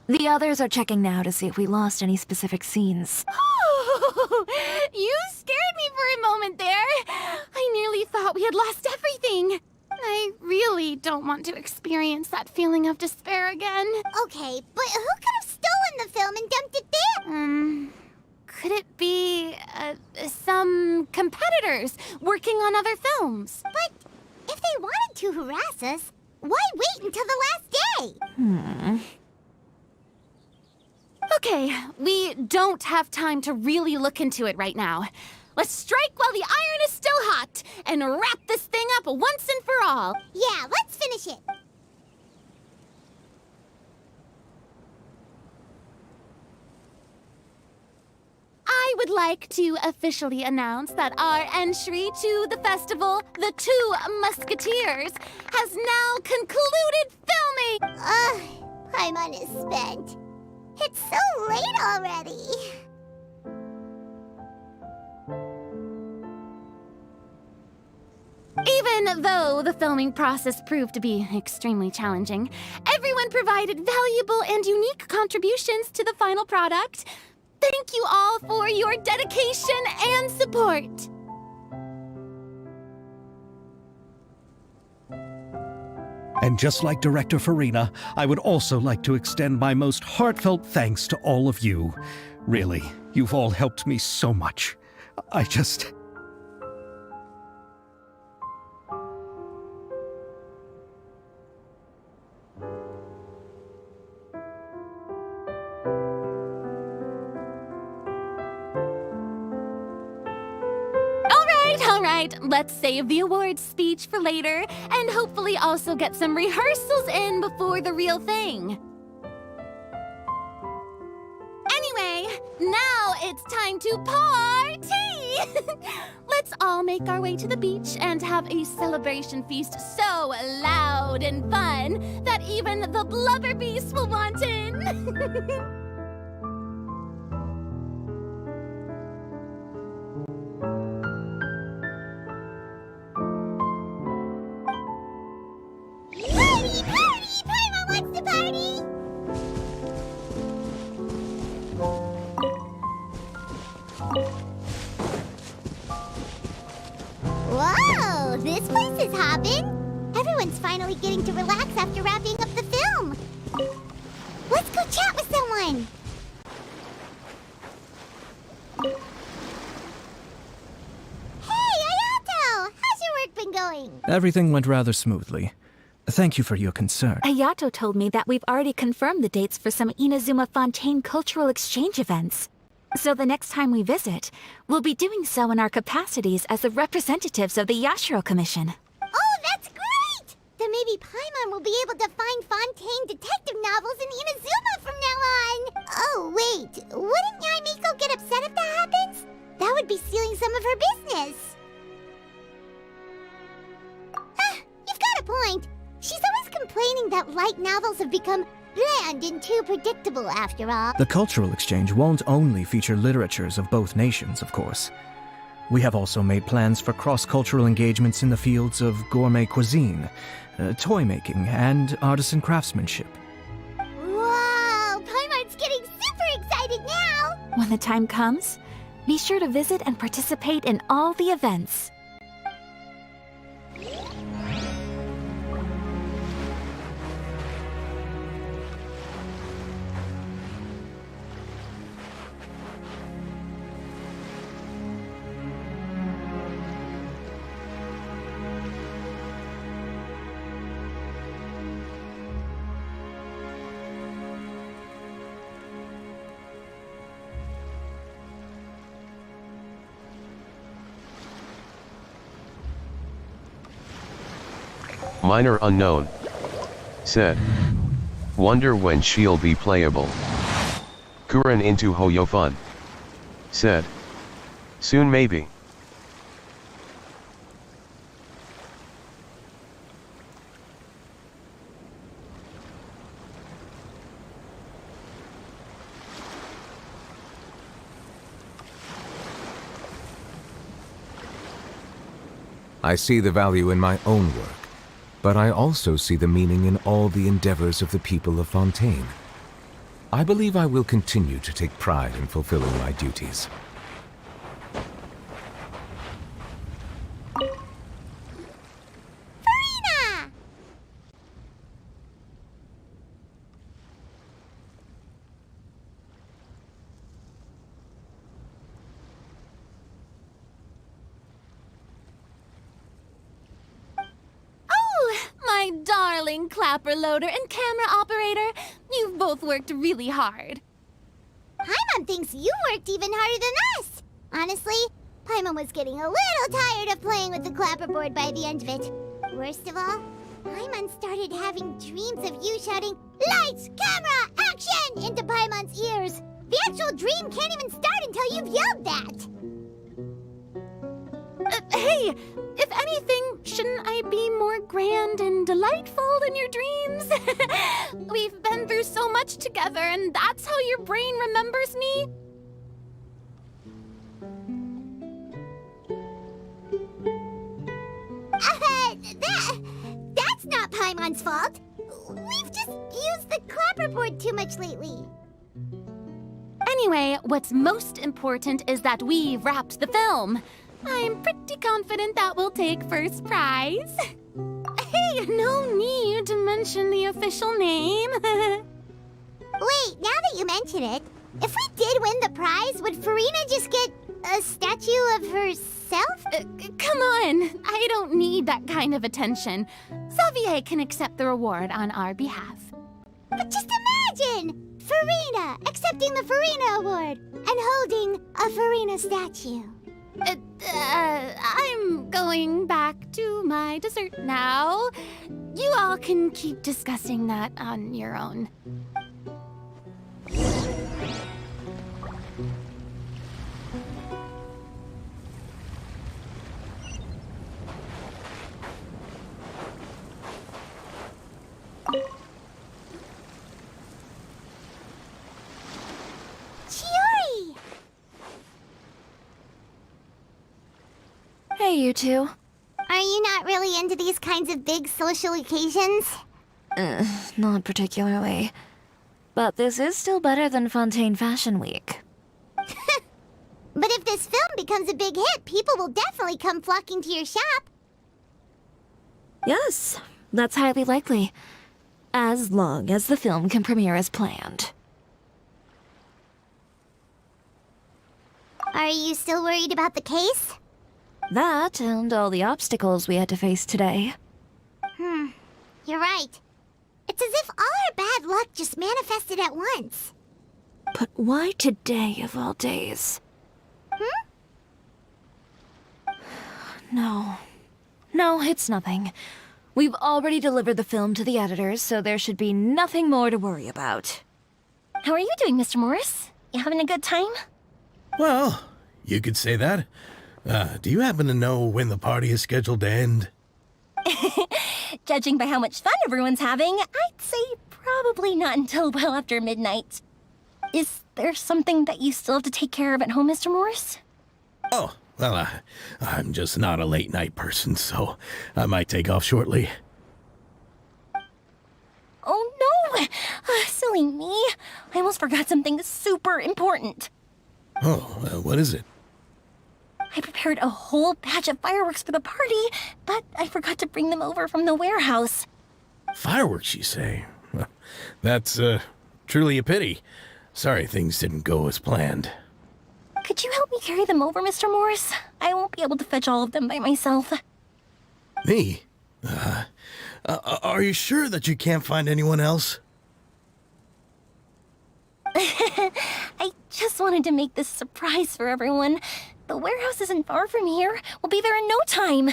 The others are checking now to see if we lost any specific scenes. Oh, you scared me for a moment there. I nearly thought we had lost everything. I really don't want to experience that feeling of despair again. Okay, but who could have stolen the film and dumped it there? Could it be some competitors working on other films? But if they wanted to harass us, why wait until the last day? Okay, we don't have time to really look into it right now. Let's strike while the iron is still hot, and and wrap this thing up once and for all. Yeah, let's finish it. I would like to officially announce that our entry to the festival, The Two Musketeers, has now concluded filming! Ugh, Paimon is spent. It's so late already. Even though the filming process proved to be extremely challenging, everyone provided valuable and unique contributions to the final product. Thank you all for your dedication and support. And just like Director Farina, I would also like to extend my most heartfelt thanks to all of you. Really, you've all helped me so much. I just... All right, let's save the awards speech for later, and hopefully also get some rehearsals in before the real thing. Anyway, now it's time to party! Let's all make our way to the beach and have a celebration feast so loud and fun that even the blubber beast will want in. Party! Party! Paimon wants to party! Whoa! This place is hopping! Everyone's finally getting to relax after wrapping up the film! Let's go chat with someone! Hey, Ayato! How's your work been going? Everything went rather smoothly. Thank you for your concern. Ayato told me that we've already confirmed the dates for some Inazuma Fontaine cultural exchange events. So the next time we visit, we'll be doing so in our capacities as the representatives of the Yashiro Commission. Oh, that's great! Then maybe Paimon will be able to find Fontaine detective novels in Inazuma from now on! Oh, wait. Wouldn't Yae Miko get upset if that happens? That would be stealing some of her business. You've got a point. She's always complaining that light novels have become bland and too predictable after all. The cultural exchange won't only feature literatures of both nations, of course. We have also made plans for cross-cultural engagements in the fields of gourmet cuisine, toy making, and artisan craftsmanship. Whoa! Paimon's getting super excited now! When the time comes, be sure to visit and participate in all the events. Minor unknown. Said. Wonder when she'll be playable. Kuren into Hoyofun. Said. Soon maybe. I see the value in my own work, but I also see the meaning in all the endeavors of the people of Fontaine. I believe I will continue to take pride in fulfilling my duties. Farina! My darling clapper loader and camera operator, you've both worked really hard. Paimon thinks you worked even harder than us. Honestly, Paimon was getting a little tired of playing playing with the clapperboard by the end of it. Worst of all, Paimon started having dreams of you shouting, "Lights, camera, action!" into Paimon's ears. The actual dream can't even start until you've yelled that. Hey, if anything, shouldn't I be more grand and delightful than your dreams? We've been through so much together, and that's how your brain remembers me? That's not Paimon's fault. We've just used the clapperboard too much lately. Anyway, what's most important is that we wrapped the film. I'm pretty confident that we'll take first prize. Hey, no need to mention the official name. Wait, now that you mention it, if we did win the prize, would Farina just get a statue of herself? Come on, I don't need that kind of attention. Xavier can accept the reward on our behalf. But just imagine! Farina accepting the Farina Award and holding a Farina statue. I'm going back to my dessert now. You all can keep discussing that on your own. Chiori! Hey, you two. Are you not really into these kinds of big social occasions? Not particularly. But this is still better than Fontaine Fashion Week. But if this film becomes a big hit, people will definitely come flocking to your shop. Yes, that's highly likely. As long as the film can premiere as planned. Are you still worried about the case? That and all the obstacles we had to face today. You're right. It's as if all our bad luck just manifested at once. But why today of all days? No, it's nothing. We've already delivered the film to the editors, so there should be nothing more to worry about. How are you doing, Mr. Morris? You having a good time? Well, you could say that. Do you happen to know when the party is scheduled to end? Judging by how much fun everyone's having, I'd say probably not until well after midnight. Is there something that you still have to take care of at home, Mr. Morris? Oh, well, I'm just not a late night person, so I might take off shortly. Oh no! Silly me. I almost forgot something super important. Oh, what is it? I prepared a whole batch of fireworks for the party, but I forgot to bring them over from the warehouse. Fireworks, you say? Well, that's truly a pity. Sorry things didn't go as planned. Could you help me carry them over, Mr. Morris? I won't be able to fetch all of them by myself. Me? Are you sure that you can't find anyone else? I just wanted to make this surprise for everyone. The warehouse isn't far from here. We'll be there in no time.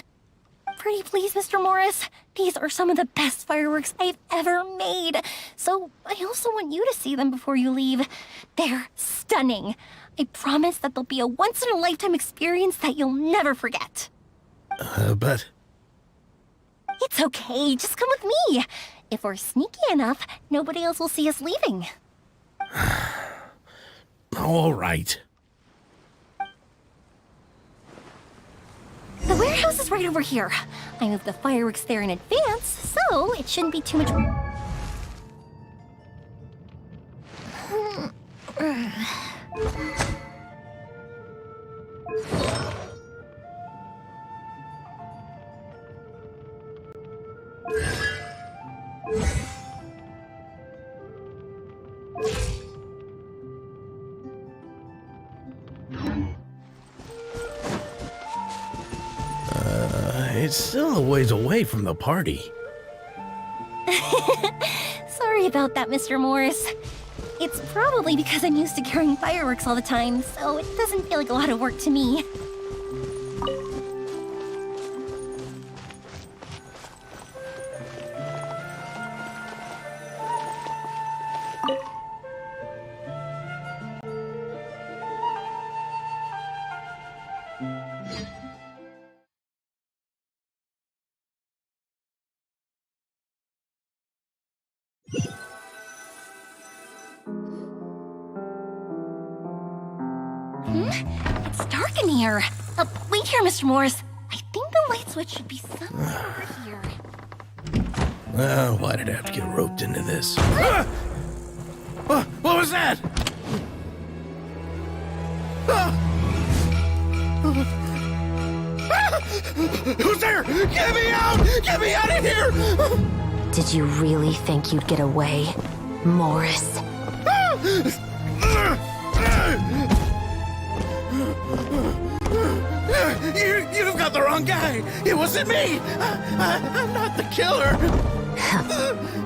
Pretty please, Mr. Morris. These are some of the best fireworks I've ever made. So I also want you to see them before you leave. They're stunning. I promise that they'll be a once-in-a-lifetime experience that you'll never forget. But... It's okay. Just come with me. If we're sneaky enough, nobody else will see us leaving. All right. The warehouse is right over here. I moved the fireworks there in advance, so it shouldn't be too much... It's still a ways away from the party. Sorry about that, Mr. Morris. It's probably because I'm used to carrying fireworks all the time, so it doesn't feel like a lot of work to me. It's dark in here. Wait here, Mr. Morris. I think the light switch should be somewhere over here. Well, why did I have to get roped into this? What was that? Who's there? Get me out! Get me out of here! Did you really think you'd get away, Morris? You've got the wrong guy! It wasn't me! I'm not the killer!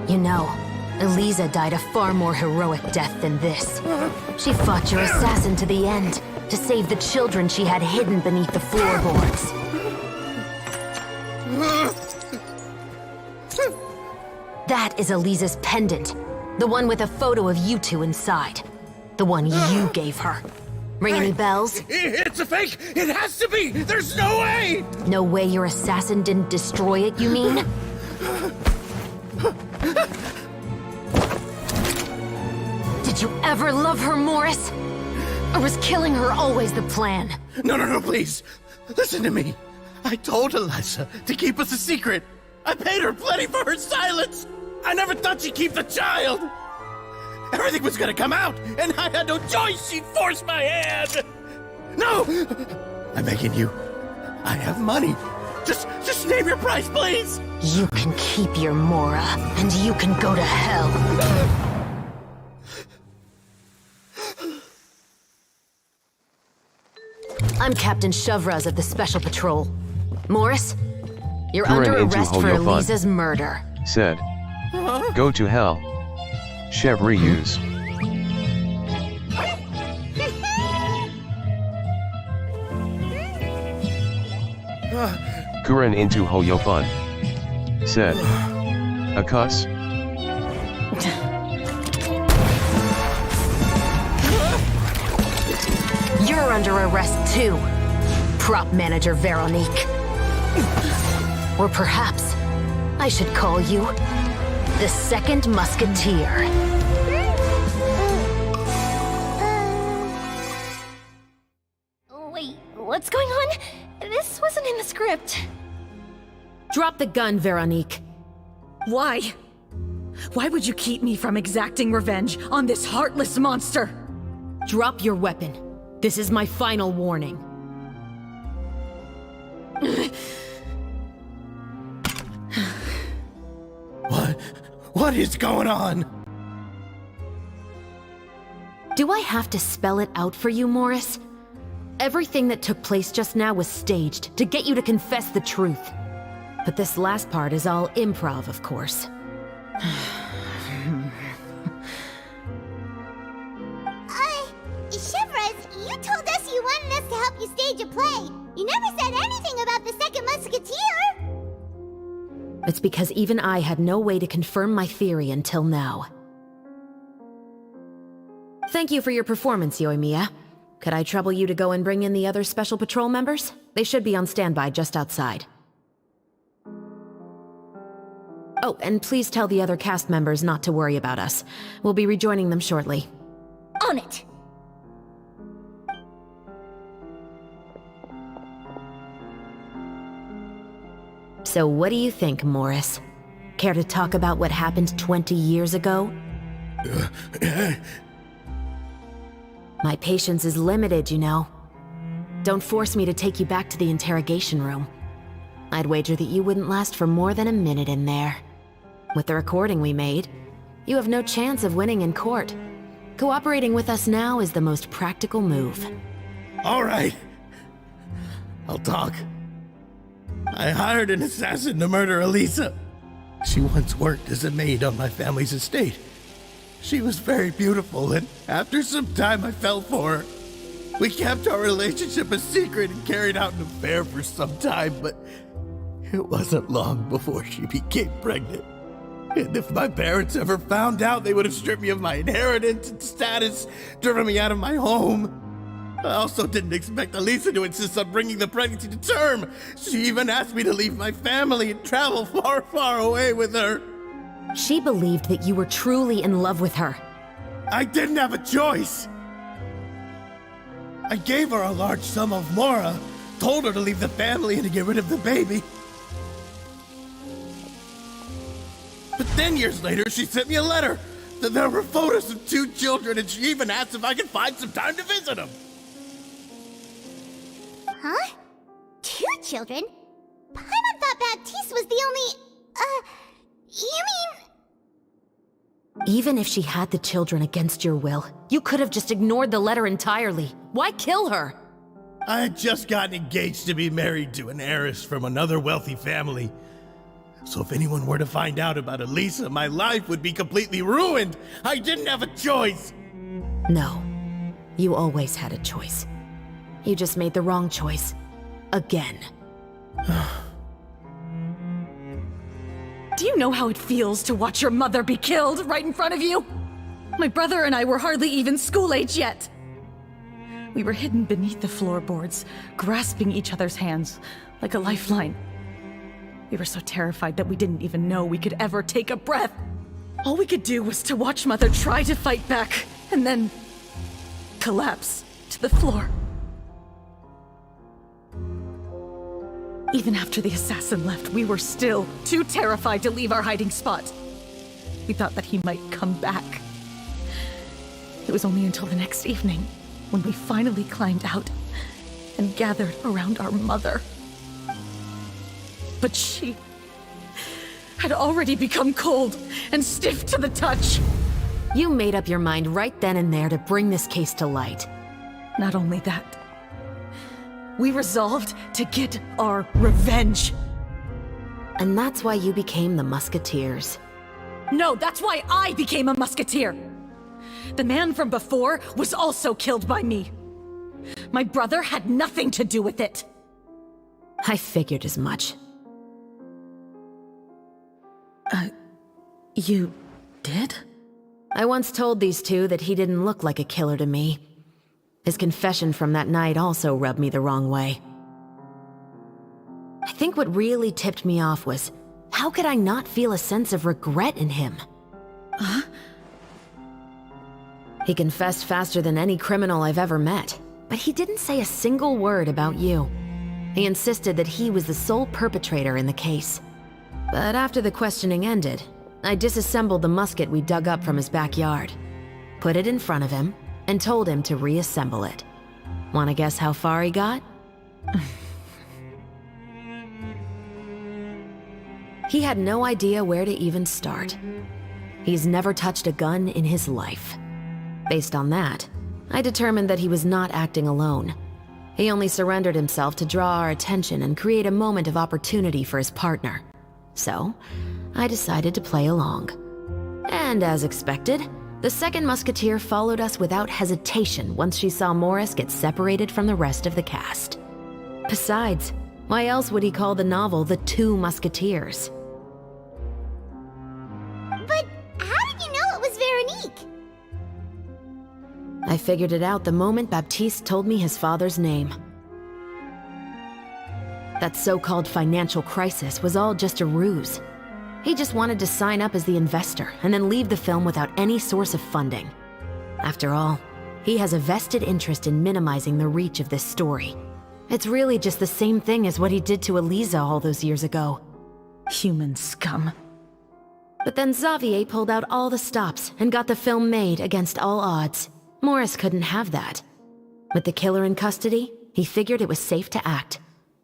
You know, Eliza died a far more heroic death than this. She fought your assassin to the end, to save the children she had hidden beneath the floorboards. That is Eliza's pendant. The one with a photo of you two inside. The one you gave her. Ring any bells? It's a fake! It has to be! There's no way! No way your assassin didn't destroy it, you mean? Did you ever love her, Morris? Or was killing her always the plan? No, please. Listen to me. I told Eliza to keep us a secret. I paid her plenty for her silence. I never thought she'd keep the child. Everything was gonna come out, and I had no choice. She forced my hand. No! I'm begging you. I have money. Just name your price, please. You can keep your Mora, and you can go to hell. I'm Captain Shovraz of the Special Patrol. Morris, you're under arrest for Eliza's murder. Said. Go to hell. Chevry use. Kurin into Hoyofun. Said. A cuss? You're under arrest too, prop manager Veronique. Or perhaps I should call you the Second Musketeer. Wait, what's going on? This wasn't in the script. Drop the gun, Veronique. Why? Why would you keep me from exacting revenge on this heartless monster? Drop your weapon. This is my final warning. What is going on? Do I have to spell it out for you, Morris? Everything that took place just now was staged to get you to confess the truth. But this last part is all improv, of course. Chevraz, you told us you wanted us to help you stage a play. You never said anything about the Second Musketeer. It's because even I had no way to confirm my theory until now. Thank you for your performance, Yoimiya. Could I trouble you to go and bring in the other Special Patrol members? They should be on standby just outside. Oh, and please tell the other cast members not to worry about us. We'll be rejoining them shortly. On it! So what do you think, Morris? Care to talk about what happened 20 years ago? My patience is limited, you know. Don't force me to take you back to the interrogation room. I'd wager that you wouldn't last for more than a minute in there. With the recording we made, you have no chance of winning in court. Cooperating with us now is the most practical move. All right. I'll talk. I hired an assassin to murder Eliza. She once worked as a maid on my family's estate. She was very beautiful, and after some time I fell for her. We kept our relationship a secret and carried out an affair for some time, but it wasn't long before she became pregnant. And if my parents ever found out, they would have stripped me of my inheritance and status, driven me out of my home. I also didn't expect Eliza to insist on bringing the pregnancy to term. She even asked me to leave my family and travel far, far away with her. She believed that you were truly in love with her. I didn't have a choice! I gave her a large sum of Mora, told her to leave the family and to get rid of the baby. But then years later, she sent me a letter. There were photos of 2 children, and she even asked if I could find some time to visit them. Huh? 2 children? Paimon thought Baptiste was the only... you mean... Even if she had the children against your will, you could have just ignored the letter entirely. Why kill her? I had just gotten engaged to be married to an heiress from another wealthy family. So if anyone were to find out about Elisa, my life would be completely ruined. I didn't have a choice. No. You always had a choice. You just made the wrong choice. Again. Do you know how it feels to watch your mother be killed right in front of you? My brother and I were hardly even school age yet. We were hidden beneath the floorboards, grasping each other's hands like a lifeline. We were so terrified that we didn't even know we could ever take a breath. All we could do was to watch Mother try to fight back, and then collapse to the floor. Even after the assassin left, we were still too terrified to leave our hiding spot. We thought that he might come back. It was only until the next evening when we finally climbed out and gathered around our mother. But she had already become cold and stiff to the touch. You made up your mind right then and there to bring this case to light. Not only that, we resolved to get our revenge. And that's why you became the Musketeers. No, that's why I became a Musketeer. The man from before was also killed by me. My brother had nothing to do with it. I figured as much. You did? I once told these two that he didn't look like a killer to me. His confession from that night also rubbed me the wrong way. I think what really tipped me off was, how could I not feel a sense of regret in him? Huh? He confessed faster than any criminal I've ever met, but he didn't say a single word about you. He insisted that he was the sole perpetrator in the case. But after the questioning ended, I disassembled the musket we dug up from his backyard, put it in front of him, and told him to reassemble it. Wanna guess how far he got? He had no idea where to even start. He's never touched a gun in his life. Based on that, I determined that he was not acting alone. He only surrendered himself to draw our attention and create a moment of opportunity for his partner. So, I decided to play along. And as expected, the second musketeer followed us without hesitation once she saw Morris get separated from the rest of the cast. Besides, why else would he call the novel The Two Musketeers? But how did you know it was Veronique? I figured it out the moment Baptiste told me his father's name. That so-called financial crisis was all just a ruse. He just wanted to sign up as the investor and then leave the film without any source of funding. After all, he has a vested interest in minimizing the reach of this story. It's really just the same thing as what he did to Elisa all those years ago. Human scum. But then Xavier pulled out all the stops and got the film made against all odds. Morris couldn't have that. With the killer in custody, he figured it was safe to act.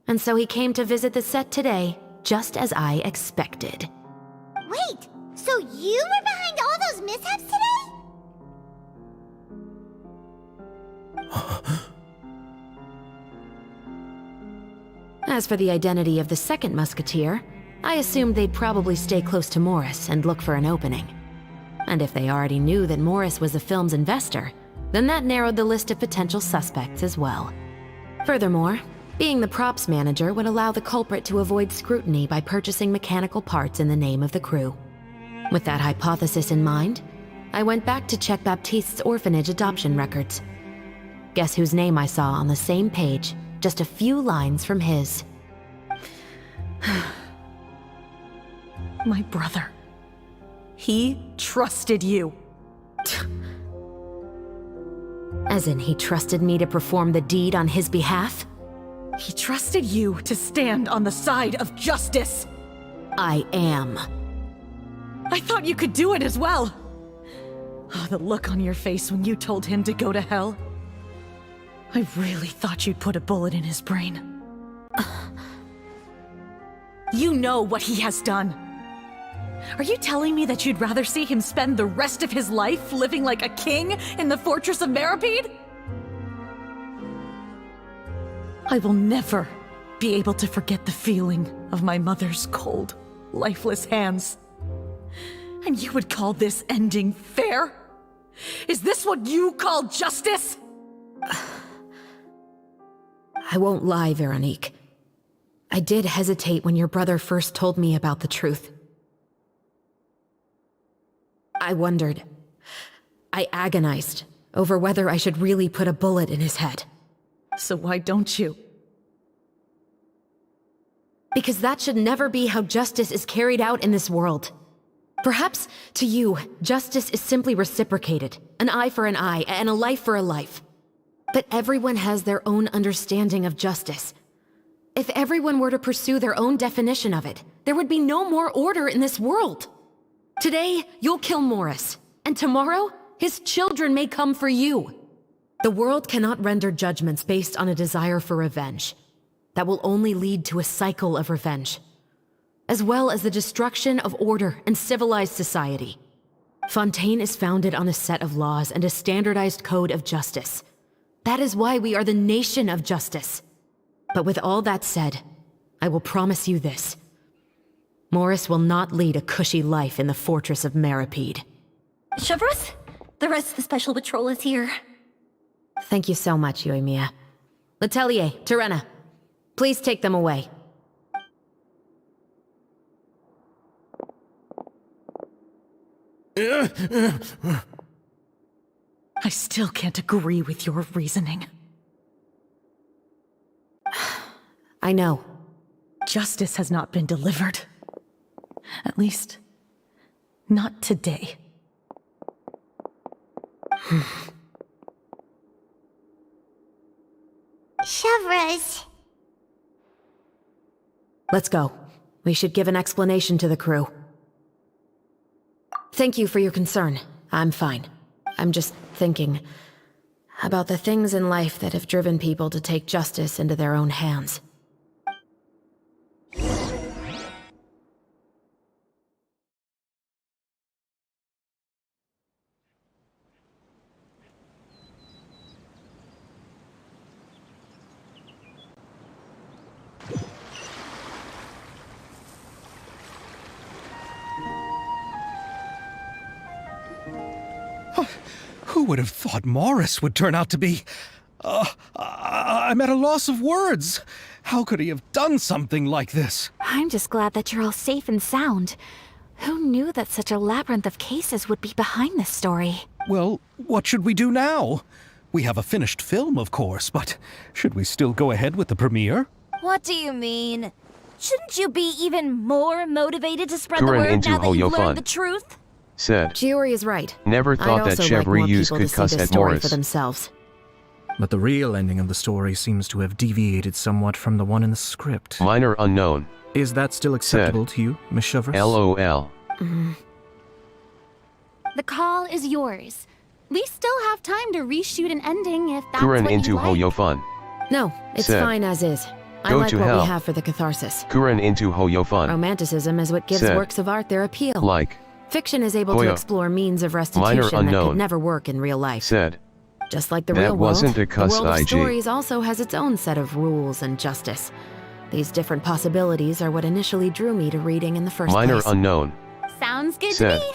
And so he came to visit the set today, just as I expected. Wait, so you were behind all those mishaps today? As for the identity of the second musketeer, I assumed they'd probably stay close to Morris and look for an opening. And if they already knew that Morris was the film's investor, then that narrowed the list of potential suspects as well. Furthermore, being the props manager would allow the culprit to avoid scrutiny by purchasing mechanical parts in the name of the crew. With that hypothesis in mind, I went back to check Baptiste's orphanage adoption records. Guess whose name I saw on the same page, just a few lines from his. My brother. He trusted you. As in, he trusted me to perform the deed on his behalf? He trusted you to stand on the side of justice. I am. I thought you could do it as well. Oh, the look on your face when you told him to go to hell. I really thought you'd put a bullet in his brain. You know what he has done. Are you telling me that you'd rather see him spend the rest of his life living like a king in the fortress of Meripede? I will never be able to forget the feeling of my mother's cold, lifeless hands. And you would call this ending fair? Is this what you call justice? I won't lie, Veronique. I did hesitate when your brother first told me about the truth. I wondered. I agonized over whether I should really put a bullet in his head. So why don't you? Because that should never be how justice is carried out in this world. Perhaps, to you, justice is simply reciprocated. An eye for an eye, and a life for a life. But everyone has their own understanding of justice. If everyone were to pursue their own definition of it, there would be no more order in this world. Today, you'll kill Morris, and tomorrow, his children may come for you. The world cannot render judgments based on a desire for revenge. That will only lead to a cycle of revenge, as well as the destruction of order and civilized society. Fontaine is founded on a set of laws and a standardized code of justice. That is why we are the nation of justice. But with all that said, I will promise you this. Morris will not lead a cushy life in the fortress of Meripede. Chevreuse, the rest of the special patrol is here. Thank you so much, Yoimiya. Letelier, Terena, please take them away. I still can't agree with your reasoning. I know. Justice has not been delivered. At least, not today. Chevreuse. Let's go. We should give an explanation to the crew. Thank you for your concern. I'm fine. I'm just thinking about the things in life that have driven people to take justice into their own hands. Who would have thought Morris would turn out to be... I'm at a loss of words. How could he have done something like this? I'm just glad that you're all safe and sound. Who knew that such a labyrinth of cases would be behind this story? Well, what should we do now? We have a finished film, of course, but should we still go ahead with the premiere? What do you mean? Shouldn't you be even more motivated to spread the Kuren word into now that you've Hoyofun. learned the truth? Said. Chiori is right. Never thought that Chevreuse could cuss at story Morris. for themselves. But the real ending of the story seems to have deviated somewhat from the one in the script. Minor unknown. Is that still acceptable to you, Miss Chevreuse? LOL. The call is yours. We still have time to reshoot an ending if that's Kuren what into you like. Hoyofun. No, it's Said. fine as is. I Go like to what hell. we have for the catharsis. Kuren into Hoyofun. Romanticism is what gives Said. works of art their appeal. Like. Fiction is able to Hoya. explore means of Minor restitution that unknown. could never work in real life. Said. Just like the That real world, wasn't a the cuss, world of IG. stories also has its own set of rules and justice. These different possibilities are what initially drew me to reading in the first Minor place. unknown. Sounds good Said. to me.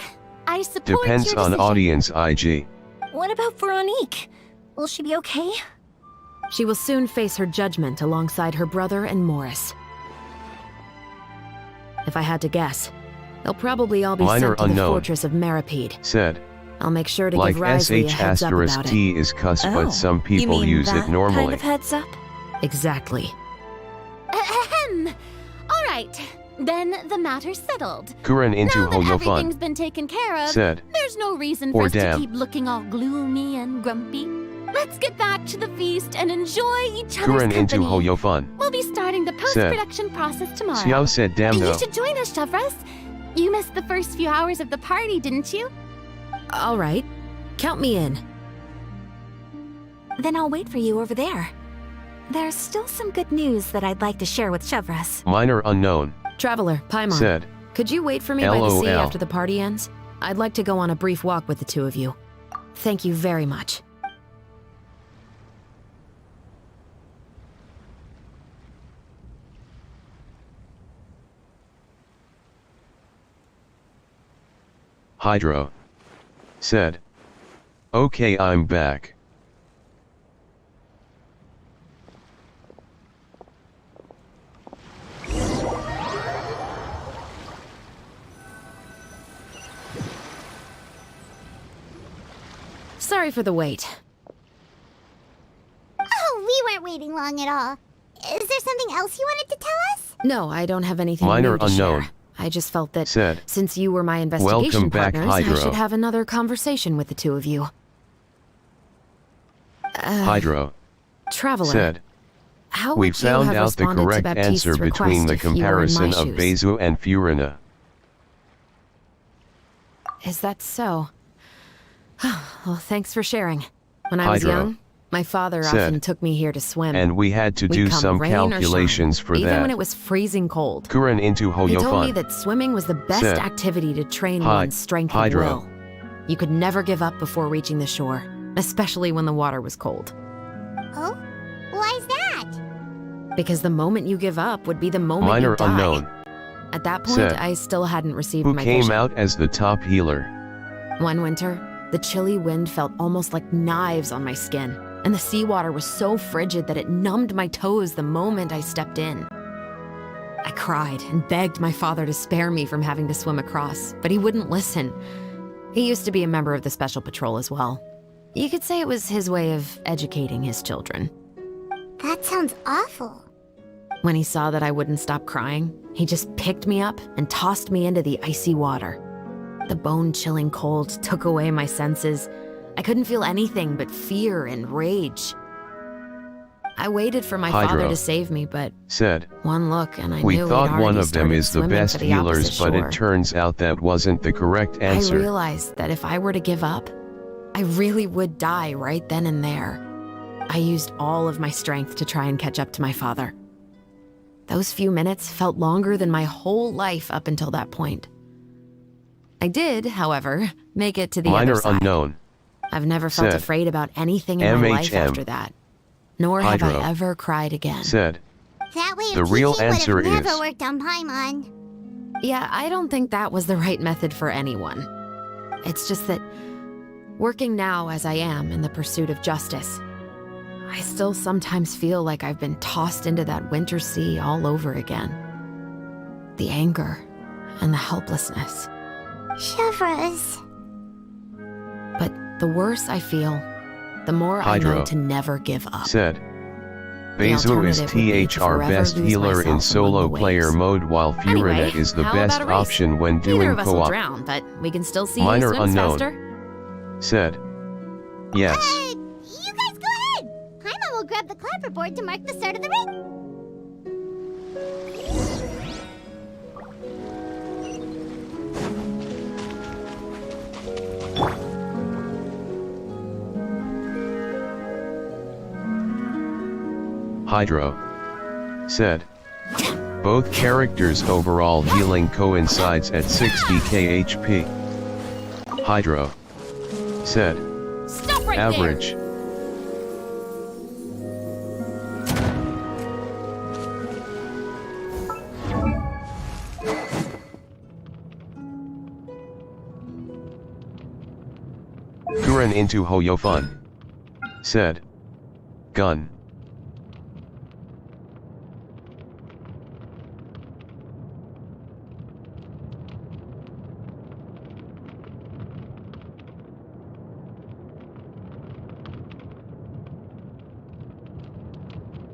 I support Depends your on decision. audience IG. What about Veronique? Will she be okay? She will soon face her judgment alongside her brother and Morris. If I had to guess, they'll probably all be Minor sent to the unknown. fortress of Meripede. Said. I'll make sure to Like give Risley a SH heads up about it. *T is cuss, but some people you mean use that it normally. kind of heads up? Exactly. Ahem. All right. Then the matter's settled. Kuren into Now that Hoyofun. everything's been taken care of, Said. there's no reason for Or us to damn. keep looking all gloomy and grumpy. Let's get back to the feast and enjoy each other's Kuren into company. Hoyofun. We'll be starting the post-production process tomorrow. Xiao said damn no. You should join us, Shavras. You missed the first few hours of the party, didn't you? All right. Count me in. Then I'll wait for you over there. There's still some good news that I'd like to share with Shavras. Minor unknown. Traveler, Paimon. Said. Could you wait for me by the sea LOL. after the party ends? I'd like to go on a brief walk with the two of you. Thank you very much. Hydro. Said. Okay, I'm back. Sorry for the wait. Oh, we weren't waiting long at all. Is there something else you wanted to tell us? No, I don't have anything Minor new to unknown. share. I just felt that Said. since you were my investigation Welcome back, partners, I Hydro. should have another conversation with the two of you. Hydro. Traveler, Said. how We would you found have out the responded to correct Baptiste's answer between request the if you were in comparison my of shoes? Bezu and Furina. Is that so? Well, thanks for sharing. When I was Hydro. young, my father Said. often took me here to swim. And we had to We'd do come some rain or calculations shine, for even that. when it was freezing cold. Kuren into He told me Hoyofun. that swimming was the best Said. activity to train Hy- one's strength and Hydro. will. You could never give up before reaching the shore, especially when the water was cold. Oh? Why's that? Because the moment you give up would be the moment Minor you die. unknown. At that point, Said. I still hadn't received Who my came vision. out as the top healer. One winter, the chilly wind felt almost like knives on my skin, and the seawater was so frigid that it numbed my toes the moment I stepped in. I cried and begged my father to spare me from having to swim across, but he wouldn't listen. He used to be a member of the Special Patrol as well. You could say it was his way of educating his children. That sounds awful. When he saw that I wouldn't stop crying, he just picked me up and tossed me into the icy water. The bone-chilling cold took away my senses. I couldn't feel anything but fear and rage. I waited for my Hydro. father to save me, but Said. one look and I We knew he'd thought one already of them started is the swimming best for the healers, opposite but shore. it turns out that wasn't the correct I answer. realized that if I were to give up, I really would die right then and there. I used all of my strength to try and catch up to my father. Those few minutes felt longer than my whole life up until that point. I did, however, make it to the Minor other side. unknown. I've never felt Said. afraid about anything in my life MHM. after that. Nor have Hydro. I ever cried again. Said. That way of The real teaching answer would have never is- worked on Paimon. Yeah, I don't think that was the right method for anyone. It's just that, working now as I am in the pursuit of justice, I still sometimes feel like I've been tossed into that winter sea all over again. The anger and the helplessness. Shavras. But the worse I feel, the more I Hydro. know to never give up. Said. Bezu is alternative would be to THR forever best lose healer myself in among solo the waves. player mode, while Furina Anyway, is the how best about a race? option when Neither doing of us will co-op. drown, but we can still see Minor who swims unknown. faster. Said. Yes. You guys go ahead! Paimon will grab the clapperboard to mark the start of the race. Hydro. Said. Both characters' overall healing coincides at 60k HP. Hydro. Said. Stop right Average. Kuren into Hoyofun. Said. Gun.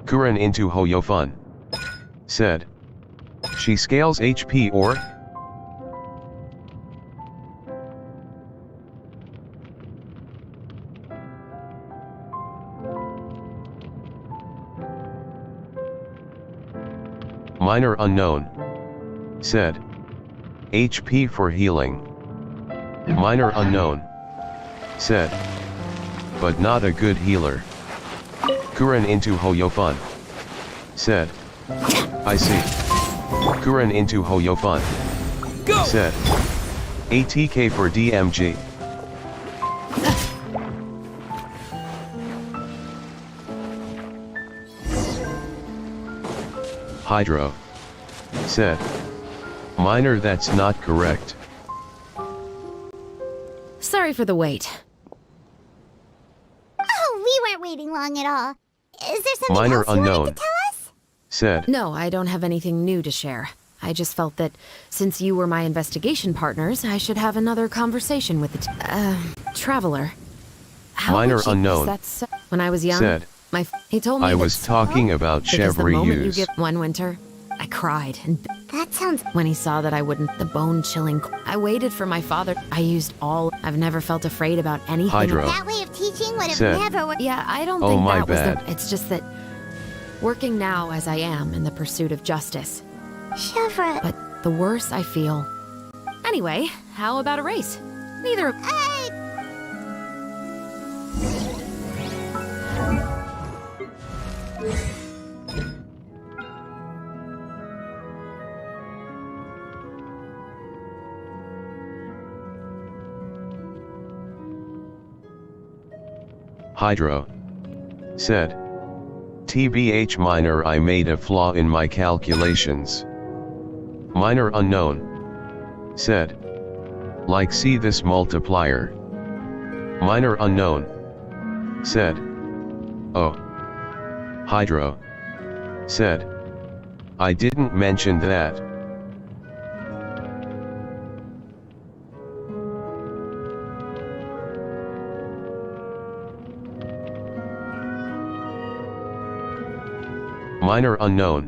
Kuren into Hoyofun. Said. She scales HP or? Minor unknown. Said. HP for healing. Minor unknown. Said. But not a good healer. Kuren into Hoyofun. Said. I see. Kuren into Hoyofun. Go! Said. ATK for DMG. Hydro. Said. Minor, that's not correct. Sorry for the wait. Oh, we weren't waiting long at all. Is there something Minor else you wanted unknown. to tell us? Said. No, I don't have anything new to share. I just felt that since you were my investigation partners, I should have another conversation with the traveler. How Minor would you- unknown. is that so? When I was young, Said. he told me I that was talking about because the Chevry moment you use. give one winter, I cried, and that sounds. When he saw that I wouldn't, the bone-chilling. I waited for my father. I used all. I've never felt afraid about anything. Hydro. That way of teaching would have Said. never worked. Yeah, I don't Oh, think my that was bad. the. It's just that working now as I am in the pursuit of justice. Chevra. But the worse I feel. Anyway, how about a race? Neither. Hydro. Said. TBH minor, I made a flaw in my calculations. Minor unknown. Said. Like see this multiplier. Minor unknown. Said. Oh. Hydro. Said. I didn't mention that. Minor unknown.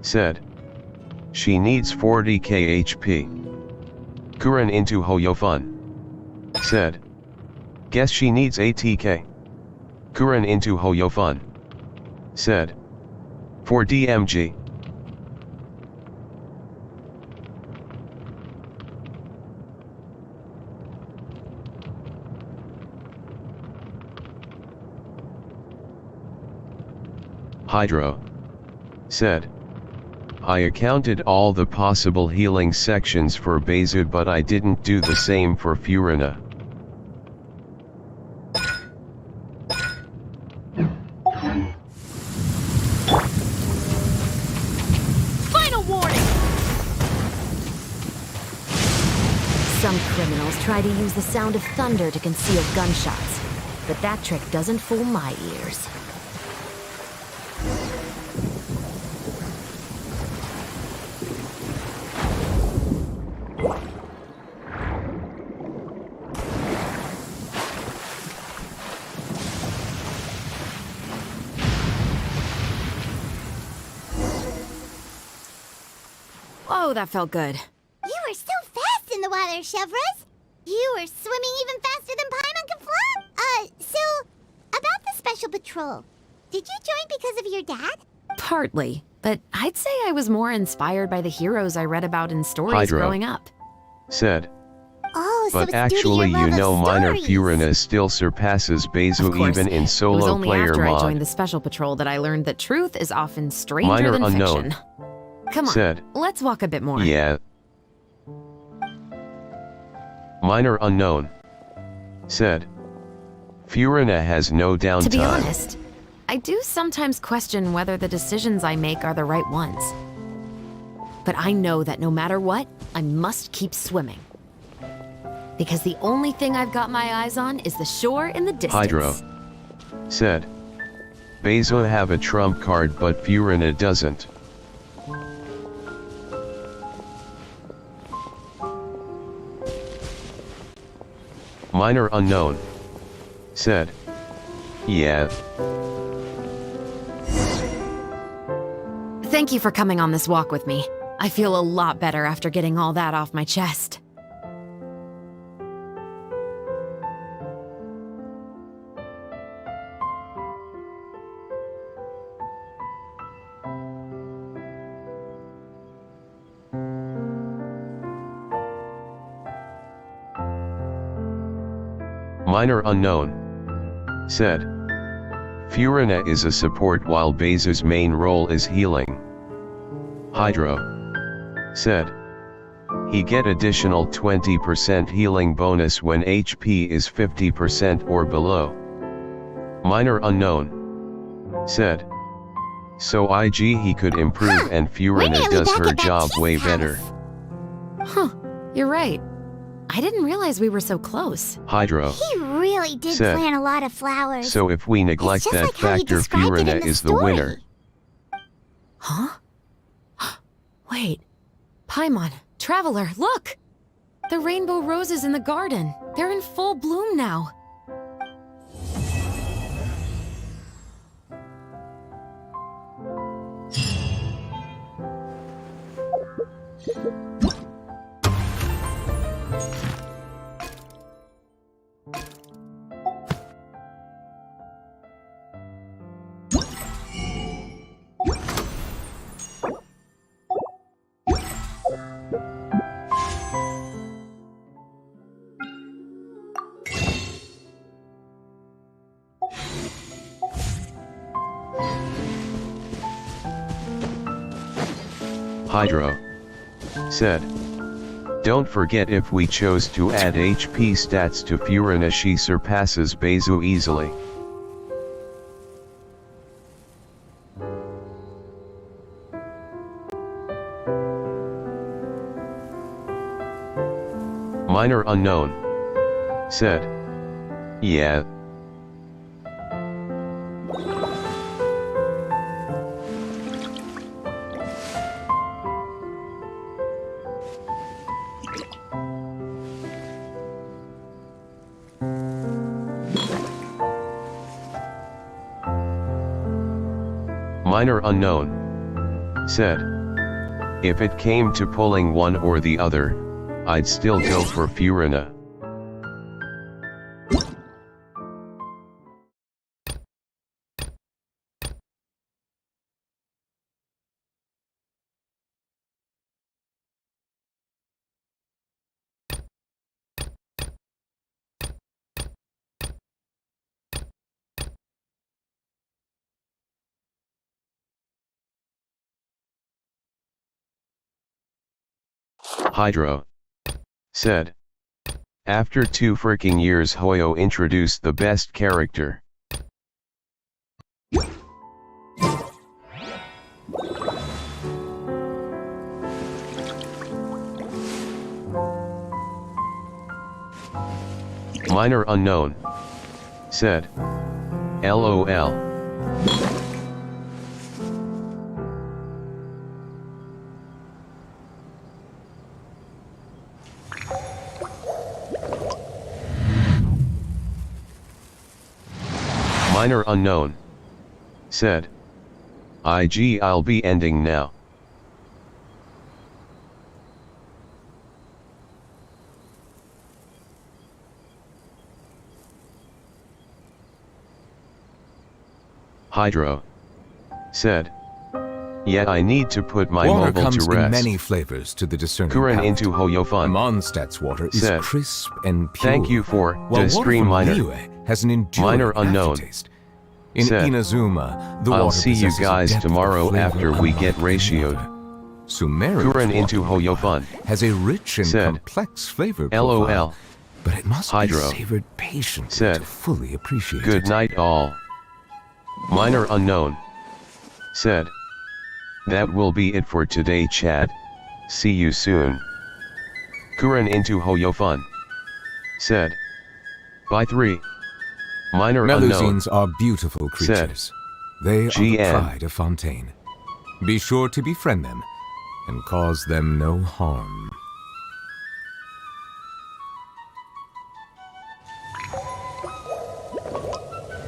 Said. She needs 40k HP. Kuren into Hoyofun. Said. Guess she needs ATK. Kuren into Hoyofun. Said. For DMG. Hydro. Said. I accounted all the possible healing sections for Bezu, but I didn't do the same for Furina. Final warning! Some criminals try to use the sound of thunder to conceal gunshots, but that trick doesn't fool my ears. Oh, that felt good. You were so fast in the water, Chevras. You were swimming even faster than Paimon can float. So, about the special patrol, did you join because of your dad? Partly, but I'd say I was more inspired by the heroes I read about in stories Hydro. growing up. Said. Oh, so But it's actually, due to your you love know, of minor stories. Furina still surpasses Of Bezu course, even in it was solo only player after I mod. joined the special patrol that I learned that truth is often stranger Minor than unknown. fiction. Come on, Said. let's walk a bit more. Yeah. Minor unknown. Said. Furina has no downtime. To be honest, I do sometimes question whether the decisions I make are the right ones. But I know that no matter what, I must keep swimming. Because the only thing I've got my eyes on is the shore in the distance. Hydro. Said. Bezu have a trump card, but Furina doesn't. Minor unknown. Said. Yeah. Thank you for coming on this walk with me. I feel a lot better after getting all that off my chest. Minor unknown. Said. Furina is a support while Bezu's main role is healing. Hydro. Said. He get additional 20% healing bonus when HP is 50% or below. Minor unknown. Said. So IG he could improve and Furina does her job way better. Huh, you're right. I didn't realize we were so close. Hydro. He really did Said. plant a lot of flowers. So if we neglect that like how he factor, described it in Furina the is the story. winner. Huh? Wait. Paimon, Traveler, look! The rainbow roses in the garden. They're in full bloom now. Hydro. Said. Don't forget if we chose to add HP stats to Furina she surpasses Bezu easily. Minor unknown. Said. Yeah. Minor unknown. Said. If it came to pulling one or the other, I'd still go for Furina. Hydro. Said. After 2 freaking years Hoyo introduced the best character. Minor unknown. Said. LOL. Minor unknown. Said. IG I'll be ending now. Hydro. Said. Yeah, I need to put my Water mobile comes to rest. in many flavors to the discerning Kuren palate. into Hoyofun. Mondstadt's water is Said. crisp and pure. Thank you for while the water stream from minor. Liyue has an enduring Minor unknown. aftertaste. In Said. Inazuma, the I'll water see you possesses a guys depth of tomorrow flavor after we get unlike any ratioed. other. Sumeria's Kuren into water Hoyofun. has a rich and Said. complex flavor LOL. profile, but it must Hydro. be savored patiently Said. to fully appreciate Good it. night all. Minor unknown. Said. That will be it for today, chat. See you soon. Kuren into Hoyofun. Said. Bye 3. Minor unknown. Melusines are beautiful creatures. They are the GN. pride of Fontaine. Be sure to befriend them and cause them no harm.